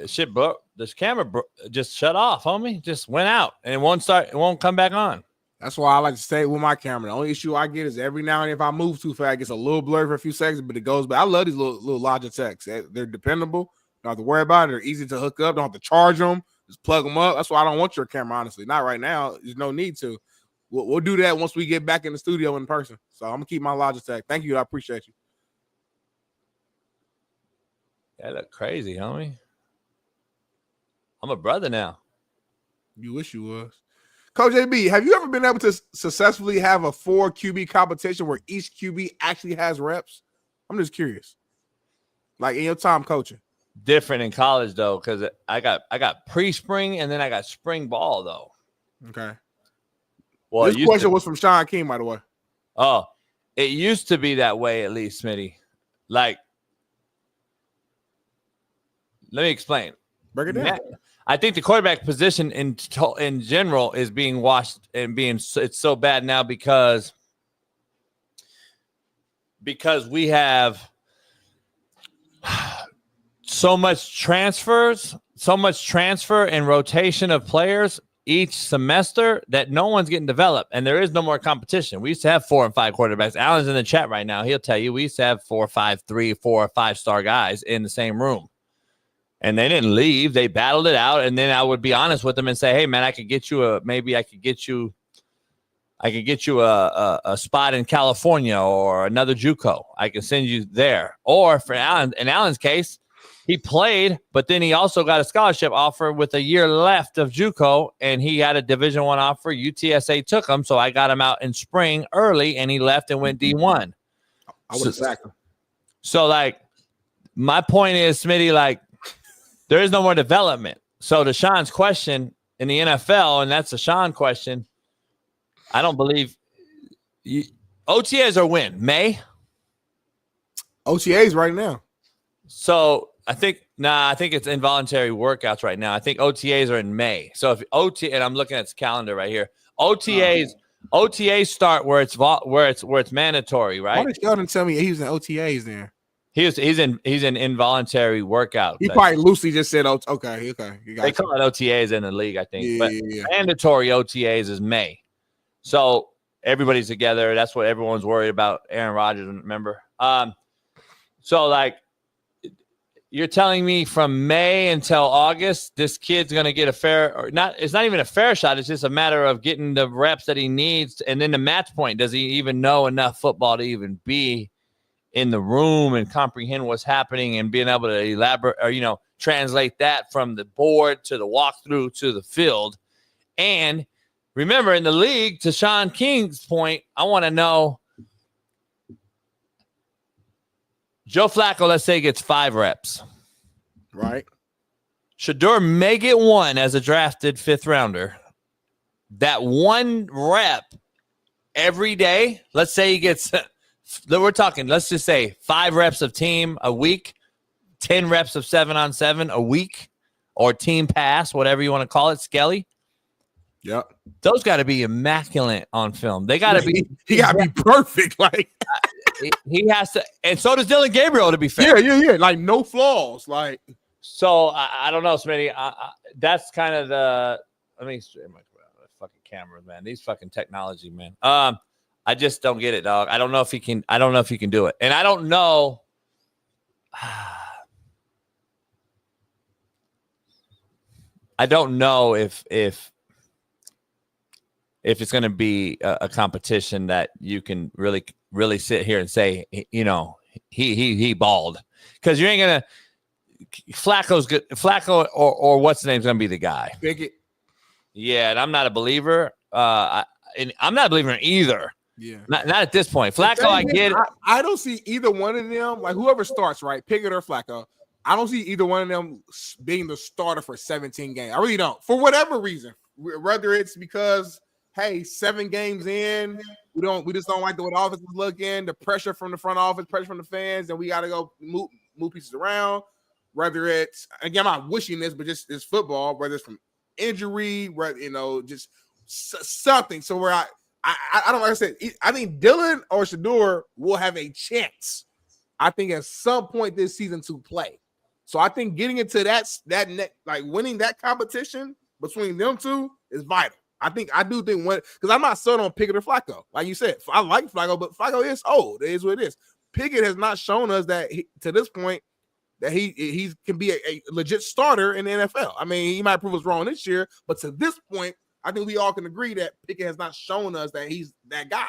Shit, bro. This camera just shut off, homie. Just went out and it won't come back on. That's why I like to stay with my camera. The only issue I get is every now and then if I move too fast, it gets a little blurry for a few seconds, but it goes back. I love these little Logitechs. They're dependable. Don't have to worry about it. They're easy to hook up. Don't have to charge them. Just plug them up. That's why I don't want your camera, honestly. Not right now. There's no need to. We'll do that once we get back in the studio in person. So I'm going to keep my Logitech. Thank you. I appreciate you. That look crazy, homie. I'm a brother now. You wish you was. Coach AB, have you ever been able to successfully have a 4 QB competition where each QB actually has reps? I'm just curious. Like in your time coaching. Different in college though, because I got pre-spring and then I got spring ball though. Okay. Well, this question was from Shaun King, by the way. Oh, it used to be that way, at least, Smitty. Like, let me explain. Break it down. I think the quarterback position in general is being washed and it's so bad now because we have so much transfer and rotation of players each semester that no one's getting developed, and there is no more competition. We used to have 4 and 5 quarterbacks. Alan's in the chat right now. He'll tell you we used to have 4 or 5, 3, 4 or 5 star guys in the same room. And they didn't leave. They battled it out. And then I would be honest with them and say, hey, man, I could get you a spot in California or another JUCO. I can send you there. Or for Alan, in Alan's case, he played, but then he also got a scholarship offer with a year left of JUCO, and he had a Division I offer. UTSA took him, so I got him out in spring early, and he left and went D1. I would have sacked him. So, like, my point is, Smitty, like, there is no more development. So to Shaun's question in the NFL, and that's a Shaun question, I don't believe OTAs are when? May? OTAs right now. So I think it's involuntary workouts right now. I think OTAs are in May. So if and I'm looking at the calendar right here. OTAs start where it's mandatory, right? Why did Sheldon tell me he was in OTAs there? He's in involuntary workout. He probably loosely just said, okay. They call it OTAs in the league, I think. But mandatory OTAs is May. So everybody's together. That's what everyone's worried about. Aaron Rodgers, remember? So like you're telling me from May until August, this kid's going to get it's not even a fair shot. It's just a matter of getting the reps that he needs. And then the match point, does he even know enough football to even be in the room and comprehend what's happening and being able to elaborate or, translate that from the board to the walkthrough to the field. And remember, in the league, to Shaun King's point, I want to know Joe Flacco, let's say, gets 5 reps. Right. Shador may get 1 as a drafted 5th rounder. That 1 rep every day, let's say he gets, we're talking, let's just say 5 reps of team a week, 10 reps of 7-on-7 a week, or team pass, whatever you want to call it, Skelly. Yep. Those got to be immaculate on film. They got to be. He got to be perfect. Like he has to, and so does Dylan Gabriel. To be fair, yeah. Like no flaws. Like so, I don't know, Smitty. That's kind of the. Let me straight my fucking cameras, man. These fucking technology, man. I just don't get it, dog. I don't know if he can. I don't know if he can do it, and I don't know. I don't know if it's going to be a competition that you can really sit here and say, you know, he balled, because you ain't gonna Flacco's good. Flacco or what's the name's going to be the guy. Pickett. Yeah, and I'm not a believer. And I'm not a believer in either. Yeah, not at this point. Flacco, I get it. I don't see either one of them. Like whoever starts, right, Pickett or Flacco. I don't see either one of them being the starter for 17 games. I really don't. For whatever reason, whether it's because, hey, 7 games in, we just don't like the way the offense is looking, the pressure from the front office, pressure from the fans, and we got to go move pieces around. Whether it's, again, I'm not wishing this, but just it's football. Whether it's from injury, whether just something. So where I don't, like I said, I think Dylan or Shador will have a chance, I think, at some point this season to play. So I think getting into like winning that competition between them two is vital. I do think because I'm not sold on Pickett or Flacco. Like you said, I like Flacco, but Flacco is old. It is what it is. Pickett has not shown us that to this point that he can be a legit starter in the NFL. I mean, he might prove us wrong this year, but to this point, I think we all can agree that Pickett has not shown us that he's that guy.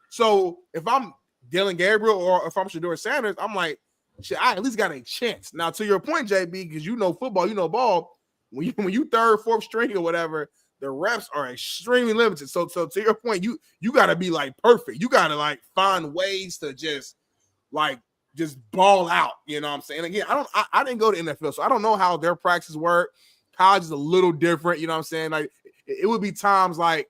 So if I'm Dylan Gabriel or if I'm Shador Sanders, I'm like, shit, I at least got a chance. Now, to your point, JB, because you know football, you know ball, when you 3rd, 4th string or whatever, the reps are extremely limited. So to your point, you got to be like perfect. You got to like find ways to just ball out. You know what I'm saying? Again, I didn't go to NFL, so I don't know how their practices work. College is a little different. You know what I'm saying? Like it would be times like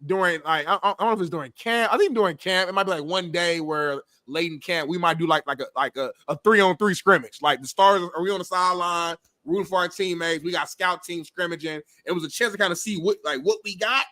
during I don't know if it's during camp. I think during camp it might be like one day where late in camp we might do like a 3-on-3 scrimmage. Like the stars are we on the sideline rooting for our teammates. We got scout team scrimmaging. It was a chance to kind of see what we got.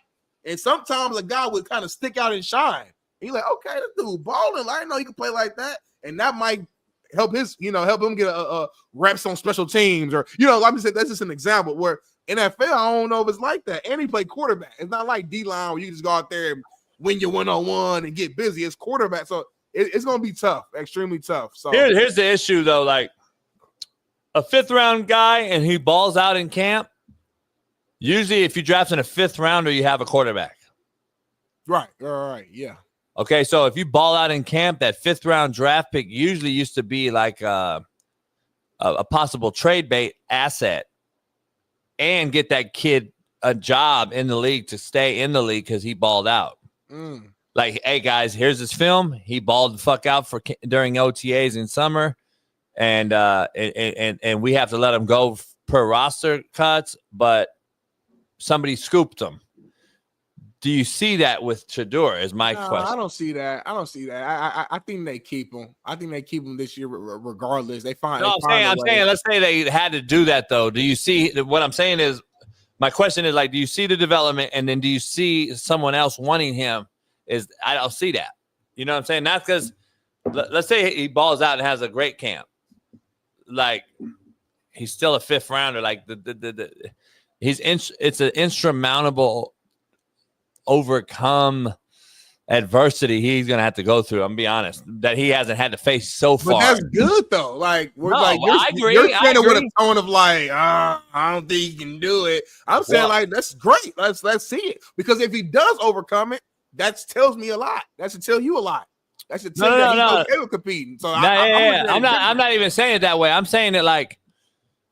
And sometimes a guy would kind of stick out and shine. And you're like, okay, this dude balling. I didn't know he could play like that. And that might help help him get a reps on special teams, or like I said, that's just an example where NFL, I don't know if it's like that. And he played quarterback. It's not like D-line where you just go out there and win your one-on-one and get busy. It's quarterback. So it's going to be tough, extremely tough. So here's the issue, though. Like a 5th-round guy and he balls out in camp, usually if you draft in a 5th rounder, you have a quarterback. Right. All right. Yeah. Okay, so if you ball out in camp, that 5th-round draft pick usually used to be like a possible trade bait asset and get that kid a job in the league to stay in the league because he balled out. Like, hey, guys, here's his film. He balled the fuck out during OTAs in summer, and we have to let him go per roster cuts, but somebody scooped him. Do you see that with Shador? Is my question. I don't see that. I think they keep him. I think they keep him this year regardless. They find. No, I'm saying. Let's say they had to do that though. Do you see what I'm saying? Is my question is like, do you see the development, and then do you see someone else wanting him? I don't see that. You know what I'm saying? Not because let's say he balls out and has a great camp. Like he's still a 5th rounder. Like it's an insurmountable. Overcome adversity he's gonna have to go through. I'm gonna be honest that he hasn't had to face so far. But that's good though. Like I agree. You're saying it with a tone of like, I don't think he can do it. I'm saying like that's great. Let's see it, because if he does overcome it, that tells me a lot. That should tell you a lot. That should tell you that he's okay with competing. So I'm not even saying it that way. I'm saying it like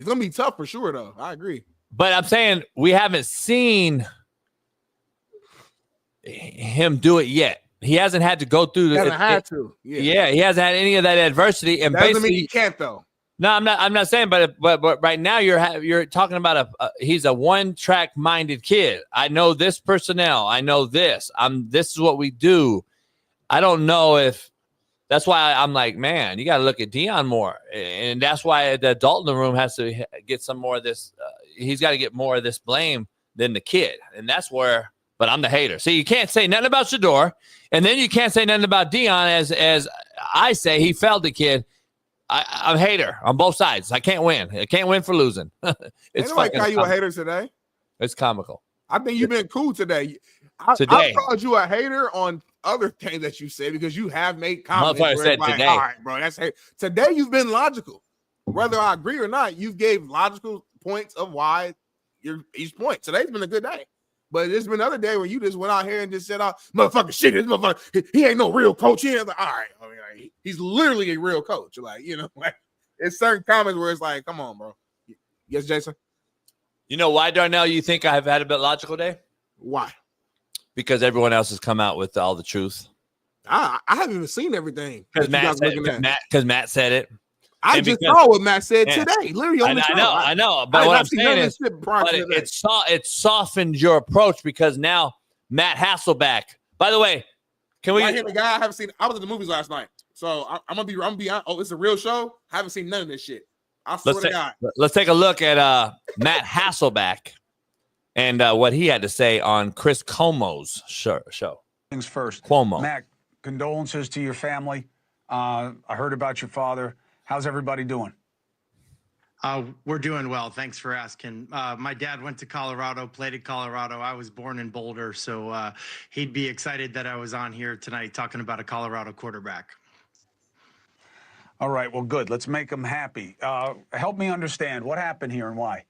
it's gonna be tough for sure though. I agree. But I'm saying we haven't seen him do it yet. he hasn't had to go through. He hasn't had to. Yeah, he hasn't had any of that adversity, and that doesn't basically mean he can't though. No, I'm not saying, but right now you're talking about he's a one-track minded kid. I know this personnel. I know this. This is what we do. I don't know if that's why I'm like, man, you got to look at Deion more, and that's why the adult in the room has to get some more of this. He's got to get more of this blame than the kid, and that's where. But I'm the hater. See, you can't say nothing about Shador, and then you can't say nothing about Deion as I say he failed the kid. I'm a hater on both sides. I can't win. I can't win for losing. It's like how you a hater today. It's comical. I think you've been cool today. I called you a hater on other things that you said because you have made comments. Motherfucker said like, today. All right, bro, that's hate. Today you've been logical. Whether I agree or not, you gave logical points of why each point. Today's been a good day. But there's been another day where you just went out here and just said, motherfucker, shit, this motherfucker, he ain't no real coach. He ain't like, all right. I mean, like, he's literally a real coach. Like, like it's certain comments where it's like, come on, bro. Yes, Jason? You know why, Darnell, you think I've had a bit logical day? Why? Because everyone else has come out with all the truth. I haven't even seen everything. Because Matt said it. I just saw what Matt said today. Literally on the show. I know. But what I'm saying is, it softened your approach because now Matt Hasselbeck. By the way, can we? The guy I haven't seen. I was at the movies last night, so I'm gonna be honest. Oh, it's a real show. I haven't seen none of this shit. I swear to God. Let's take a look at Matt Hasselbeck and what he had to say on Chris Cuomo's show. Things first. Cuomo. Matt, condolences to your family. I heard about your father. How's everybody doing? We're doing well. Thanks for asking. My dad went to Colorado, played at Colorado. I was born in Boulder, so he'd be excited that I was on here tonight talking about a Colorado quarterback. All right, well, good. Let's make him happy. Help me understand what happened here and why.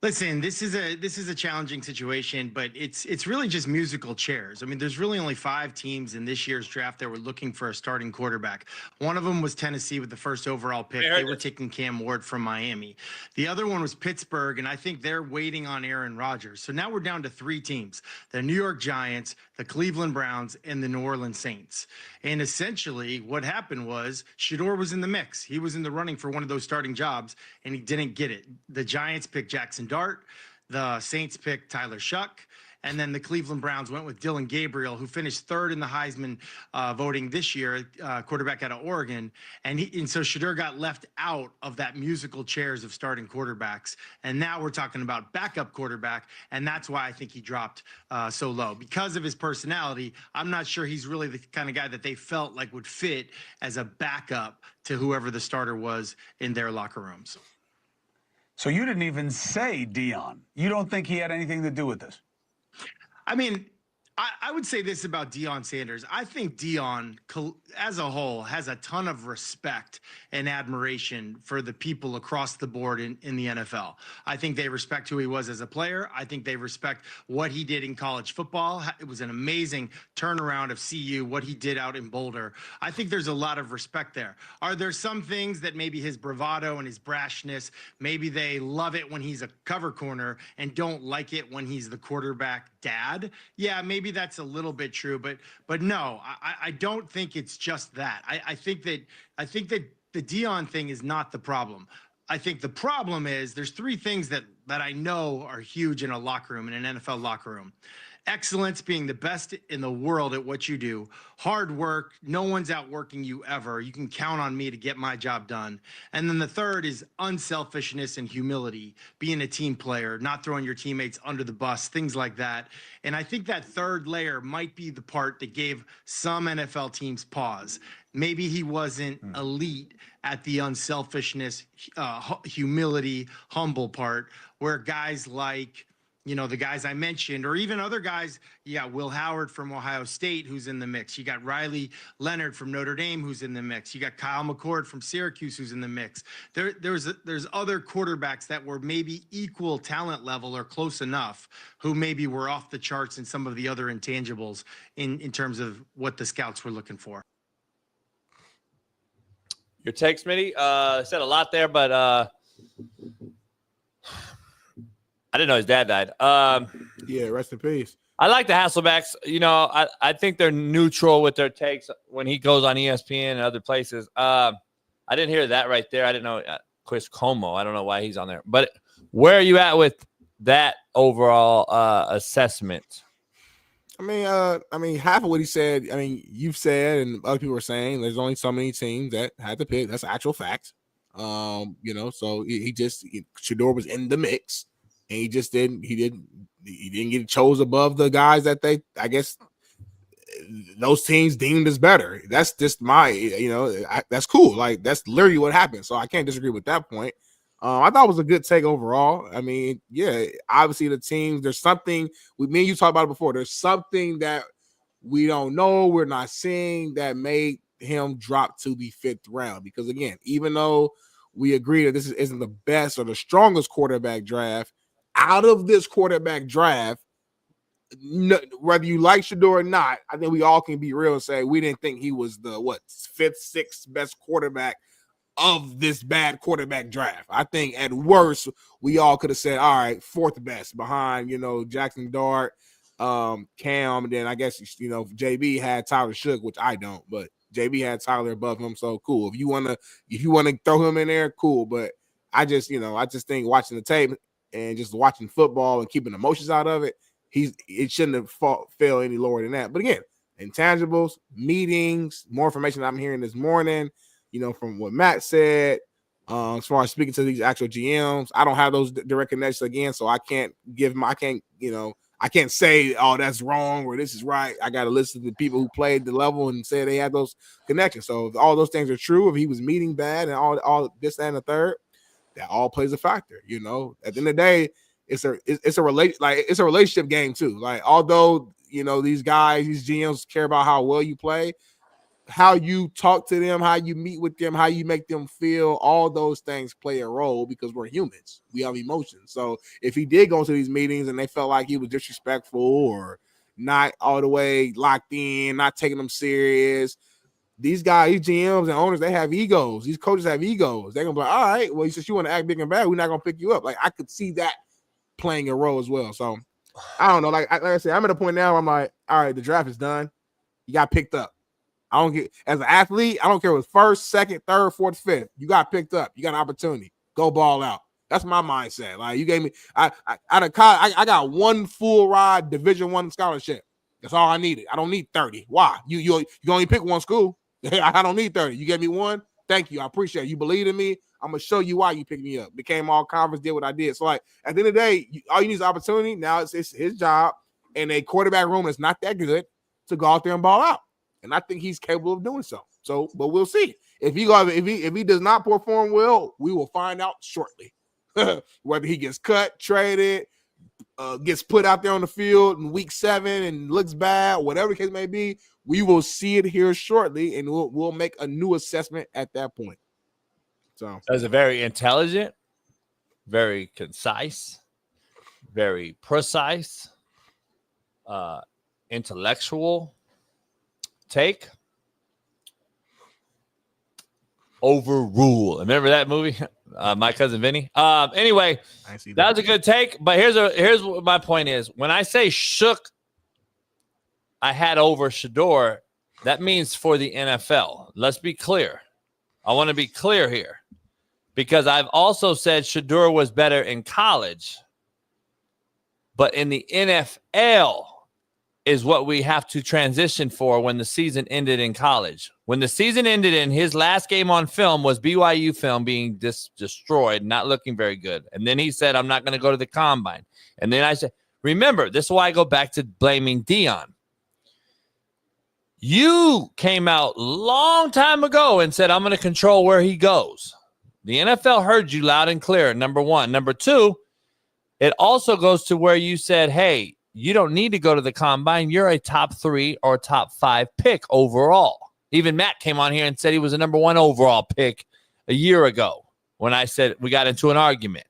Listen, this is a challenging situation, but it's really just musical chairs. I mean, there's really only 5 teams in this year's draft that were looking for a starting quarterback. One of them was Tennessee with the first overall pick. They were taking Cam Ward from Miami. The other one was Pittsburgh, and I think they're waiting on Aaron Rodgers. So now we're down to 3 teams: the New York Giants, the Cleveland Browns, and the New Orleans Saints. And essentially what happened was Shador was in the mix. He was in the running for one of those starting jobs, and he didn't get it. The Giants picked Jackson Dart. The Saints picked Tyler Shuck. And then the Cleveland Browns went with Dylan Gabriel, who finished 3rd in the Heisman voting this year, quarterback out of Oregon. And so Shador got left out of that musical chairs of starting quarterbacks. And now we're talking about backup quarterback. And that's why I think he dropped so low. Because of his personality, I'm not sure he's really the kind of guy that they felt like would fit as a backup to whoever the starter was in their locker rooms. So you didn't even say Deion. You don't think he had anything to do with this? I mean, I would say this about Deion Sanders. I think Deion, as a whole, has a ton of respect and admiration for the people across the board in the NFL. I think they respect who he was as a player. I think they respect what he did in college football. It was an amazing turnaround of CU, what he did out in Boulder. I think there's a lot of respect there. Are there some things that maybe his bravado and his brashness, maybe they love it when he's a cover corner and don't like it when he's the quarterback dad? Yeah, maybe that's a little bit true, but no, I don't think it's just that. I think that the Deion thing is not the problem. I think the problem is there's 3 things that I know are huge in a locker room, in an NFL locker room. Excellence, being the best in the world at what you do. Hard work, no one's outworking you ever. You can count on me to get my job done. And then the third is unselfishness and humility, being a team player, not throwing your teammates under the bus, things like that. And I think that third layer might be the part that gave some NFL teams pause. Maybe he wasn't elite at the unselfishness, humility, humble part, where guys like, the guys I mentioned, or even other guys, Will Howard from Ohio State, who's in the mix. You got Riley Leonard from Notre Dame, who's in the mix. You got Kyle McCord from Syracuse, who's in the mix. There's other quarterbacks that were maybe equal talent level or close enough, who maybe were off the charts in some of the other intangibles in terms of what the scouts were looking for. Your take, Smitty. Said a lot there, but I didn't know his dad died. Yeah, rest in peace. I like the Hasselbacks. You know, I think they're neutral with their takes when he goes on ESPN and other places. I didn't hear that right there. I didn't know Chris Como. I don't know why he's on there. But where are you at with that overall assessment? I mean, half of what he said, I mean, you've said and other people are saying there's only so many teams that had to pick. That's an actual fact. You know, so Shador was in the mix and he didn't get chose above the guys that I guess those teams deemed as better. That's just that's cool. Like, that's literally what happened. So I can't disagree with that point. I thought it was a good take overall. I mean, yeah, obviously the teams, there's something me and you talked about it before. There's something that we don't know, we're not seeing that made him drop to the 5th round. Because again, even though we agree that this isn't the best or the strongest quarterback draft, out of this quarterback draft, whether you like Shador or not, I think we all can be real and say we didn't think he was the 5th, 6th best quarterback of this bad quarterback draft. I think at worst we all could have said, all right, 4th best behind, Jackson Dart, Cam, and then I guess JB had Tyler Shook, which I don't, but JB had Tyler above him, so cool. If you wanna throw him in there, cool. But I just think watching the tape and just watching football and keeping emotions out of it, it shouldn't have fell any lower than that. But again, intangibles, meetings, more information that I'm hearing this morning, from what Matt said, as far as speaking to these actual GMs, I don't have those direct connections again, so I can't say, oh, that's wrong or this is right. I got to listen to the people who played the level and say they had those connections. So if all those things are true, if he was meeting bad and all this, that, and the third, that all plays a factor. At the end of the day, it's a relationship game too. Like, although these guys, these GMs care about how well you play, how you talk to them, how you meet with them, how you make them feel, all those things play a role because we're humans. We have emotions. So if he did go to these meetings and they felt like he was disrespectful or not all the way locked in, not taking them serious, these guys, these GMs and owners, they have egos. These coaches have egos. They're going to be like, all right, well, since you want to act big and bad, we're not going to pick you up. Like, I could see that playing a role as well. So I don't know. Like I said, I'm at a point now where I'm like, all right, the draft is done. You got picked up. I don't get, as an athlete, I don't care if it's 1st, 2nd, 3rd, 4th, 5th. You got picked up. You got an opportunity. Go ball out. That's my mindset. Like, you gave me, I got one full ride Division I scholarship. That's all I needed. I don't need 30. Why? You only pick one school. I don't need 30. You gave me one. Thank you. I appreciate it. You believe in me. I'm gonna show you why you picked me up. Became all conference, did what I did. So, like, at the end of the day, all you need is opportunity. Now it's his job in a quarterback room that's not that good to go out there and ball out. And I think he's capable of doing so. So, but we'll see. If he does not perform well, we will find out shortly. Whether he gets cut, traded, gets put out there on the field in week 7 and looks bad, whatever the case may be, we will see it here shortly, and we'll make a new assessment at that point. So that's a very intelligent, very concise, very precise, intellectual take. Overrule. Remember that movie? My Cousin Vinny. Anyway, that was a good take. But here's what my point is. When I say Shook, I had over Shador, that means for the NFL. Let's be clear. I want to be clear here. Because I've also said Shador was better in college. But in the NFL is what we have to transition for when the season ended in college. When the season ended and his last game on film was BYU film being destroyed, not looking very good. And then he said, I'm not going to go to the combine. And then I said, remember, this is why I go back to blaming Dion. You came out a long time ago and said, I'm going to control where he goes. The NFL heard you loud and clear, number one. Number two, it also goes to where you said, hey, you don't need to go to the combine. You're a top 3 or top 5 pick overall. Even Matt came on here and said he was a number 1 overall pick a year ago when I said we got into an argument.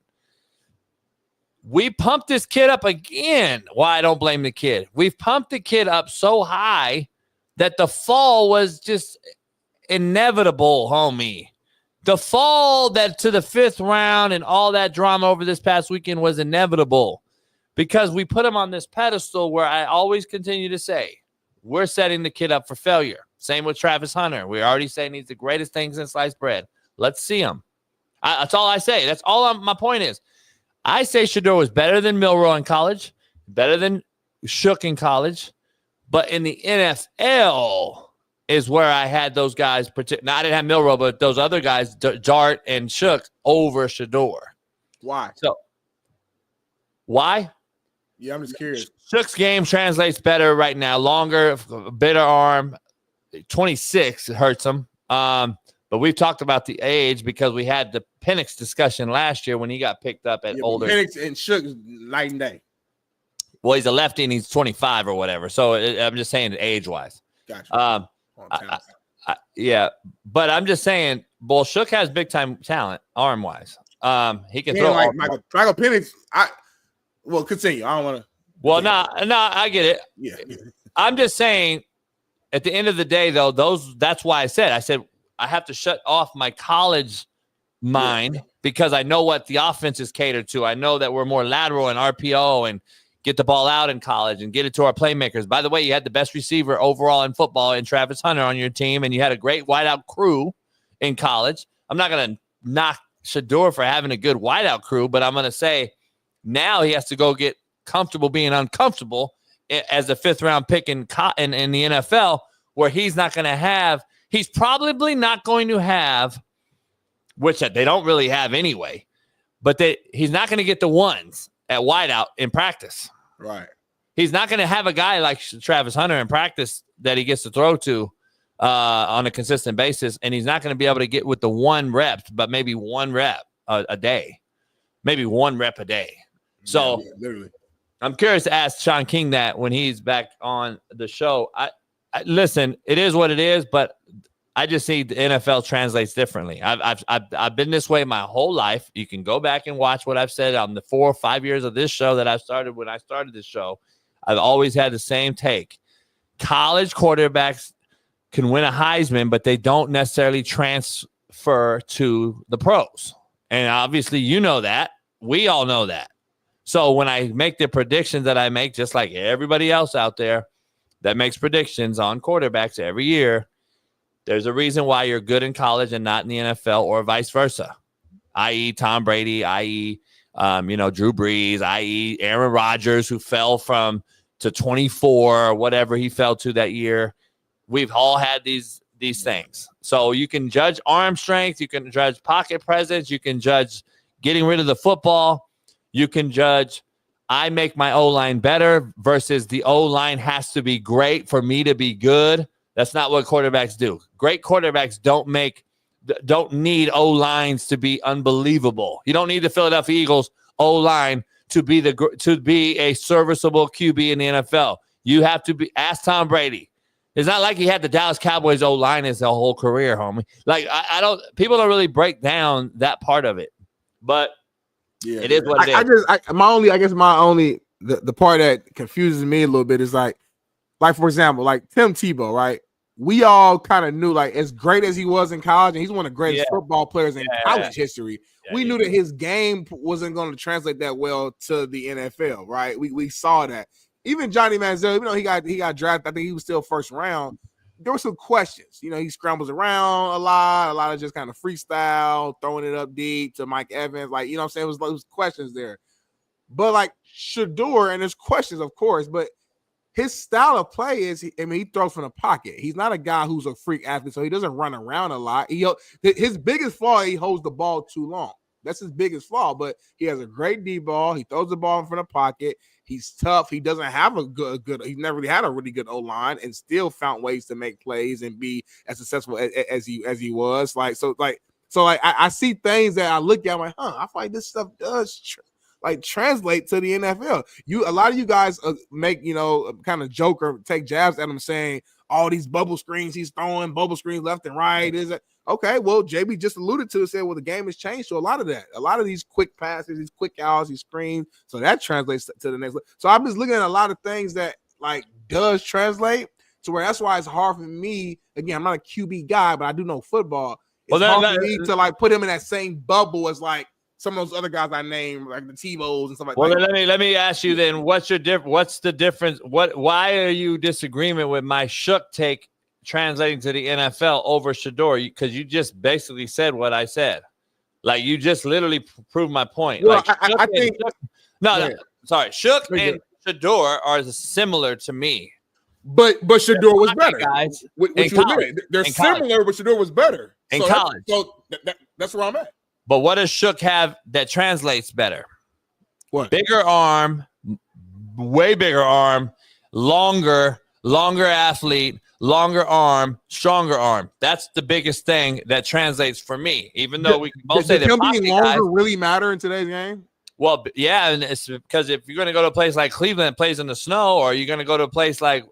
We pumped this kid up again. Why I don't blame the kid. We've pumped the kid up so high that the fall was just inevitable, homie. The fall that to the 5th round and all that drama over this past weekend was inevitable. because we put him on this pedestal where I always continue to say, we're setting the kid up for failure. Same with Travis Hunter. We're already saying he's the greatest thing since sliced bread. Let's see him. That's all I say. That's all my point is. I say Shador was better than Milroe in college, better than Shook in college, but in the NFL is where I had those guys. Now, I didn't have Milroe, but those other guys, Dart and Shook, over Shador. Why? So, why? Yeah, I'm just curious. Shook's game translates better right now. Longer, better arm. 26, it hurts him. But we've talked about the age because we had the Penix discussion last year when he got picked up at older. Penix and Shook is night and day. Well, he's a lefty and he's 25 or whatever. So I'm just saying age-wise. Gotcha. Yeah, but I'm just saying, Shook has big-time talent arm-wise. He can throw. Like Michael Penix. Continue. I don't want to. Well, no, I get it. Yeah. I'm just saying, at the end of the day, though, that's why I said I have to shut off my college mind because I know what the offense is catered to. I know that we're more lateral and RPO and get the ball out in college and get it to our playmakers. By the way, you had the best receiver overall in football in Travis Hunter on your team, and you had a great wideout crew in college. I'm not going to knock Shador for having a good wideout crew, but I'm going to say now he has to go get comfortable being uncomfortable as a fifth-round pick in the NFL, where he's not going to have – he's probably not going to have, which they don't really have anyway, but he's not going to get the ones at wideout in practice. Right. He's not going to have a guy like Travis Hunter in practice that he gets to throw to on a consistent basis, and he's not going to be able to get with the one rep, but maybe one rep a day. Maybe one rep a day. So literally. I'm curious to ask Shaun King that when he's back on the show. I listen, it is what it is, but I just see the NFL translates differently. I've been this way my whole life. You can go back and watch what I've said on the 4 or 5 years of this show that I started when I started this show. I've always had the same take. College quarterbacks can win a Heisman, but they don't necessarily transfer to the pros. And obviously, you know that. We all know that. So when I make the predictions that I make, just like everybody else out there that makes predictions on quarterbacks every year, there's a reason why you're good in college and not in the NFL, or vice versa, i.e. Tom Brady, i.e. Drew Brees, i.e. Aaron Rodgers, who fell to 24 or whatever he fell to that year. We've all had these things. So you can judge arm strength, you can judge pocket presence, you can judge getting rid of the football, you can judge I make my O-line better versus the O-line has to be great for me to be good. That's not what quarterbacks do. Great quarterbacks don't need O-lines to be unbelievable. You don't need the Philadelphia Eagles O-line to be a serviceable QB in the NFL. You have to ask Tom Brady. It's not like he had the Dallas Cowboys O-line his whole career, homie. Like people don't really break down that part of it, but it is what it is. The part that confuses me a little bit is like for example, like Tim Tebow, right? We all kind of knew, like, as great as he was in college, and he's one of the greatest football players in college history. We knew that his game wasn't going to translate that well to the NFL, right? We saw that. Even Johnny Manziel, even though he got drafted, I think he was still first round. There were some questions. He scrambles around a lot of just kind of freestyle, throwing it up deep to Mike Evans. Like, you know what I'm saying? It was questions there. But like Shador, and there's questions, of course, but his style of play is, he throws from the pocket. He's not a guy who's a freak athlete, so he doesn't run around a lot. His biggest flaw, he holds the ball too long. That's his biggest flaw, but he has a great D ball. He throws the ball in front of the pocket. He's tough. He doesn't have he's never really had a really good O-line and still found ways to make plays and be as successful as he was. I see things that I look at, I'm like, I feel like this stuff does translate to the NFL. A lot of you guys make, kind of joke or take jabs at him saying all these bubble screens he's throwing, bubble screens left and right. Is it okay? Well, JB just alluded to it, said, well, the game has changed. So a lot of that, a lot of these quick passes, these quick outs, these screens. So that translates to the next level. So I'm just looking at a lot of things that does translate to where that's why it's hard for me. Again, I'm not a QB guy, but I do know football. It's hard for me to put him in that same bubble as some of those other guys I named, like the Tebows and stuff like well, that. Well, let me ask you then, what's the difference? Why are you disagreement with my Shook take translating to the NFL over Shador? Because you just basically said what I said. Like, you just literally proved my point. Well, like, I think sorry, Shook and Shador are similar to me. But Shador was better, guys. They're similar, but Shador was better in college. That's where I'm at. But what does Shook have that translates better? What? Bigger arm, way bigger arm, longer athlete, longer arm, stronger arm. That's the biggest thing that translates for me. Even though we can both say that being longer really matter in today's game. Well, yeah, and it's because if you're going to go to a place like Cleveland that plays in the snow, or you're going to go to a place like,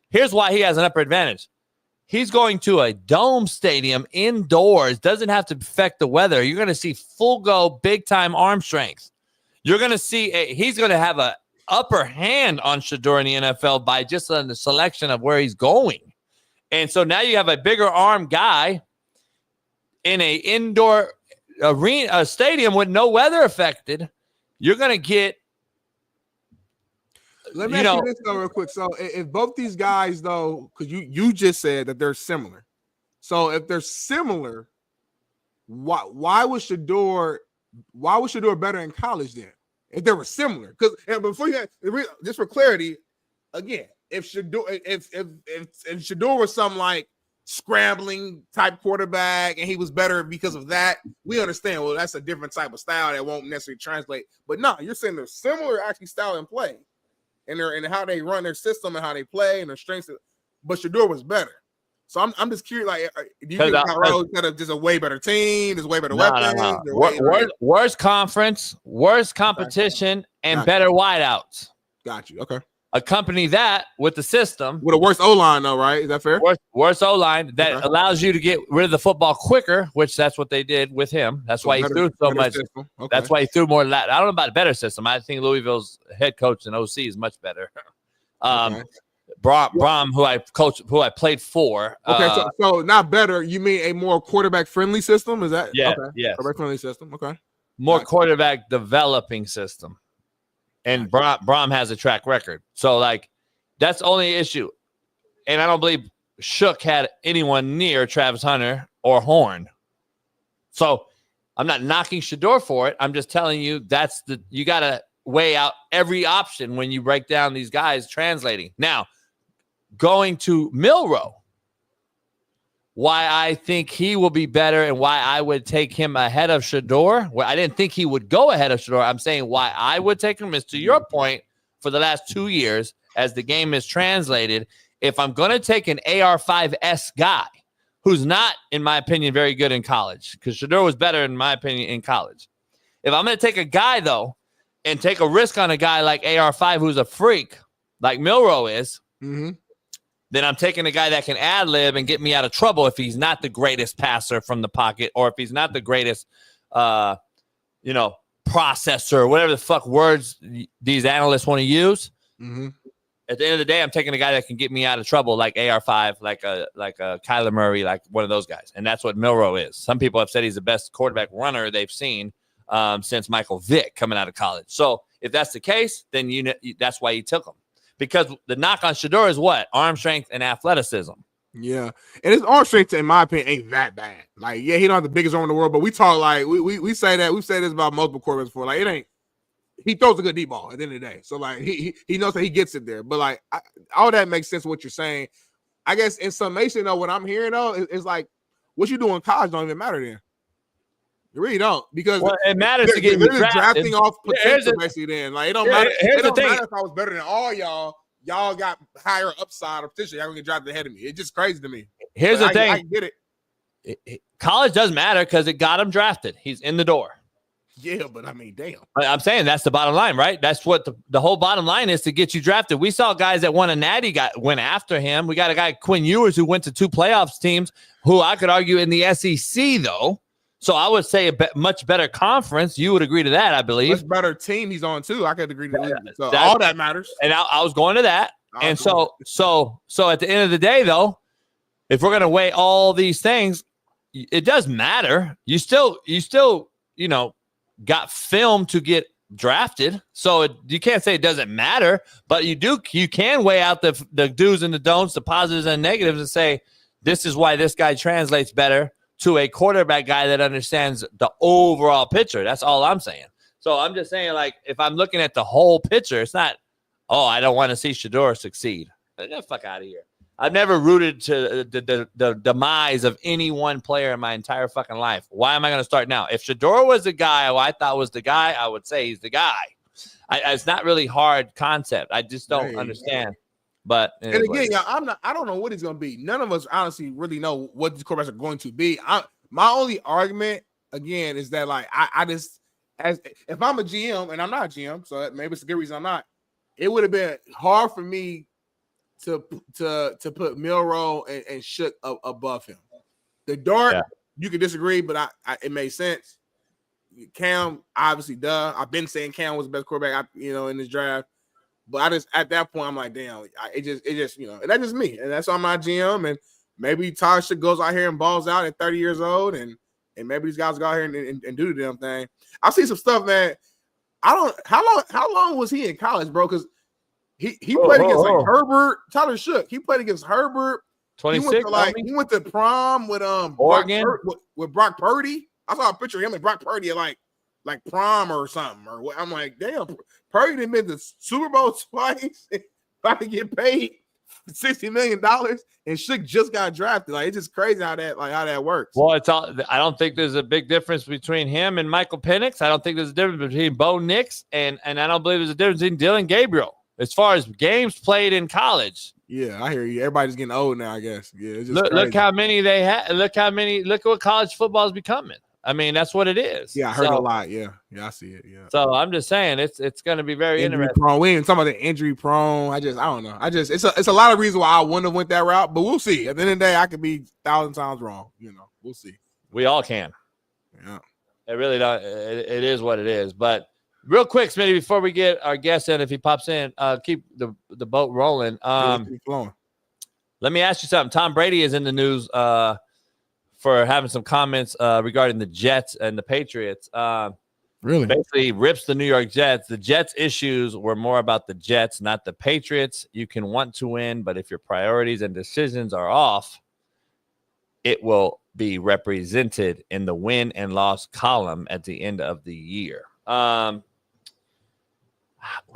here's why he has an upper advantage. He's going to a dome stadium indoors, doesn't have to affect the weather. You're going to see full go, big time arm strength. You're going to see he's going to have an upper hand on Shador in the NFL by just on the selection of where he's going. And so now you have a bigger arm guy in a indoor arena, a stadium with no weather affected. You're going to get. Let me ask you this though, real quick. So, if both these guys, though, because you just said that they're similar, so if they're similar, why was Shador better in college then? If they were similar, because before you just for clarity, again, if Shador was some like scrambling type quarterback and he was better because of that, we understand. Well, that's a different type of style that won't necessarily translate. But no, you're saying they're similar actually style and play. And how they run their system and how they play and their strengths, but Shador was better. So I'm just curious, like, do you think Colorado's got just a way better team, there's way better weapons? Worse conference, worse competition, and better wideouts. Got you. Okay. Accompany that with the system. With a worse O-line, though, right? Is that fair? Worse O-line that allows you to get rid of the football quicker, which that's what they did with him. That's why he threw so much. Okay. That's why he threw more. I don't know about a better system. I think Louisville's head coach and OC is much better. Brom, who I played for. Okay, so not better. You mean a more quarterback-friendly system? Is that? Yeah, okay. Yes. Quarterback-friendly system. Okay. More quarterback developing system. And Brom has a track record. So, like, that's the only issue. And I don't believe Shook had anyone near Travis Hunter or Horn. So, I'm not knocking Shador for it. I'm just telling you you got to weigh out every option when you break down these guys translating. Now, going to Milroe, why I think he will be better and why I would take him ahead of Shador. Well, I didn't think he would go ahead of Shador. I'm saying why I would take him is to your point for the last 2 years as the game is translated. If I'm going to take an AR5S guy who's not, in my opinion, very good in college, because Shador was better, in my opinion, in college. If I'm going to take a guy, though, and take a risk on a guy like AR5 who's a freak, like Milroe is, then I'm taking a guy that can ad-lib and get me out of trouble if he's not the greatest passer from the pocket or if he's not the greatest, processor, whatever the fuck words these analysts want to use. At the end of the day, I'm taking a guy that can get me out of trouble like AR5, like a Kyler Murray, like one of those guys. And that's what Milroe is. Some people have said he's the best quarterback runner they've seen since Michael Vick coming out of college. So if that's the case, then that's why he took him. Because the knock on Shador is what? Arm strength and athleticism. Yeah. And his arm strength, in my opinion, ain't that bad. Like, yeah, he don't have the biggest arm in the world, but we talk like, we say that, we've said this about multiple quarterbacks before. Like, it ain't, he throws a good deep ball at the end of the day. So, like, he knows that he gets it there. But, like, all that makes sense what you're saying. I guess in summation, though, what I'm hearing, though, is like, what you do in college don't even matter then. You really don't, because it matters to get drafting off potential basically. Then, like, it don't matter. Here's it don't the thing. matter if I was better than all y'all. Y'all got higher upside or potential. Y'all gonna get drafted ahead of me. It's just crazy to me. Here's the thing. I get it. College doesn't matter because it got him drafted. He's in the door. Yeah, but I mean, damn. I'm saying that's the bottom line, right? That's what the whole bottom line is, to get you drafted. We saw guys that won a natty went after him. We got a guy, Quinn Ewers, who went to 2 playoffs teams, who I could argue in the SEC though. So I would say much better conference. You would agree to that, I believe. Much better team he's on too. I could agree to that. So all that matters. And I was going to that. And so at the end of the day, though, if we're going to weigh all these things, it does matter. You still got film to get drafted. So you can't say it doesn't matter, but you can weigh out the do's and the don'ts, the positives and negatives, and say, this is why this guy translates better to a quarterback guy that understands the overall picture. That's all I'm saying. So I'm just saying, like, if I'm looking at the whole picture, it's not, I don't want to see Shador succeed. Get the fuck out of here. I've never rooted to the demise of any one player in my entire fucking life. Why am I going to start now? If Shador was the guy who I thought was the guy, I would say he's the guy. It's not really hard concept. I just don't understand. But and again, I don't know what he's going to be. None of us honestly really know what these quarterbacks are going to be. My only argument again is that, like, I just, as if I'm a GM, and I'm not a GM, so maybe it's a good reason I'm not. It would have been hard for me to put Milroe and Shook above him. The dart, you could disagree, but it made sense. Cam, obviously, I've been saying Cam was the best quarterback, in this draft. But I just, at that point, I'm like, damn, it just, and that's just me. And that's on my GM. And maybe Todd Shook goes out here and balls out at 30 years old. And maybe these guys go out here and do the damn thing. I see some stuff, man. How long was he in college, bro? Because he played against like Herbert, Tyler Shook. He played against Herbert. 26. He went to prom with Oregon with Brock Purdy. I saw a picture of him and Brock Purdy at like prom or something. Or what? I'm like, damn, Purdy done been to Super Bowl twice. About to get paid $60 million, and Shook just got drafted. Like, it's just crazy how that works. Well, I don't think there's a big difference between him and Michael Penix. I don't think there's a difference between Bo Nix, and I don't believe there's a difference between Dylan Gabriel as far as games played in college. Yeah, I hear you. Everybody's getting old now, I guess. Yeah, it's just look how many they had. Look at what college football is becoming. I mean, that's what it is. Yeah, I heard a lot. Yeah, I see it. Yeah. So I'm just saying it's going to be very interesting. Prone. We ain't talking about the injury prone. I don't know. It's a lot of reasons why I wouldn't have went that route, but we'll see. At the end of the day, I could be 1,000 times wrong. We'll see. We all can. Yeah. It really don't. It is what it is. But real quick, Smitty, before we get our guest in, if he pops in, keep the boat rolling. Keep flowing. Let me ask you something. Tom Brady is in the news for having some comments regarding the Jets and the Patriots. Really? Basically rips the New York Jets. The Jets' issues were more about the Jets, not the Patriots. You can want to win, but if your priorities and decisions are off, it will be represented in the win and loss column at the end of the year. I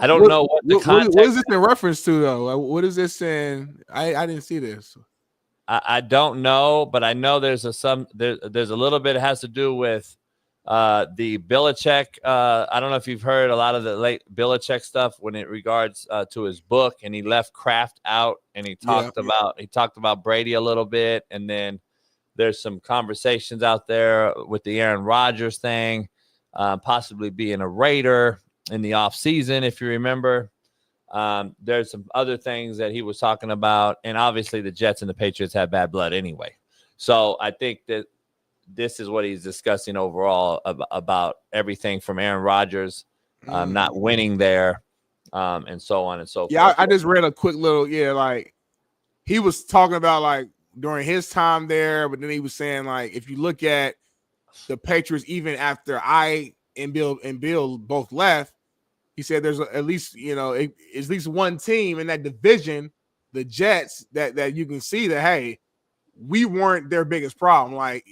don't know what the context. What is this in reference to, though? What is this in? I didn't see this. I don't know, but I know there's a little bit it has to do with the Belichick. I don't know if you've heard a lot of the late Belichick stuff when it regards to his book, and he left Kraft out, and he talked about Brady a little bit, and then there's some conversations out there with the Aaron Rodgers thing, possibly being a Raider in the offseason, if you remember. There's some other things that he was talking about, and obviously the Jets and the Patriots have bad blood anyway. So I think that this is what he's discussing overall about everything from Aaron Rodgers not winning there, and so on and so forth. Yeah, I just read a quick little, like he was talking about like during his time there, but then he was saying like if you look at the Patriots, even after I and Bill both left, he said there's at least, at least one team in that division, the Jets, that you can see that, hey, we weren't their biggest problem. Like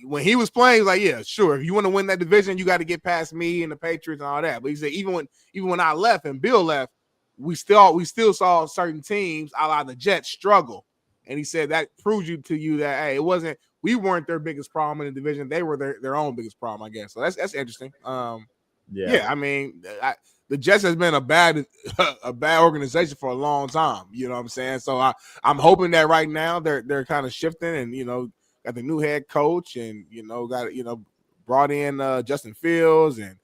when he was playing, he was like, yeah, sure. If you want to win that division, you got to get past me and the Patriots and all that. But he said even when I left and Bill left, we still saw certain teams, a la the Jets, struggle. And he said that proves to you that, hey, we weren't their biggest problem in the division. They were their own biggest problem, I guess. So that's interesting. I mean, the Jets has been a bad organization for a long time. You know what I'm saying? So I'm hoping that right now they're kind of shifting and, got the new head coach and, brought in Justin Fields and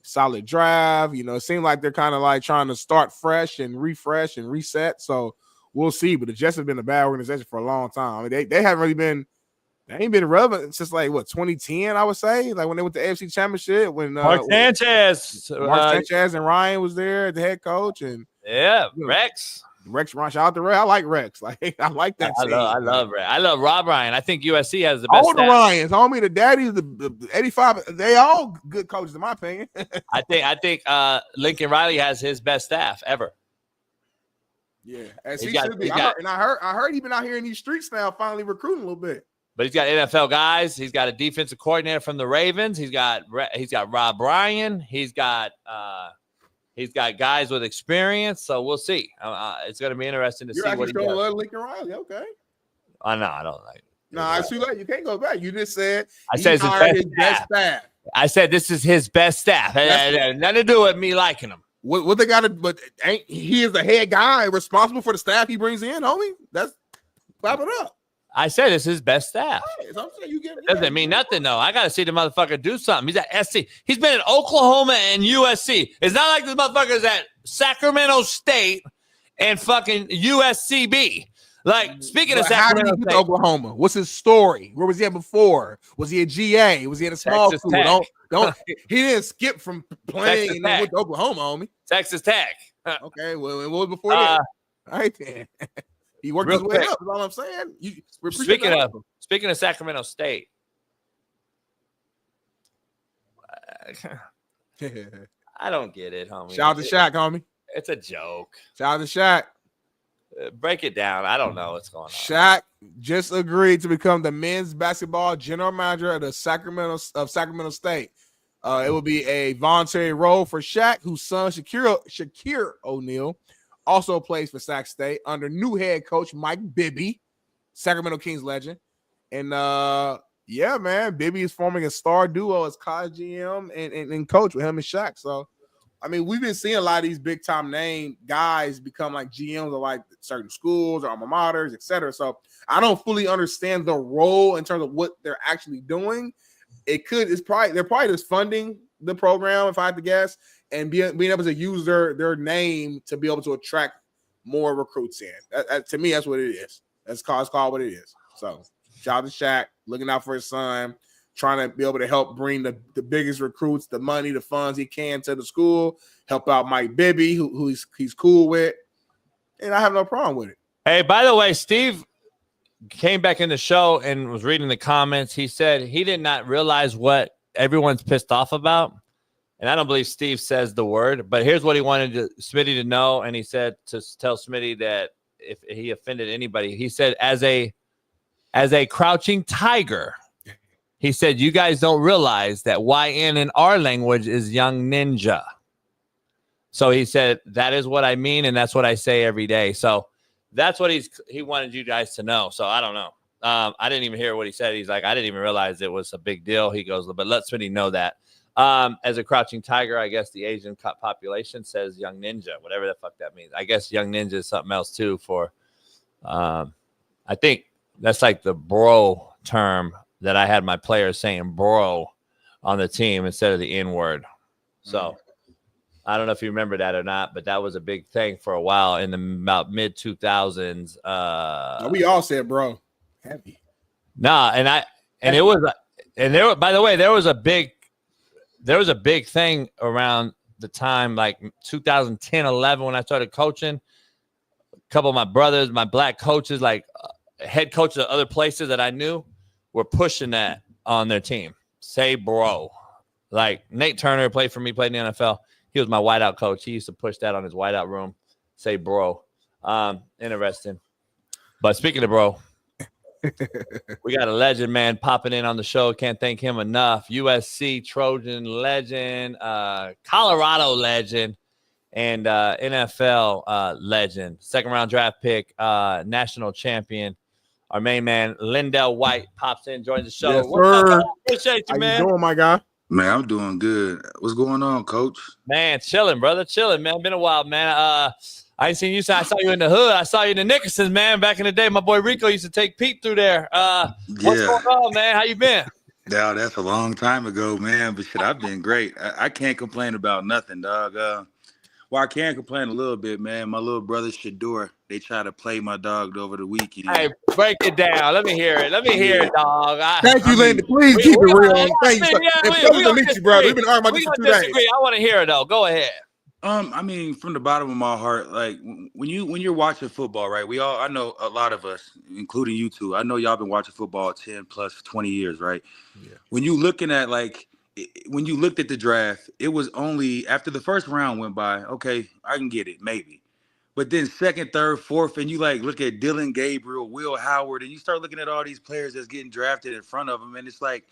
solid drive. It seems like they're kind of like trying to start fresh and refresh and reset. So we'll see. But the Jets have been a bad organization for a long time. I mean, they haven't really been – they ain't been relevant since 2010, I would say. Like when they went to the AFC Championship, when Mark Sanchez and Ryan was there, the head coach, and Rex. Rex, shout out to Rex. I like Rex. Like I like that. I love Rex. I love Rob Ryan. I think USC has the best. All the Ryans, homie, the daddies, the 85. They all good coaches, in my opinion. I think Lincoln Riley has his best staff ever. Yeah, as he should be. I heard he's been out here in these streets now, finally recruiting a little bit. But he's got NFL guys. He's got a defensive coordinator from the Ravens. He's got Rob Ryan. He's got guys with experience. So we'll see. It's going to be interesting to see what he does. You're actually Lincoln Riley, okay? I know. I don't like it. No, I see that. You can't go back. You just said I said his best staff. I said this is his best staff. Nothing to do with me liking him. What they got to? But ain't he is the head guy responsible for the staff he brings in, homie? That's clap it up. I said it's his best staff. Right, so I'm saying you doesn't mean nothing though. I got to see the motherfucker do something. He's at SC. He's been in Oklahoma and USC. It's not like this motherfucker's at Sacramento State and fucking USCB. Like, speaking of Sacramento State, Oklahoma, what's his story? Where was he at before? Was he at GA? Was he at a small Texas school? Tech. He didn't skip from playing and then went to Oklahoma, homie. Texas Tech. Okay, well, what was before that? All right, then. He worked his way up. That's all I'm saying. Speaking of Sacramento State, I don't get it, homie. Shout out to Shaq, homie. It's a joke. Shout out to Shaq. Break it down. I don't know what's going on. Shaq just agreed to become the men's basketball general manager of Sacramento State. It will be a voluntary role for Shaq, whose son Shaquille O'Neal also plays for Sac State under new head coach Mike Bibby, Sacramento Kings legend. And yeah, man, Bibby is forming a star duo as college GM and coach with him and Shaq. So, I mean, we've been seeing a lot of these big time name guys become like GMs of like certain schools or alma maters, etc. So I don't fully understand the role in terms of what they're actually doing. They're probably just funding the program, if I had to guess, and being able to use their name to be able to attract more recruits in. To me, that's what it is. That's called what it is. So shout out to Shaq, looking out for his son, trying to be able to help bring the biggest recruits, the money, the funds he can to the school, help out Mike Bibby, who he's cool with, and I have no problem with it. Hey, by the way, Steve came back in the show and was reading the comments. He said he did not realize what everyone's pissed off about. And I don't believe Steve says the word, but here's what he wanted Smitty to know. And he said to tell Smitty that if he offended anybody, he said, as a crouching tiger, he said, you guys don't realize that YN in our language is young ninja. So he said, that is what I mean. And that's what I say every day. So that's what he wanted you guys to know. So I don't know. I didn't even hear what he said. He's like, I didn't even realize it was a big deal. He goes, but let Smitty know that. As a crouching tiger, I guess the Asian population says young ninja, whatever the fuck that means. I guess young ninja is something else too for, I think that's like the bro term that I had my players saying bro on the team instead of the N word. So I don't know if you remember that or not, but that was a big thing for a while in about mid 2000s. We all said bro. Heavy. Nah, by the way, there was a big thing around the time like 2010, 11 when I started coaching. A couple of my brothers, my black coaches, like head coaches of other places that I knew were pushing that on their team. Say bro. Like Nate Turner played for me, played in the NFL. He was my whiteout coach. He used to push that on his whiteout room. Say bro. Interesting. But speaking of bro, we got a legend, man, popping in on the show. Can't thank him enough. USC Trojan legend, Colorado legend, and NFL legend. Second-round draft pick, national champion. Our main man, Lindell White, pops in, joins the show. Yes, sir. Appreciate you, man. How you doing, my guy? Man, I'm doing good. What's going on, Coach? Man, chilling, brother. Chilling, man. Been a while, man. I ain't seen you. I saw you in the hood. I saw you in the Nickersons, man. Back in the day, my boy Rico used to take Pete through there. What's going on, man? How you been? Yeah, that's a long time ago, man. But shit, I've been great. I can't complain about nothing, dog. Well, I can complain a little bit, man. My little brother Shador, they try to play my dog over the weekend. Hey, break it down. Let me hear it. Let me hear it, dog. Thank you, Linda. Please keep it real. Thank you. It's pleasure to meet you, brother. We've been arguing about this for 2 days. I want to hear it, though. Go ahead. I mean, from the bottom of my heart, like when you're watching football, right? I know a lot of us, including you two. I know y'all been watching football 10 plus 20 years, right? Yeah. When you looking at when you looked at the draft, it was only after the first round went by. Okay, I can get it, maybe. But then second, third, fourth, and you like look at Dylan Gabriel, Will Howard, and you start looking at all these players that's getting drafted in front of them, and it's like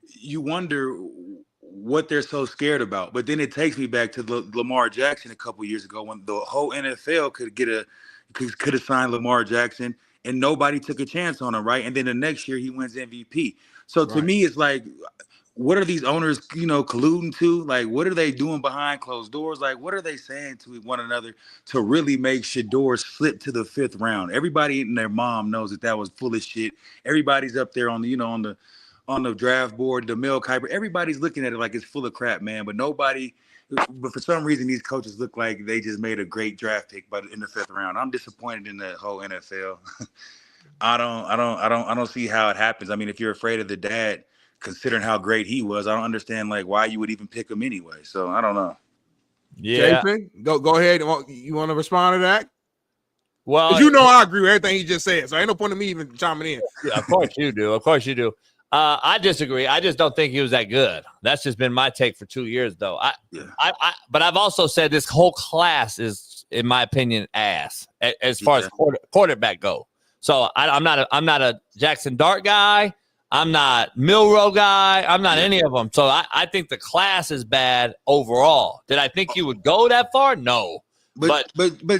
you wonder what they're so scared about. But then it takes me back to Lamar Jackson a couple years ago when the whole NFL could have signed Lamar Jackson and nobody took a chance on him, right? And then the next year he wins MVP. So to me, it's like, what are these owners, colluding to? Like, what are they doing behind closed doors? Like, what are they saying to one another to really make Shador slip to the 5th round? Everybody and their mom knows that was full of shit. Everybody's up there on the draft board, the Mel Kiper, everybody's looking at it like it's full of crap, man. But for some reason, these coaches look like they just made a great draft pick, but in the 5th round, I'm disappointed in the whole NFL. I don't see how it happens. I mean, if you're afraid of the dad, considering how great he was, I don't understand like why you would even pick him anyway. So I don't know. Yeah, Jason, go ahead. You want to respond to that? Well, I agree with everything he just said, so ain't no point in me even chiming in. Yeah, of course you do. Of course you do. I disagree. I just don't think he was that good. That's just been my take for 2 years, though. But I've also said this whole class is, in my opinion, ass as far as quarterback go. So I'm not a Jackson Dart guy. I'm not Milroe guy. I'm not any of them. So I think the class is bad overall. Did I think you would go that far? No. But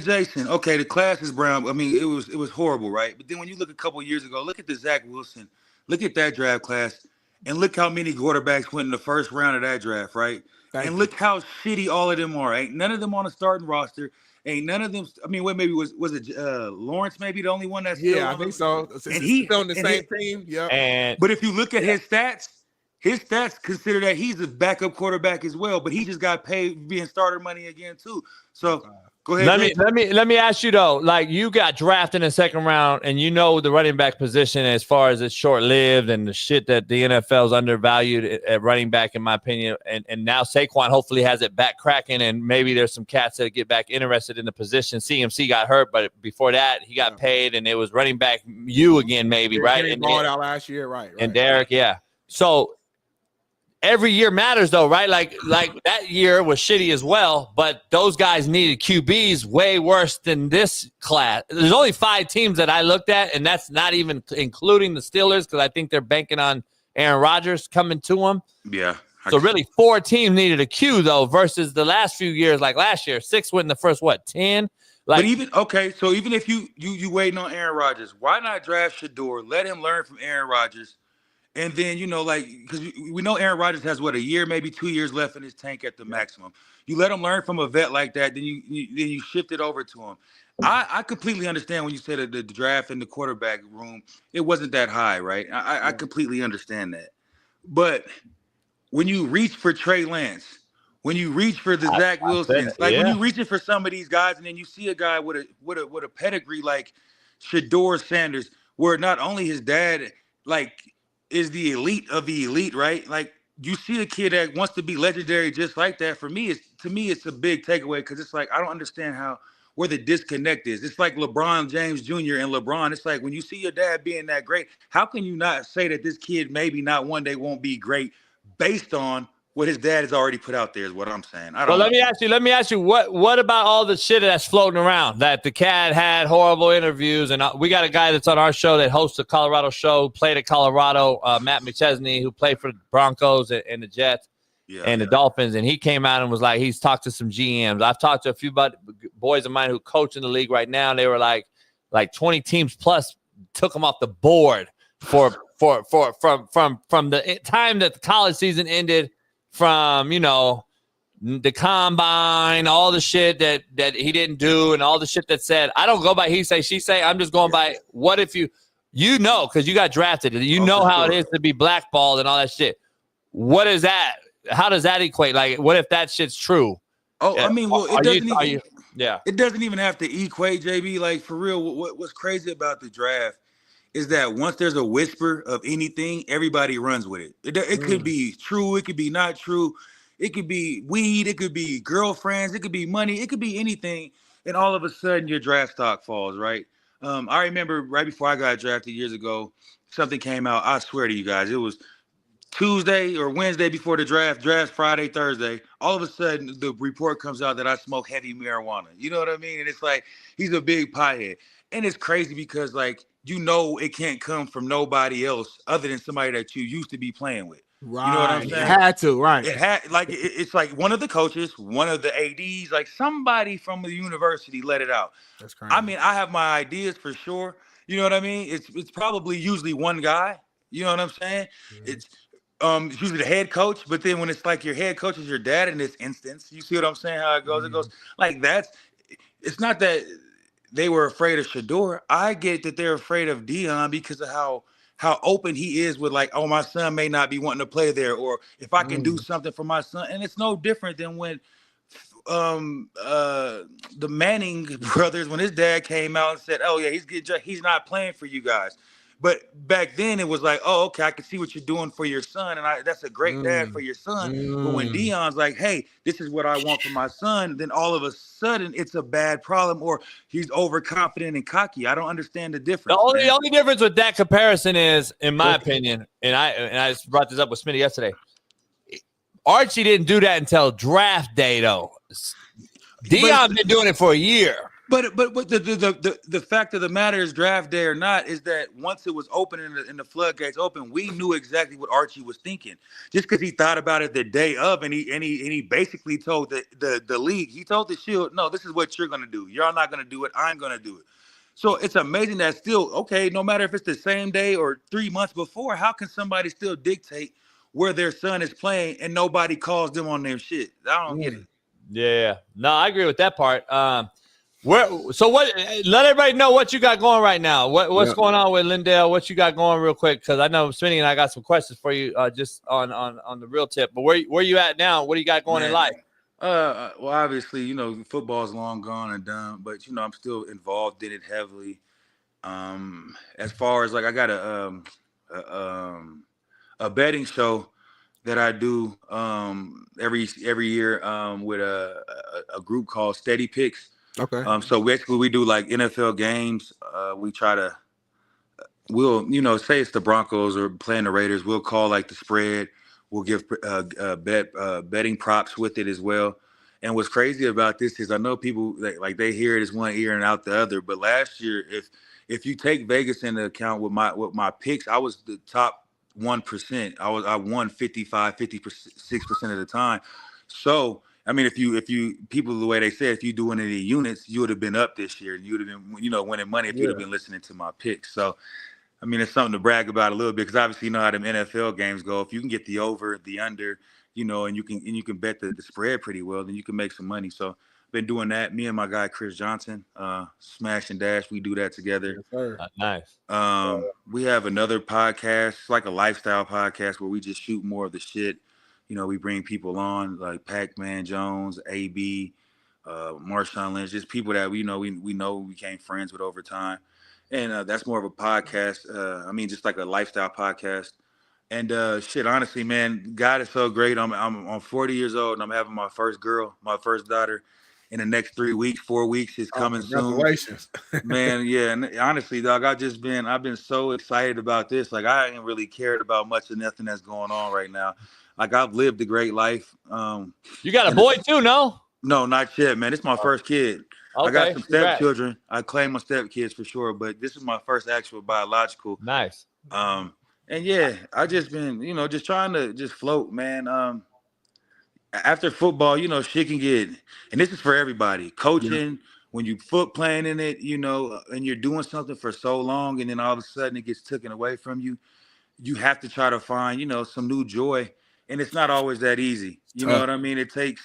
Jason, okay, the class is brown. I mean, it was horrible, right? But then when you look a couple years ago, look at the Zach Wilson. Look at that draft class, and look how many quarterbacks went in the first round of that draft, right? Look how shitty all of them are. Ain't none of them on a starting roster. Ain't none of them. I mean, maybe was it Lawrence? Maybe the only one that's I think so. And he's still on the same team. Yeah. But if you look at his stats consider that he's a backup quarterback as well. But he just got paid being starter money again too. So. Go ahead, let me ask you though, like you got drafted in the 2nd round and the running back position as far as it's short-lived and the shit that the NFL's undervalued at running back, in my opinion. And now Saquon hopefully has it back cracking, and maybe there's some cats that get back interested in the position. CMC got hurt, but before that he got paid, and it was running back again, maybe, right? And balled out last year, right? And Derek, yeah. So every year matters though, right? Like that year was shitty as well, but those guys needed QBs way worse than this class. There's only 5 teams that I looked at, and that's not even including the Steelers, because I think they're banking on Aaron Rodgers coming to them. Yeah. So really 4 teams needed a Q though, versus the last few years, like last year, 6 went in the first, 10? But even if you waiting on Aaron Rodgers, why not draft Shador? Let him learn from Aaron Rodgers. And then, because we know Aaron Rodgers has, a year, maybe 2 years left in his tank at the maximum. You let him learn from a vet like that, then you shift it over to him. I completely understand when you say that the draft in the quarterback room, it wasn't that high, right? I completely understand that. But when you reach for Trey Lance, when you reach for the Zach Wilsons, when you're reaching for some of these guys, and then you see a guy with a pedigree like Shador Sanders, where not only his dad, is the elite of the elite, right? Like you see a kid that wants to be legendary just like that. For me, it's a big takeaway, because it's like I don't understand where the disconnect is. It's like LeBron James Jr. and LeBron. It's like when you see your dad being that great, how can you not say that this kid maybe not one day won't be great based on what his dad has already put out there? Is what I'm saying. Let me ask you, what about all the shit that's floating around that the cat had horrible interviews, and we got a guy that's on our show that hosts a Colorado show, played at Colorado, Matt McChesney, who played for the Broncos and the Jets and the Dolphins, and he came out and was like, he's talked to some GMs. I've talked to a few boys of mine who coach in the league right now, and they were like 20 teams plus took them off the board from the time that the college season ended. From the combine, all the shit that he didn't do, and all the shit that said, I don't go by he say, she say. I'm just going by what if because you got drafted, how it is to be blackballed and all that shit. What is that? How does that equate? Like, what if that shit's true? I mean, well, it doesn't even have to equate, JB. Like, for real, what's crazy about the draft is that once there's a whisper of anything, everybody runs with it. It could be true, it could be not true. It could be weed, it could be girlfriends, it could be money, it could be anything. And all of a sudden your draft stock falls, right? I remember right before I got drafted years ago, something came out. I swear to you guys, it was Tuesday or Wednesday before the draft Friday, Thursday. All of a sudden, the report comes out that I smoke heavy marijuana. You know what I mean? And it's like, he's a big pothead. And it's crazy because, like, it can't come from nobody else other than somebody that you used to be playing with. Right. You know what I'm saying? It had to, right. It had, like, it's like one of the coaches, one of the ADs, like somebody from the university let it out. That's crazy. I mean, I have my ideas for sure. You know what I mean? It's probably usually one guy. You know what I'm saying? It's usually the head coach, but then when it's like your head coach is your dad in this instance, you see what I'm saying? How it goes? It goes like it's not that they were afraid of Shador. I get that they're afraid of Dion because of how open he is with, like, oh, my son may not be wanting to play there, or if I can do something for my son. And it's no different than when the Manning brothers, when his dad came out and said, oh yeah, he's not playing for you guys. But back then it was like, oh, okay, I can see what you're doing for your son, and that's a great dad for your son. But when Dion's like, hey, this is what I want for my son, then all of a sudden it's a bad problem, or he's overconfident and cocky. I don't understand the difference. The only difference with that comparison is, in my opinion, and I just brought this up with Smitty yesterday, Archie didn't do that until draft day, though. Dion's been doing it for a year. But the fact of the matter is, draft day or not, is that once it was open and the floodgates open, we knew exactly what Archie was thinking. Just because he thought about it the day of, and he basically told the league, he told the Shield, no, this is what you're gonna do. Y'all not gonna do it. I'm gonna do it. So it's amazing that still, okay, no matter if it's the same day or 3 months before, how can somebody still dictate where their son is playing and nobody calls them on their shit? I don't get it. Yeah, no, I agree with that part. Let everybody know what you got going right now. What's going on with Lindell? What you got going real quick? Because I know Smitty and I got some questions for you just on the real tip. But where you at now? What do you got going in life? Well, obviously, football's long gone and done, but I'm still involved in it heavily. As far as, like, I got a betting show that I do every year with a group called Steady Picks. Okay. So basically we do like NFL games. We try to, say it's the Broncos or playing the Raiders, we'll call like the spread. We'll give betting props with it as well. And what's crazy about this is I know people they hear it as one ear and out the other. But last year, if you take Vegas into account with my picks, I was the top 1%. I won 56% of the time. So I mean, if you people, the way they say, if you do any units, you would have been up this year. You would have been, winning money if you'd have been listening to my picks. So, I mean, it's something to brag about a little bit because obviously you know how them NFL games go. If you can get the over, the under, and you can bet the spread pretty well, then you can make some money. So, been doing that. Me and my guy Chris Johnson, Smash and Dash, we do that together. Nice. We have another podcast, like a lifestyle podcast, where we just shoot more of the shit. We bring people on like Pac-Man Jones, AB, Marshawn Lynch, just people that we became friends with over time. And that's more of a podcast. Just like a lifestyle podcast. And honestly, man, God is so great. I'm 40 years old and I'm having my first girl, my first daughter, in the next 4 weeks. Is coming soon. Congratulations. Man, yeah. And honestly, dog, I've been so excited about this. Like, I ain't really cared about much of nothing that's going on right now. Like, I've lived a great life. You got a boy too, no? No, not yet, man. It's my first kid. Okay. I got some stepchildren. I claim my stepkids for sure, but this is my first actual biological. Nice. And yeah, I just been, just trying to just float, man. After football, shit can get, and this is for everybody. Coaching, when you foot playing in it, and you're doing something for so long, and then all of a sudden it gets taken away from you, you have to try to find, some new joy. And it's not always that easy. You know what I mean? It takes,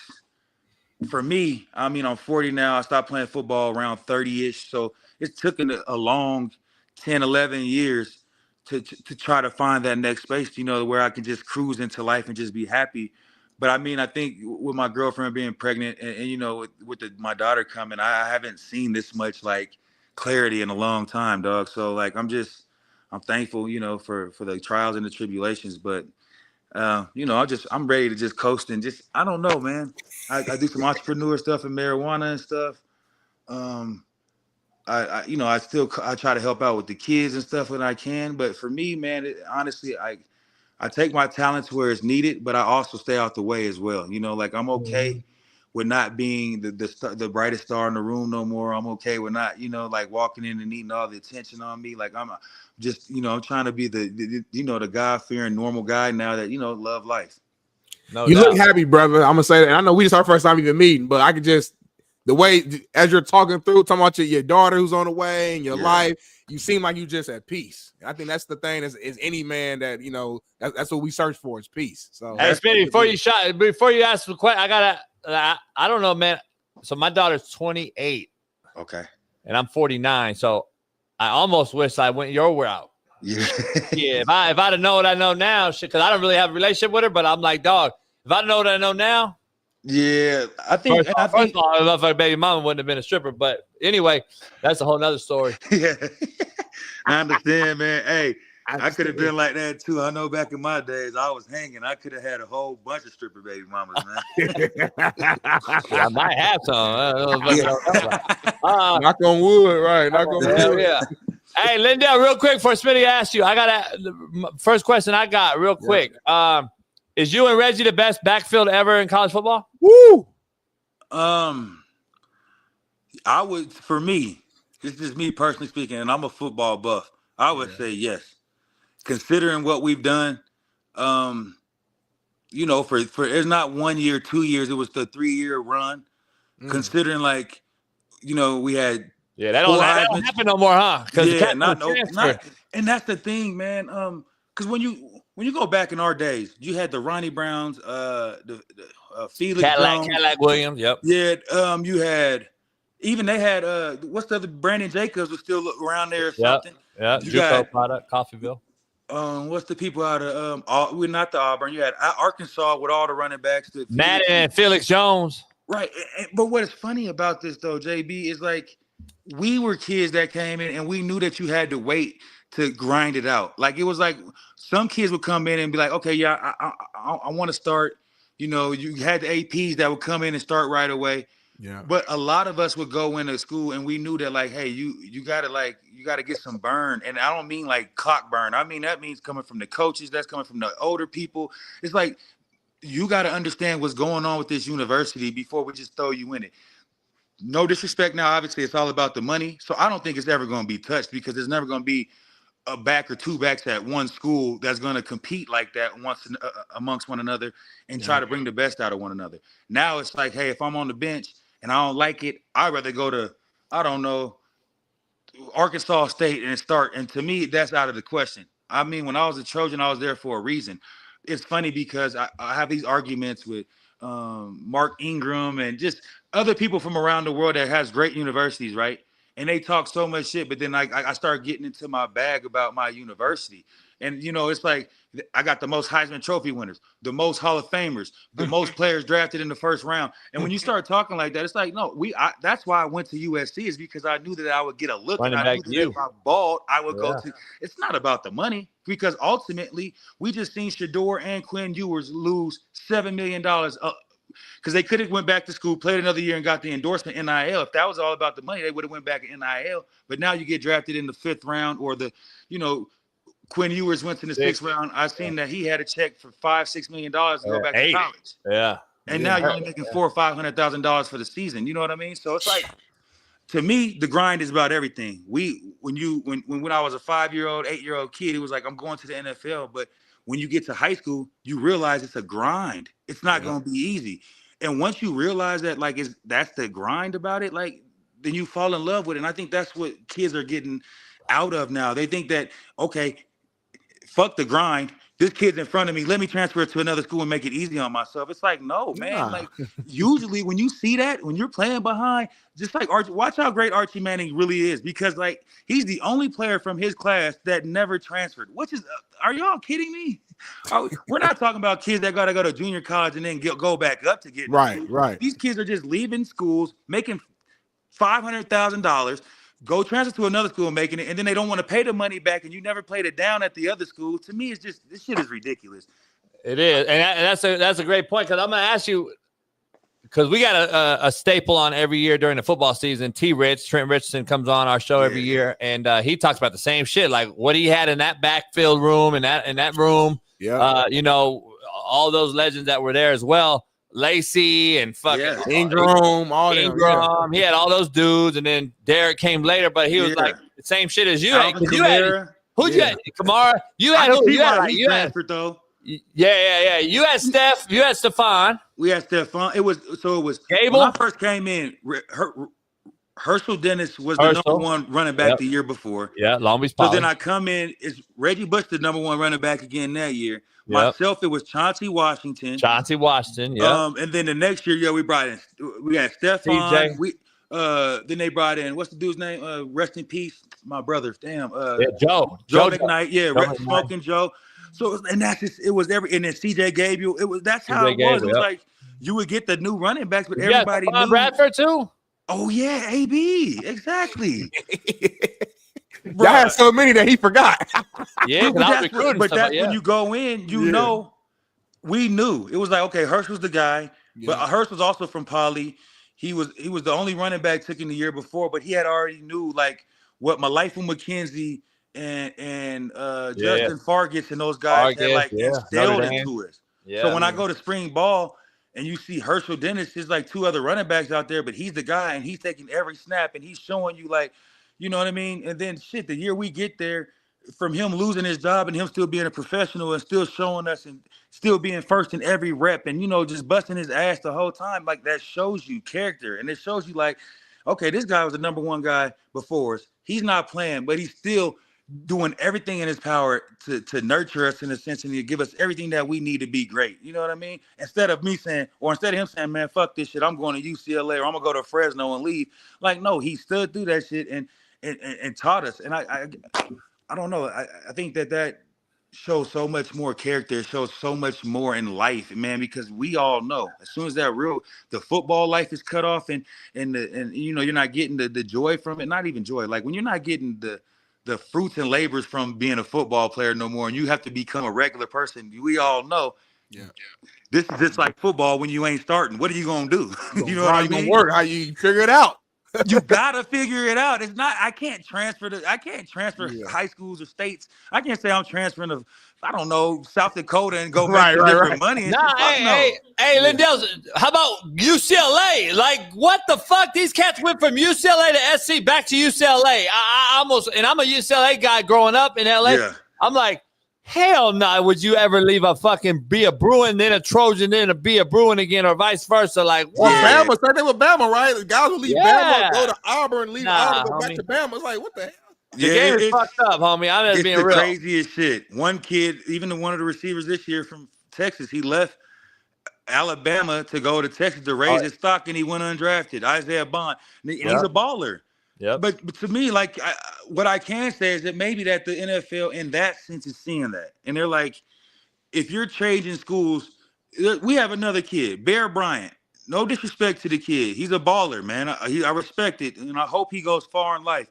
for me, I'm 40 now. I stopped playing football around 30-ish. So it's taken a long 10, 11 years to try to find that next space, where I can just cruise into life and just be happy. But I think with my girlfriend being pregnant and with my daughter coming, I haven't seen this much like clarity in a long time, dog. So like, I'm thankful, for the trials and the tribulations, but I'm ready to just coast and just, I don't know, man. I do some entrepreneur stuff and marijuana and stuff. I try to help out with the kids and stuff when I can. But for me, man, honestly, I take my talents where it's needed, but I also stay out the way as well. Like I'm okay with not being the brightest star in the room no more. I'm okay with not, like walking in and needing all the attention on me. Like I'm just, I'm trying to be the God-fearing normal guy now that, love life. No you doubt. look happy, brother. I'm gonna say that. And I know we just our first time even meeting, but I could just the way as you're talking about your daughter who's on the way and your life, you seem like you just at peace. I think that's the thing is any man that that's what we search for is peace. So hey, Smitty, before you ask the question, I don't know, man. So my daughter's 28. Okay. And I'm 49. So I almost wish I went your route. Yeah. Yeah. If I'd have known what I know now, because I don't really have a relationship with her, but I'm like, dog, if I know what I know now. Yeah. I think first of all, I love her baby mama wouldn't have been a stripper. But anyway, that's a whole nother story. Yeah. I understand, man. Hey, I could have been like that too. I know back in my days, I was hanging. I could have had a whole bunch of stripper baby mamas, man. I might have some. Knock on wood, right? Knock on wood. Yeah. Hey, Lindell, real quick for Smitty asked you, I got the first question I got real quick. Is you and Reggie the best backfield ever in college football? Woo! I would, for me, this is me personally speaking, and I'm a football buff. I would say yes. Considering what we've done, for it's not 1 year, 2 years, it was the 3-year run. Considering we had that don't happen no more, huh? And that's the thing, man. Because when you go back in our days, you had the Ronnie Browns, the Felix Jones, Cadillac Williams, yep. Yeah, you had they had what's the other Brandon Jacobs was still around there or something. Yeah, JUCO product, Coffeyville. What's the people out of we're not the Auburn. You had Arkansas with all the running backs. Madden and Felix Jones. Right. But what is funny about this though, JB, is like we were kids that came in and we knew that you had to wait to grind it out. Like it was like some kids would come in and be like, okay, yeah, I want to start. You had the APs that would come in and start right away. Yeah. But a lot of us would go into school and we knew that like, hey, you gotta get some burn. And I don't mean like clock burn. I mean that means coming from the coaches, that's coming from the older people. It's like you gotta understand what's going on with this university before we just throw you in it. No disrespect now, obviously it's all about the money. So I don't think it's ever gonna be touched because there's never gonna be a back or two backs at one school that's going to compete like that amongst one another and try to bring the best out of one another. Now it's like, hey, if I'm on the bench and I don't like it, I'd rather go to, I don't know, Arkansas State and start. And to me, that's out of the question. I mean, when I was a Trojan, I was there for a reason. It's funny because I have these arguments with Mark Ingram and just other people from around the world that has great universities, right? And they talk so much shit, but then I start getting into my bag about my university. And, it's like I got the most Heisman Trophy winners, the most Hall of Famers, the most players drafted in the first round. And when you start talking like that, it's like, no, that's why I went to USC is because I knew that I would get a look. And I knew that if I balled, I would go to. It's not about the money because ultimately we just seen Shador and Quinn Ewers lose $7 million because they could have went back to school, played another year, and got the endorsement NIL. If that was all about the money, they would have went back in NIL. But now you get drafted in the 5th round or Quinn Ewers went to the 6th round. I seen that he had a check for $5-6 million to go back to college. Yeah. And now you're only making $400,000 or $500,000 for the season. You know what I mean? So it's like, to me, the grind is about everything. When I was a 5-year-old, 8-year-old kid, it was like, I'm going to the NFL. But when you get to high school, you realize it's a grind. It's not going to be easy. And once you realize that, like, that's the grind about it, like, then you fall in love with it. And I think that's what kids are getting out of now. They think that, okay, fuck the grind. This kid's in front of me. Let me transfer it to another school and make it easy on myself. It's like, no, man. Nah. Like, usually when you see that, when you're playing behind, just like Archie, watch how great Archie Manning really is, because like he's the only player from his class that never transferred. Which is, are y'all kidding me? We're not talking about kids that got to go to junior college and then go back up to get right. These kids are just leaving schools, making $500,000. Go transfer to another school making it, and then they don't want to pay the money back, and you never played it down at the other school. To me, it's just, this shit is ridiculous. It is, and that's a great point because I'm gonna ask you because we got a staple on every year during the football season. Trent Richardson comes on our show every year, and he talks about the same shit, like what he had in that backfield room and that room. Yeah, you know, all those legends that were there as well. Lacey and fucking Ingram, all them. Yeah. He had all those dudes, and then Derek came later, but he was like the same shit as you. Alvin Kamara. Who'd you had? Kamara. You had who? You had though. Yeah. You had Steph. You had Stephon. We had Stephon. It was Gable. When I first came in, Herschel Dennis was the number one running back the year before. Yeah, Long Beach So Poly. then I come in, it's Reggie Bush, the number one running back again that year. Myself, it was Chauncey Washington. Yeah. And then the next year, we had Stephon. Then they brought in, what's the dude's name? Rest in peace, my brother. Damn. Joe McKnight. Yeah, Smoking Joe. So and that's just and then CJ Gabriel. That's how it was. It was like you would get the new running backs, but everybody knew. Bradford too. Oh yeah, AB, exactly. I had so many that he forgot. Yeah, but that's when you go in, you know, we knew it was like, okay, Hurst was the guy, but Hurst was also from Poly. He was the only running back taken the year before, but he had already knew like what Malaifu McKenzie and Justin Fargas and those guys had like instilled into us. So when I go to spring ball and you see Herschel Dennis, there's like two other running backs out there, but he's the guy and he's taking every snap and he's showing you like, you know what I mean? And then shit, the year we get there, from him losing his job and him still being a professional and still showing us and still being first in every rep and, you know, just busting his ass the whole time, like that shows you character. And it shows you like, okay, this guy was the number one guy before us. He's not playing, but he's still doing everything in his power to nurture us in a sense and to give us everything that we need to be great. You know what I mean? Instead of him saying, man, fuck this shit, I'm going to UCLA or I'm gonna go to Fresno and leave. Like, no, he stood through that shit and taught us. And I don't know. I think that shows so much more character. It shows so much more in life, man, because we all know as soon as the football life is cut off and you know, you're not getting the joy from it, not even joy. Like when you're not getting the fruits and labors from being a football player no more, and you have to become a regular person. We all know. Yeah. This is just like football when you ain't starting. What are you going to do? You know what I mean? Work, how you figure it out. You gotta figure it out. It's not. I can't transfer high schools or states. I can't say I'm transferring to, I don't know, South Dakota and go make different money. Hey, Lindell, how about UCLA? Like, what the fuck? These cats went from UCLA to SC back to UCLA. I almost, and I'm a UCLA guy growing up in LA. Yeah. I'm like, hell no, would you ever leave be a Bruin, then a Trojan, then be a Bruin again, or vice versa? Like, what? Well, Bama, same thing with Bama, right? The guys will leave Bama, go to Auburn, leave Auburn, go back to Bama. It's like, what the hell? The game is fucked up, homie. I'm just being real. It's the craziest shit. One kid, even one of the receivers this year from Texas, he left Alabama to go to Texas to raise his stock, and he went undrafted. Isaiah Bond, and he's a baller. Yeah, but to me, like what I can say is that maybe that the NFL in that sense is seeing that, and they're like, if you're changing schools, we have another kid, Bear Bryant. No disrespect to the kid, he's a baller, man. I respect it, and I hope he goes far in life.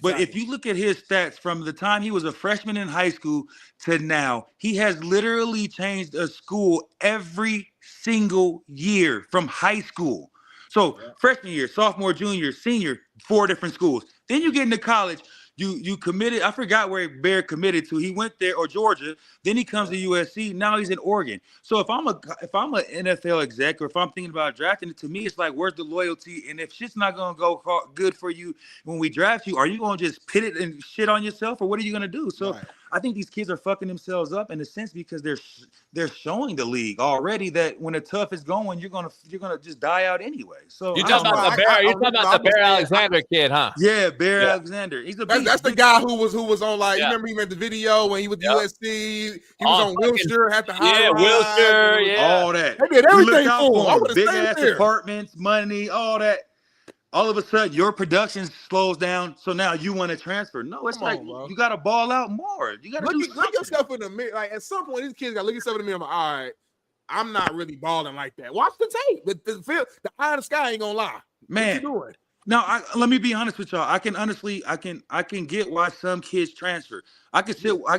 But if you look at his stats from the time he was a freshman in high school to now, he has literally changed a school every single year from high school. So freshman year, sophomore, junior, senior, 4 different schools. Then you get into college, you committed. I forgot where Bear committed to. He went there, or Georgia. Then he comes to USC. Now he's in Oregon. So if I'm an NFL exec, or if I'm thinking about drafting it, to me, it's like, where's the loyalty? And if shit's not gonna go good for you when we draft you, are you gonna just pit it and shit on yourself, or what are you gonna do? So I think these kids are fucking themselves up in a sense because they're showing the league already that when the tough is going, you're gonna just die out anyway. So you're talking about the Bear Alexander kid, huh? Yeah, Bear Alexander. He's that's the guy who was on like. You remember he made the video when he was USC. He was on Wilshire, had the high Wilshire, all that. They did everything for him. Big ass apartments, money, all that. All of a sudden, your production slows down, so now you want to transfer. No, it's you got to ball out more. You got to look yourself in the mirror. Like at some point, these kids got to look yourself in the mirror. Like, all right, I'm not really balling like that. Watch the tape. The eye in the sky ain't gonna lie. Man, what you doing? Now, let me be honest with y'all. I can get why some kids transfer. I can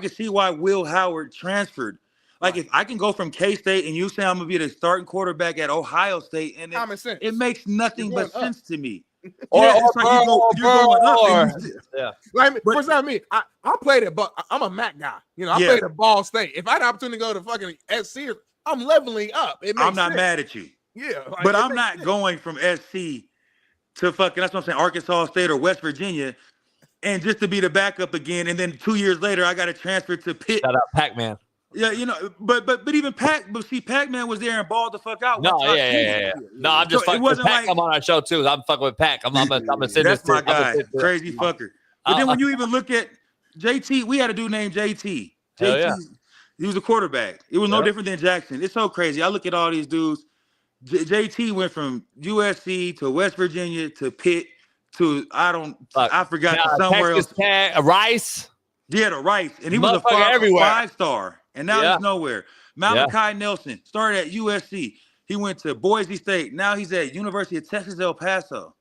see why Will Howard transferred. Like if I can go from K-State and you say I'm gonna be the starting quarterback at Ohio State, and Common sense. it makes nothing but You're going up. sense to me. Or it's like you're going up. And you, yeah. Like for example, me, I played it, but I'm a MAC guy. You know, I played at Ball State. If I had the opportunity to go to fucking SC, I'm leveling up. It makes I'm not sense. mad at you. Yeah, like, but I'm not going from SC to fucking, that's what I'm saying, Arkansas State or West Virginia, and just to be the backup again, and then 2 years later I got to transfer to Pitt. Shout out Pac-Man. Yeah, you know, but even Pac-Man was there and balled the fuck out. No, yeah. No, I'm just fucking with Pac. I'm on our show too. I'm fucking with Pac. I'm a send That's this my to guy, crazy fucker. But then when you even look at JT, we had a dude named JT. JT, he was a quarterback. It was no different than Jackson. It's so crazy. I look at all these dudes. JT went from USC to West Virginia to Pitt to I forgot to somewhere Texas else. Rice. Yeah, the Rice, and he was a five-star, and now he's nowhere. Malachi Nelson started at USC. He went to Boise State. Now he's at University of Texas El Paso.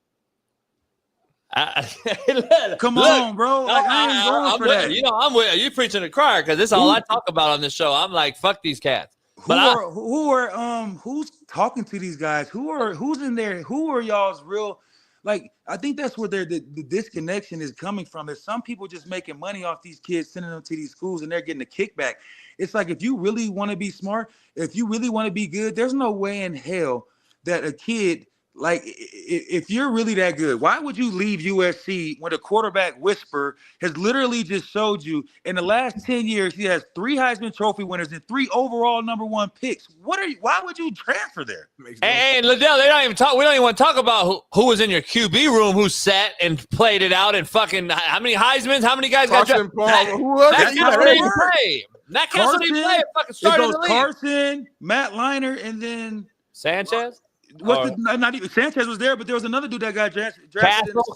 Come on, bro. Like, I ain't going for that. You know, I'm with you preaching the choir because this is all I talk about on this show. I'm like, fuck these cats. Who's talking to these guys? Who's in there? Who are y'all's real? Like, I think that's where the disconnection is coming from. Is some people just making money off these kids, sending them to these schools, and they're getting a kickback. It's like, if you really want to be smart, if you really want to be good, there's no way in hell that a kid, like, if you're really that good, why would you leave USC when a quarterback whisperer has literally just showed you in the last 10 years he has 3 Heisman Trophy winners and 3 overall #1 picks? Why would you transfer there? Hey, Lindell, they don't even talk. We don't even want to talk about who was in your QB room, who sat and played it out, and fucking how many Heismans, how many guys got drafted? That cats don't even play. That cats don't even play. Fucking started in the league. Carson, Matt Leinart, and then Sanchez. Not even Sanchez was there, but there was another dude that got drafted.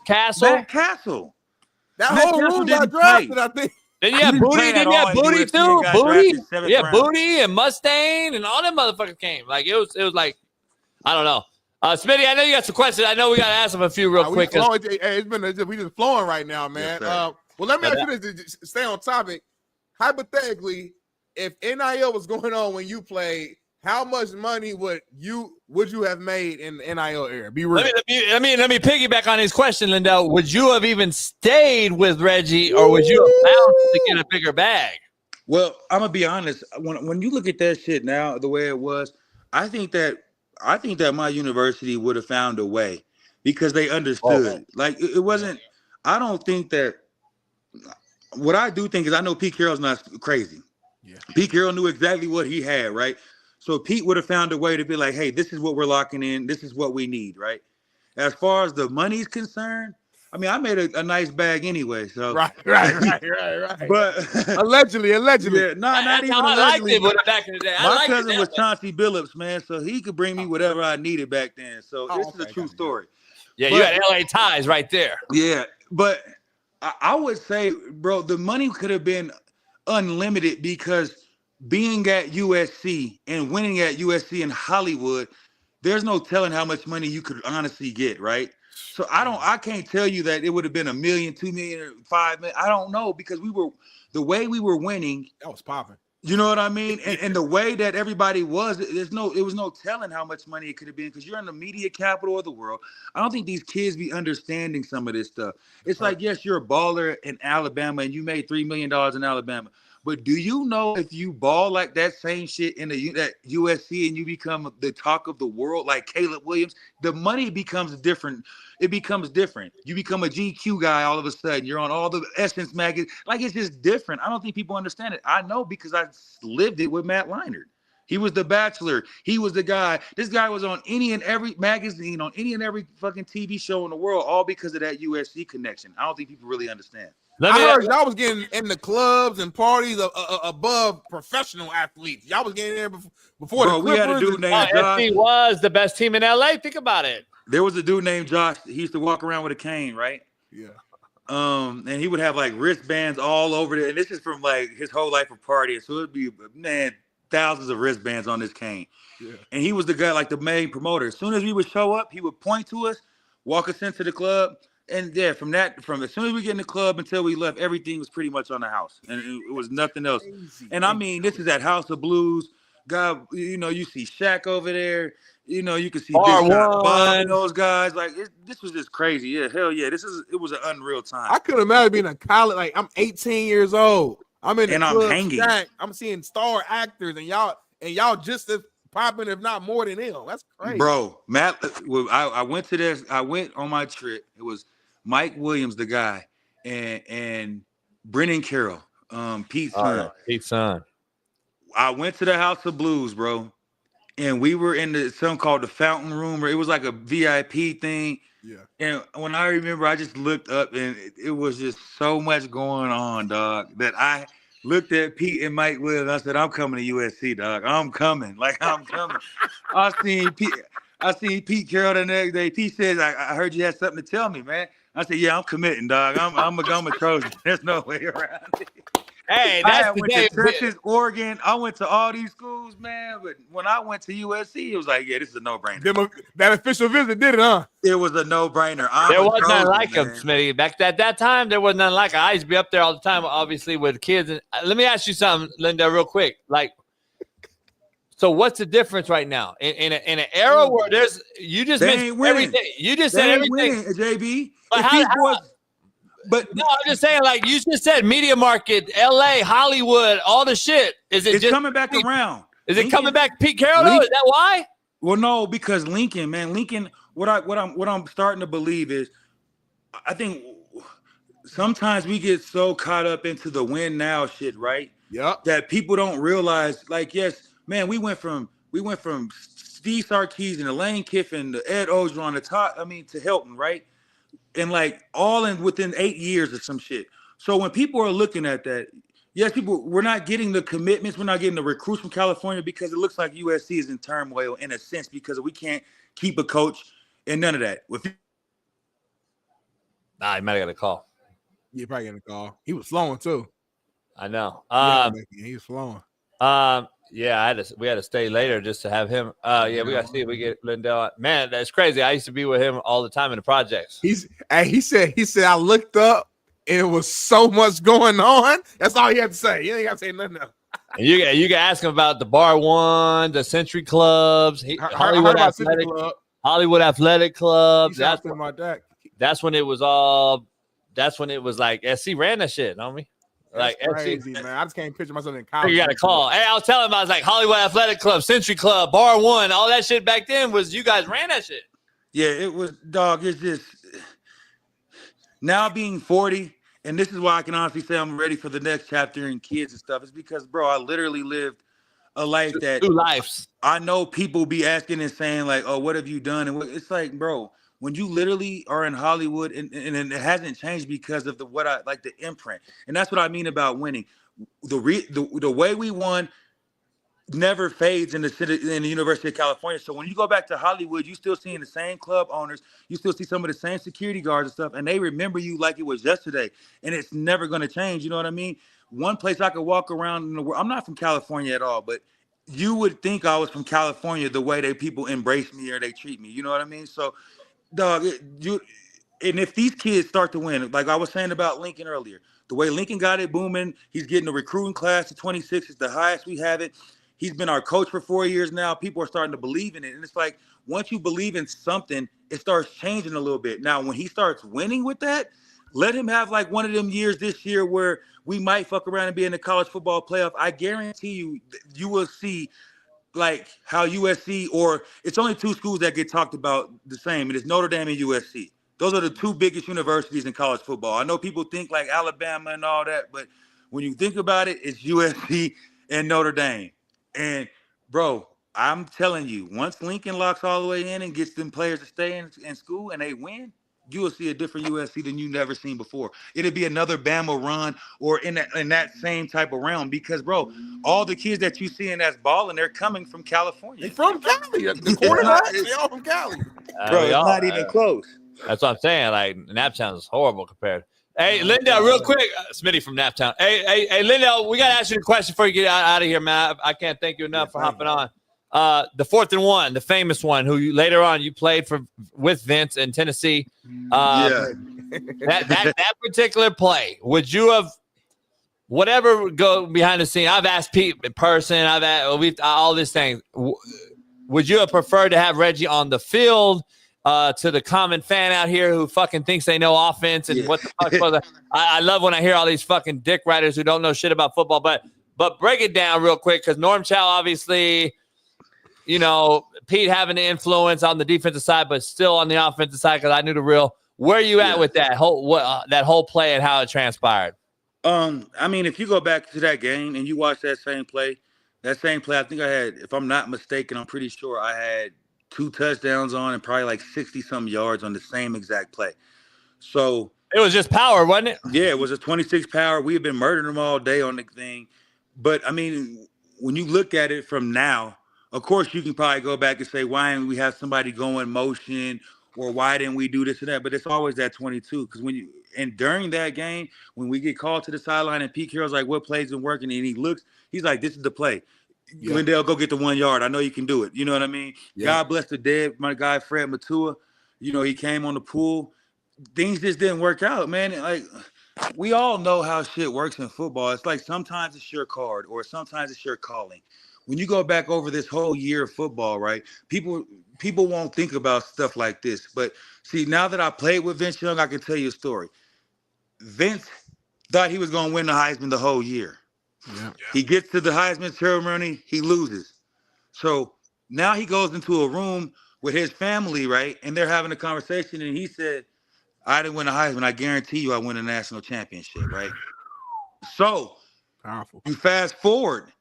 Castle. Matt Castle. That whole room got drafted, I think. Then you have Booty. Then you have Booty too. Booty. Yeah, Booty and Mustaine and all them motherfuckers came. Like it was like, I don't know. Smitty, I know you got some questions. I know we got to ask him a few real quick. We just flowing right now, man. Well, let me ask you this to stay on topic. Hypothetically, if NIL was going on when you played, how much money would you have made in the NIL era? Be real. Let me piggyback on his question, Lindell. Would you have even stayed with Reggie, or would you have found to get a bigger bag? Well, I'm gonna be honest. When you look at that shit now, the way it was, I think that my university would have found a way because they understood. Like it wasn't. I don't think that. What I do think is I know Pete Carroll's not crazy. Yeah. Pete Carroll knew exactly what he had, right? So Pete would have found a way to be like, hey, this is what we're locking in. This is what we need, right? As far as the money's concerned, I mean, I made a nice bag anyway. So right. But allegedly. Yeah, not even allegedly. Back in the day. My cousin was Chauncey Billups, man, so he could bring me whatever I needed back then. So this is a true story. Yeah, you had LA ties right there. Yeah, but I would say, bro, the money could have been unlimited because being at USC and winning at USC in Hollywood, there's no telling how much money you could honestly get, right? So I can't tell you that it would have been $1 million, $2 million, or $5 million. I don't know, because the way we were winning. That was popping. You know what I mean? And the way that everybody was, it was no telling how much money it could have been, because you're in the media capital of the world. I don't think these kids be understanding some of this stuff. It's like, yes, you're a baller in Alabama and you made $3 million in Alabama. But do you know if you ball like that same shit in that USC and you become the talk of the world like Caleb Williams, the money becomes different. It becomes different. You become a GQ guy all of a sudden. You're on all the Essence magazines. Like, it's just different. I don't think people understand it. I know, because I lived it with Matt Leinart. He was the Bachelor. He was the guy. This guy was on any and every magazine, on any and every fucking TV show in the world, all because of that USC connection. I don't think people really understand. I heard y'all was getting in the clubs and parties above professional athletes. Y'all was getting there before. Bro, we had a dude named Josh. SC was the best team in LA. Think about it. There was a dude named Josh. He used to walk around with a cane, right? Yeah. And he would have like wristbands all over there. And this is from like his whole life of partying. So it'd be, man, thousands of wristbands on this cane. Yeah. And he was the guy, like the main promoter. As soon as we would show up, he would point to us, walk us into the club. And yeah, from as soon as we get in the club until we left, everything was pretty much on the house, and it was nothing else. And I mean, this is at House of Blues. God, you see Shaq over there. You can see Big Shot Bob and those guys. Like this was just crazy. Yeah, hell yeah. It was an unreal time. I could imagine being in college. Like I'm 18 years old. I'm in the club. I'm hanging. Shaq. I'm seeing star actors, and y'all just as popping, if not more than him. That's crazy, bro. Matt, I went to this. I went on my trip. It was Mike Williams, the guy, and Brennan Carroll, Pete's son. Pete's son. I went to the House of Blues, bro, and we were in something called the Fountain Room, where it was like a VIP thing. Yeah. And when I remember, I just looked up, and it was just so much going on, dog, that I looked at Pete and Mike Williams. I said, "I'm coming to USC, dog. I'm coming. Like I'm coming." I seen Pete Carroll the next day. Pete says, "I heard you had something to tell me, man." I said, "Yeah, I'm committing, dog. I'm a Trojan. There's no way around it." Hey, I went to Texas, Oregon. I went to all these schools, man. But when I went to USC, it was like, yeah, this is a no-brainer. That official visit did it, huh? It was a no-brainer. There was nothing like him, Smitty. Back at that time, there was nothing like him. I used to be up there all the time, obviously, with kids. And let me ask you something, Linda, real quick. So what's the difference right now in an era where you just mentioned everything? You just said everything, JB. But no, I'm just saying, like you just said, media market, LA, Hollywood, all the shit. It's just coming back around? Is it coming back? Pete Carroll, though? Is that why? Well, no, because Lincoln, what I'm starting to believe is, I think sometimes we get so caught up into the win now shit, right? Yeah. That people don't realize, like, yes, man, we went from Steve Sarkisian to Lane Kiffin to Ed Ogeron to Hilton, right? And like all within 8 years or some shit. So when people are looking at that, yes, we're not getting the commitments, we're not getting the recruits from California because it looks like USC is in turmoil in a sense because we can't keep a coach and none of that. He might have got a call. You probably got a call. He was flowing too. I know. He was flowing. Yeah, we had to stay later just to have him. Yeah, we got to see if we get Lindell. Man, that's crazy. I used to be with him all the time in the projects. He said I looked up and it was so much going on. That's all he had to say. You ain't got to say nothing else. And you can ask him about the Bar One, the Century Clubs, Hollywood Athletic Club. That's when it was all. That's when it was like SC ran that shit, know me? Like crazy, man. I just can't picture myself in college. You got a call. Hey, I was telling him, I was like, Hollywood Athletic Club, Century Club, Bar One, all that shit back then was you guys ran that shit. Yeah, it was, dog. It's just now being 40, and this is why I can honestly say I'm ready for the next chapter in kids and stuff. It's because, bro, I literally lived a life that 2 lives. I know people be asking and saying like, "Oh, what have you done?" And it's like, bro, when you literally are in Hollywood and it hasn't changed because of the imprint. And that's what I mean about winning. The way we won never fades in the University of California. So when you go back to Hollywood, you still seeing the same club owners, you still see some of the same security guards and stuff, and they remember you like it was yesterday. And it's never going to change. You know what I mean? One place I could walk around in the world, I'm not from California at all, but you would think I was from California the way people embrace me or they treat me. You know what I mean? So, dog, and if these kids start to win, like I was saying about Lincoln earlier, the way Lincoln got it booming, he's getting a recruiting class to 26. It's the highest we have it. He's been our coach for 4 years now. People are starting to believe in it. And it's like, once you believe in something, it starts changing a little bit. Now, when he starts winning with that, let him have like one of them years this year where we might fuck around and be in the college football playoff. I guarantee you will see like how USC, or it's only 2 schools that get talked about the same. It is Notre Dame and USC. Those are the 2 biggest universities in college football. I know people think like Alabama and all that, but when you think about it, it's USC and Notre Dame. And bro, I'm telling you, once Lincoln locks all the way in and gets them players to stay in school and they win, you will see a different USC than you've never seen before. It'll be another Bama run or in that same type of realm because, bro, all the kids that you see in that balling, they're coming from California. They from Cali. The quarterbacks, they all from Cali. Bro, it's not even close. That's what I'm saying. Like, Naptown is horrible compared. Hey, Lindell, real quick. Smitty from Naptown. Hey, Lindell, we got to ask you a question before you get out of here, man. I can't thank you enough for hopping on. The 4th and 1, the famous one, who later on you played with Vince in Tennessee. that particular play, would you have whatever go behind the scene? I've asked Pete in person. We've all these things. Would you have preferred to have Reggie on the field? To the common fan out here who fucking thinks they know offense and what the fuck. I love when I hear all these fucking dick writers who don't know shit about football. But break it down real quick, because Norm Chow, obviously, you know, Pete having the influence on the defensive side, but still on the offensive side, because I knew the real. Where are you at with that whole play and how it transpired? I mean, if you go back to that game and you watch that same play, I think I had, if I'm not mistaken, I'm pretty sure I had 2 touchdowns on and probably like 60-some yards on the same exact play. So it was just power, wasn't it? Yeah, it was a 26 power. We have been murdering them all day on the thing. But, I mean, when you look at it from now, of course, you can probably go back and say, why didn't we have somebody go in motion, or why didn't we do this or that? But it's always that 22. Because during that game, when we get called to the sideline and Pete Carroll's like, what play's been working? And he looks, he's like, this is the play. Yeah. Lindell, go get the 1 yard. I know you can do it. You know what I mean? Yeah. God bless the dead. My guy, Fred Matua, you know, he came on the pool. Things just didn't work out, man. Like, we all know how shit works in football. It's like sometimes it's your card or sometimes it's your calling. When you go back over this whole year of football, right, people won't think about stuff like this. But, see, now that I played with Vince Young, I can tell you a story. Vince thought he was going to win the Heisman the whole year. Yeah. He gets to the Heisman ceremony, he loses. So now he goes into a room with his family, right? And they're having a conversation, and he said, I didn't win the Heisman. I guarantee you I win a national championship, right? So powerful. You fast forward,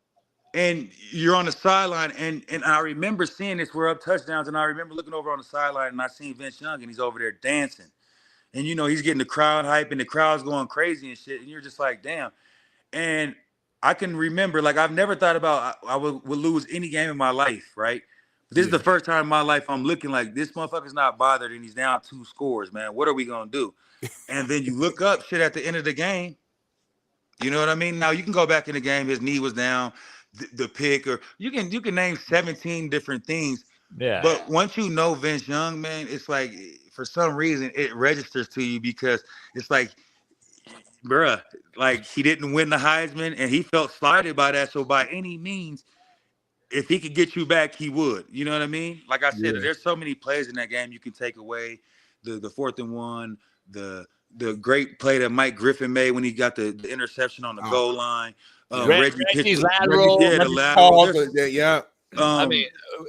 and you're on the sideline, and I remember seeing this, we're up touchdowns, and I remember looking over on the sideline, and I seen Vince Young, and he's over there dancing. And, you know, he's getting the crowd hype, and the crowd's going crazy and shit, and you're just like, damn. And I can remember, like, I've never thought about I would lose any game in my life, right? But this is the first time in my life I'm looking like this motherfucker's not bothered and he's down 2 scores, man. What are we going to do? And then you look up shit at the end of the game. You know what I mean? Now, you can go back in the game. His knee was down, the pick, or you can name 17 different things. Yeah. But once you know Vince Young, man, it's like for some reason it registers to you because it's like, bruh, like he didn't win the Heisman and he felt slighted by that. So by any means, if he could get you back, he would. You know what I mean? Like I said, there's so many plays in that game you can take away. The 4th and 1, the great play that Mike Griffin made when he got the interception on the goal line. Reggie's lateral. The lateral. Yeah. I mean,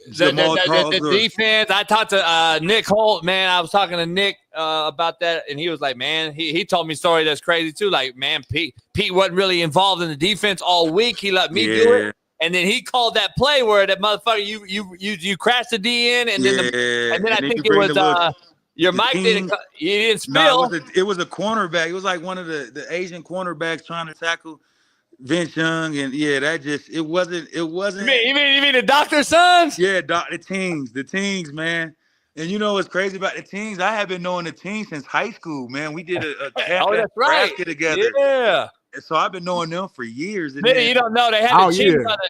the defense. I talked to Nick Holt, man. I was talking to Nick about that, and he was like, man, he told me a story that's crazy too. Like, man, Pete wasn't really involved in the defense all week. He let me do it, and then he called that play where that motherfucker you crashed the D in, and then I think it was your mic didn't spill. No, it was a cornerback. It was like one of the Asian cornerbacks trying to tackle Vince Young, and it wasn't. You mean the doctor's sons? Yeah, the teams, man. And you know what's crazy about the teams? I have been knowing the teams since high school, man. We did a camp basket together. Yeah. And so I've been knowing them for years. And you don't know they had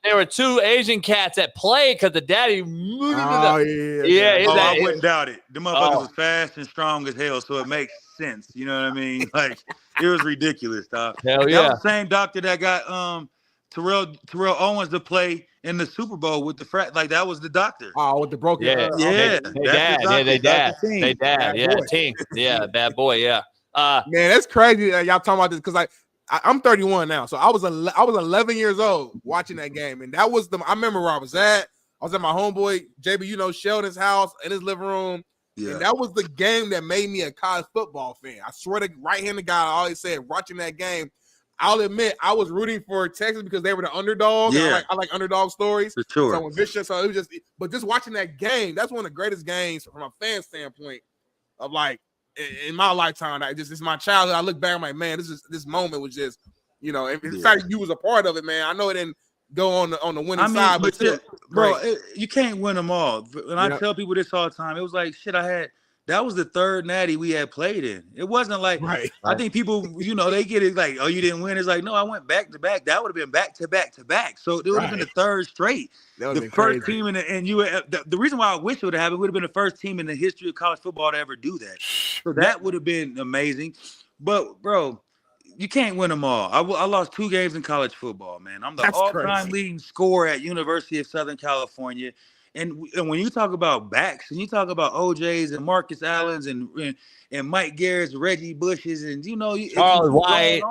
there were 2 Asian cats that played because the daddy moved I wouldn't doubt it. The motherfuckers was fast and strong as hell, so it makes sense. You know what I mean? Like it was ridiculous, dog. Hell yeah. That was the same doctor that got Terrell Owens to play in the Super Bowl with the frat. Like that was the doctor. Oh, with the broken. They dad. Team. Yeah, bad boy. Yeah. Man, that's crazy. Y'all talking about this because I'm 31 now, so I was 11 years old watching that game, and that was I remember where I was at. I was at my homeboy JB, you know, Sheldon's house in his living room. Yeah. And that was the game that made me a college football fan. I swear to right-handed guy, I always said watching that game. I'll admit I was rooting for Texas because they were the underdogs. Yeah. I like underdog stories. For sure. So it was just watching that game, that's one of the greatest games from a fan standpoint of like in my lifetime. It's my childhood. I look back, I'm like, man, this moment was just, you know, in fact you was a part of it, man. I know it didn't go on the winning side, but bro, you can't win them all. And I tell people this all the time. It was like shit. I had that was the third natty we had played in. It wasn't like Right. I think people, they get it like, oh, you didn't win. It's like, no, I went back to back. That would have been back to back to back. So it would have been the third straight. That would The have been first crazy. team the reason why I wish it would have happened, would have been the first team in the history of college football to ever do that. So that would have been amazing. But bro, you can't win them all. I lost 2 games in college football, man. I'm the That's all-time crazy. leading scorer at University of Southern California. And when you talk about backs and you talk about OJs and Marcus Allens and Mike Garrett's, Reggie Bush's, and Charles White.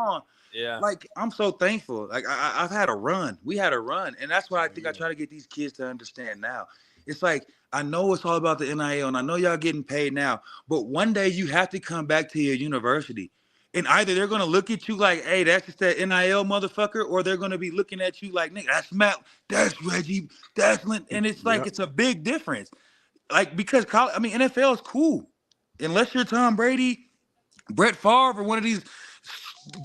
Yeah. Like, I'm so thankful. Like, I've had a run. We had a run. And that's what I think I try to get these kids to understand now. It's like, I know it's all about the NIL, and I know y'all getting paid now, but one day you have to come back to your university. And either they're going to look at you like, hey, that's just that NIL motherfucker, or they're going to be looking at you like, nigga, that's Matt, that's Reggie, that's Lynn. And it's like, it's a big difference. Like, because NFL is cool. Unless you're Tom Brady, Brett Favre, or one of these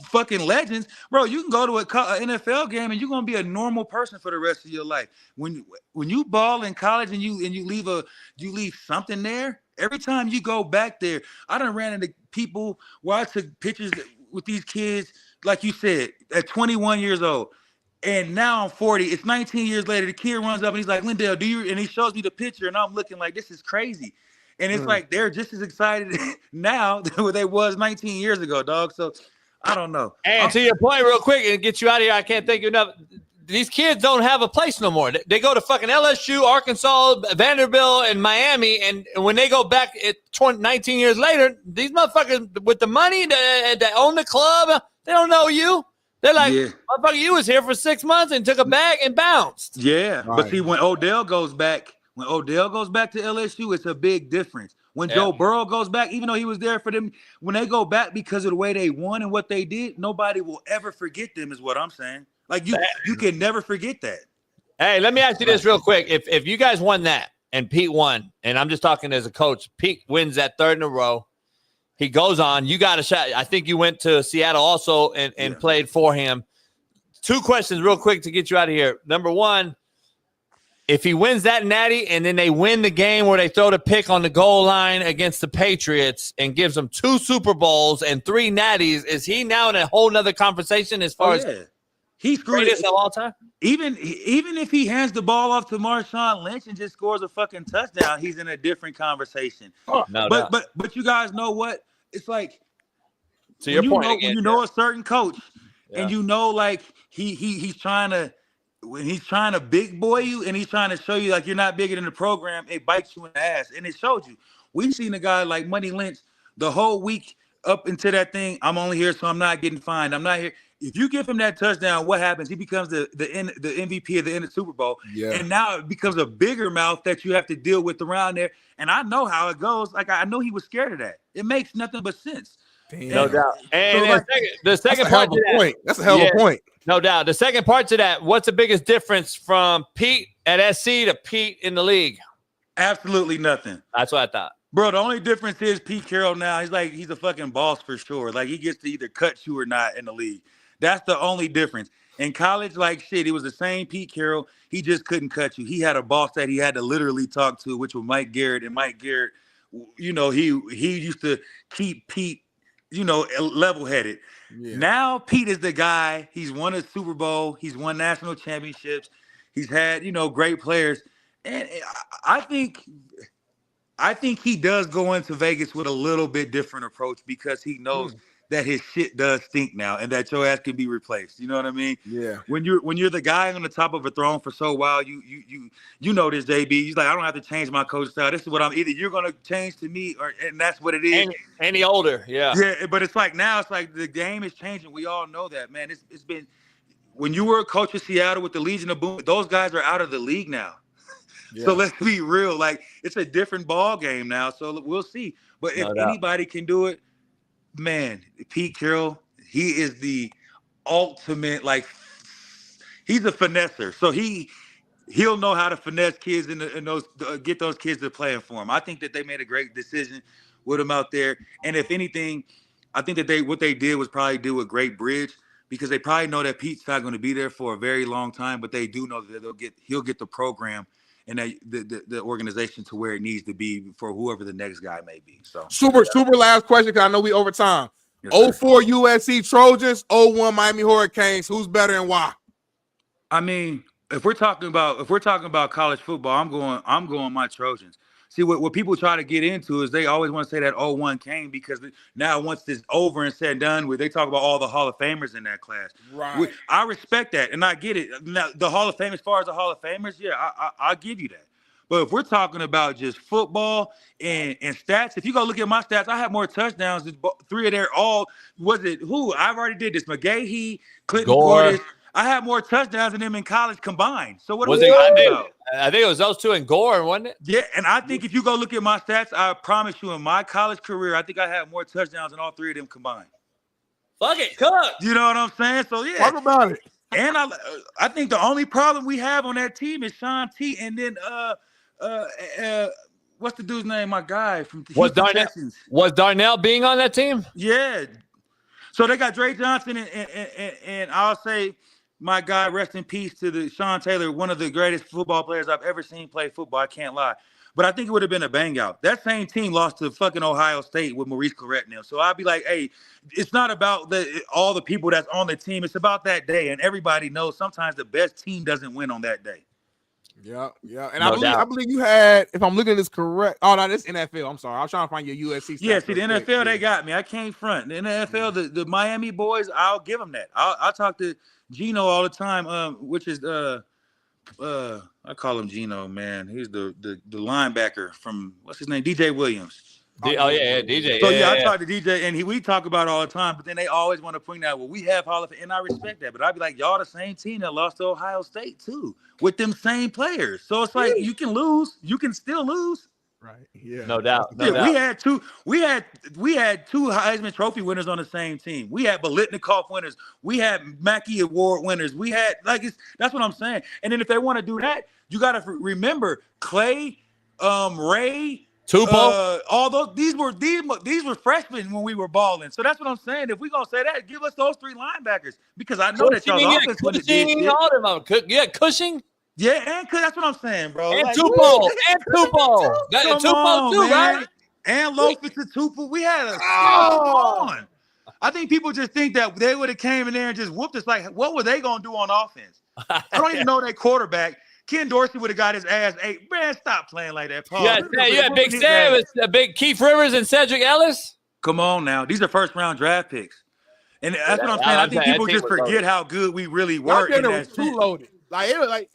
fucking legends, bro, you can go to an NFL game and you're going to be a normal person for the rest of your life. When you ball in college and you leave something there, every time you go back there, I done ran into people where I took pictures with these kids, like you said, at 21 years old. And now I'm 40. It's 19 years later. The kid runs up and he's like, Lindell, and he shows me the picture, and I'm looking like, this is crazy. And it's like they're just as excited now than they was 19 years ago, dog. So I don't know. And to your point, real quick, and get you out of here, I can't think of enough. These kids don't have a place no more. They go to fucking LSU, Arkansas, Vanderbilt, and Miami, and when they go back at 19 years later, these motherfuckers with the money that own the club, they don't know you. They're like, motherfucker, you was here for 6 months and took a bag and bounced. Yeah, but see, when Odell goes back to LSU, it's a big difference. When Joe Burrow goes back, even though he was there for them, when they go back because of the way they won and what they did, nobody will ever forget them, is what I'm saying. Like, you can never forget that. Hey, let me ask you this real quick. If you guys won that and Pete won, and I'm just talking as a coach, Pete wins that third in a row. He goes on. You got a shot. I think you went to Seattle also and played for him. 2 questions real quick to get you out of here. Number one, if he wins that natty and then they win the game where they throw the pick on the goal line against the Patriots and gives them 2 Super Bowls and 3 natties, is he now in a whole nother conversation as far as he's greatest of all time? Even if he hands the ball off to Marshawn Lynch and just scores a fucking touchdown, he's in a different conversation. But you guys know what? It's like, to your point again, when you know a certain coach and you know, like, he's trying to, when he's trying to big boy you and he's trying to show you like you're not bigger than the program, it bites you in the ass. And it showed you. We've seen a guy like Money Lynch the whole week up into that thing. I'm only here so I'm not getting fined. I'm not here. If you give him that touchdown, what happens? He becomes the MVP of the end of the Super Bowl. Yeah. And now it becomes a bigger mouth that you have to deal with around there. And I know how it goes. Like, I know he was scared of that. It makes nothing but sense. No doubt. And So, the second part to that, that's a hell of a point. No doubt. The second part to that, what's the biggest difference from Pete at SC to Pete in the league? Absolutely nothing. That's what I thought. Bro, the only difference is Pete Carroll now, he's a fucking boss for sure. Like, he gets to either cut you or not in the league. That's the only difference. In college, like shit, it was the same Pete Carroll. He just couldn't cut you. He had a boss that he had to literally talk to, which was Mike Garrett. And Mike Garrett, he used to keep Pete, level-headed. Yeah. Now Pete is the guy. He's won a Super Bowl. He's won national championships. He's had, great players. And I think he does go into Vegas with a little bit different approach because he knows that his shit does stink now and that your ass can be replaced. You know what I mean? Yeah. When you're the guy on the top of a throne for so while, you know this, JB. He's like, I don't have to change my coach style. This is what I'm either you're gonna change to me and that's what it is. Any older, yeah. Yeah, but it's like now it's like the game is changing. We all know that, man. It's been when you were a coach of Seattle with the Legion of Boom, those guys are out of the league now. Yeah. So let's be real. Like, it's a different ball game now. So we'll see. But if anybody can do it, man, Pete Carroll, he is the ultimate, like, he's a finesser. So he'll know how to finesse kids and get those kids to play for him. I think that they made a great decision with him out there. And if anything, I think that what they did was probably do a great bridge because they probably know that Pete's not going to be there for a very long time, but they do know that he'll get the program and the organization to where it needs to be for whoever the next guy may be. So super last question, because I know we over time. Yes, 04 USC Trojans, 01 Miami Hurricanes. Who's better and why? I mean, if we're talking about college football, I'm going my Trojans. See, what people try to get into is they always want to say that 01 came because now once it's over and said and done with, they talk about all the Hall of Famers in that class. Right. I respect that, and I get it. Now, the Hall of Fame, as far as the Hall of Famers, yeah, I'll give you that. But if we're talking about just football and stats, if you go look at my stats, I have more touchdowns than 3 of their all. Was it who? I've already did this. McGahee, Clinton Cordis. I had more touchdowns than them in college combined. So what are we talking about? I think it was those two in Gore, wasn't it? Yeah, and I think if you go look at my stats, I promise you in my college career, I think I had more touchdowns than all 3 of them combined. Fuck it, cook. You know what I'm saying? So, yeah. Talk about it. And I think the only problem we have on that team is Shaun T. And then what's the dude's name? My guy from the Houston Texans. Was Darnell being on that team? Yeah. So they got Dre Johnson and I'll say my guy, rest in peace to the Sean Taylor, one of the greatest football players I've ever seen play football. I can't lie. But I think it would have been a bang out. That same team lost to fucking Ohio State with Maurice Clarett now. So I'd be like, hey, it's not about all the people that's on the team. It's about that day. And everybody knows sometimes the best team doesn't win on that day. Yeah. And I believe you had, if I'm looking at this correct. Oh, no, this NFL. I'm sorry. I was trying to find your USC stats. Yeah, see, the NFL, they got me. I can't front. The NFL, the Miami boys, I'll give them that. I'll talk to Gino all the time, which is I call him Gino, man. He's the linebacker from what's his name, DJ Williams. DJ. So I talk to DJ, and we talk about it all the time. But then they always want to point out, well, we have Hall of Fame, and I respect that. But I'd be like, y'all the same team that lost to Ohio State too, with them same players. So it's like you can lose, you can still lose. Right. Yeah. No doubt. We had two Heisman Trophy winners on the same team. We had Biletnikoff winners. We had Mackey Award winners. We had that's what I'm saying. And then if they want to do that, you got to remember Clay, Ray, Tupou. all those these were freshmen when we were balling. So that's what I'm saying. If we're gonna say that, give us those 3 linebackers because I know that y'all's offense would have did shit. All them, Cushing. Yeah, and that's what I'm saying, bro. And Tupou. Come on, too, man. right? And Loftus and Tupou. We had a on. I think people just think that they would have came in there and just whooped us. Like, what were they gonna do on offense? I don't even know that quarterback. Ken Dorsey would have got his ass ate. Man, stop playing like that, Paul. You had Big Sam, Big Keith Rivers, and Cedric Ellis. Come on now, these are first-round draft picks, and that's what I'm saying. I think people just forget how good we really were. In that too loaded. Like it was like.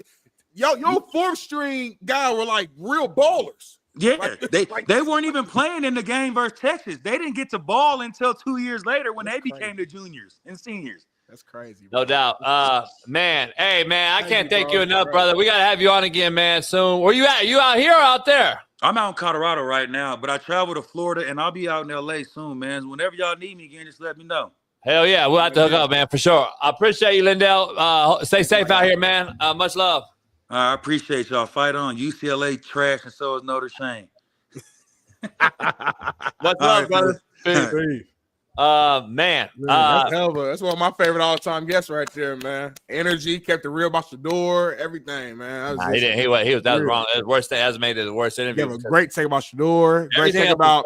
Your 4th string guy were like real ballers. Yeah, they weren't even playing in the game versus Texas. They didn't get to ball until 2 years later when they became the juniors and seniors. That's crazy, bro. No doubt. Man, hey, man, I can't thank you enough, brother. We got to have you on again, man, soon. Where you at? You out here or out there? I'm out in Colorado right now, but I travel to Florida, and I'll be out in L.A. soon, man. Whenever y'all need me again, just let me know. Hell yeah, we'll have to hook up, man, for sure. I appreciate you, Lindell. Stay safe out here, man. Much love. I appreciate y'all. Fight on. UCLA trash, and so is Notre Dame. Much love, brother. Peace. Man. That's one of my favorite all-time guests right there, man. Energy, kept it real about Shador, everything, man. That was wrong. That was worst thing. Has made it the worst interview. Yeah, great take about Shador. Great take about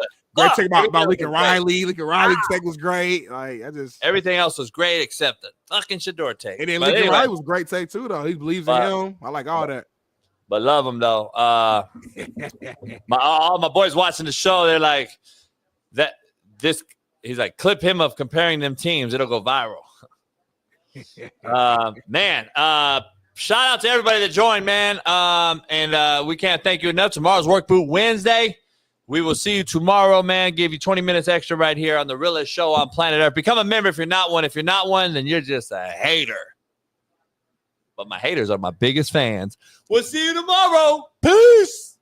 Lincoln Riley. Lincoln Riley take was great. Like everything else was great except the fucking Shador take. And then Lincoln Riley was a great take too, though. He believes in him. I like all that. But love him though. All my boys watching the show, they're like, he's like, clip him of comparing them teams. It'll go viral. Man. Shout out to everybody that joined, man. And we can't thank you enough. Tomorrow's Work Boot Wednesday. We will see you tomorrow, man. Give you 20 minutes extra right here on the Realest Show on Planet ERF. Become a member if you're not one. If you're not one, then you're just a hater. But my haters are my biggest fans. We'll see you tomorrow. Peace.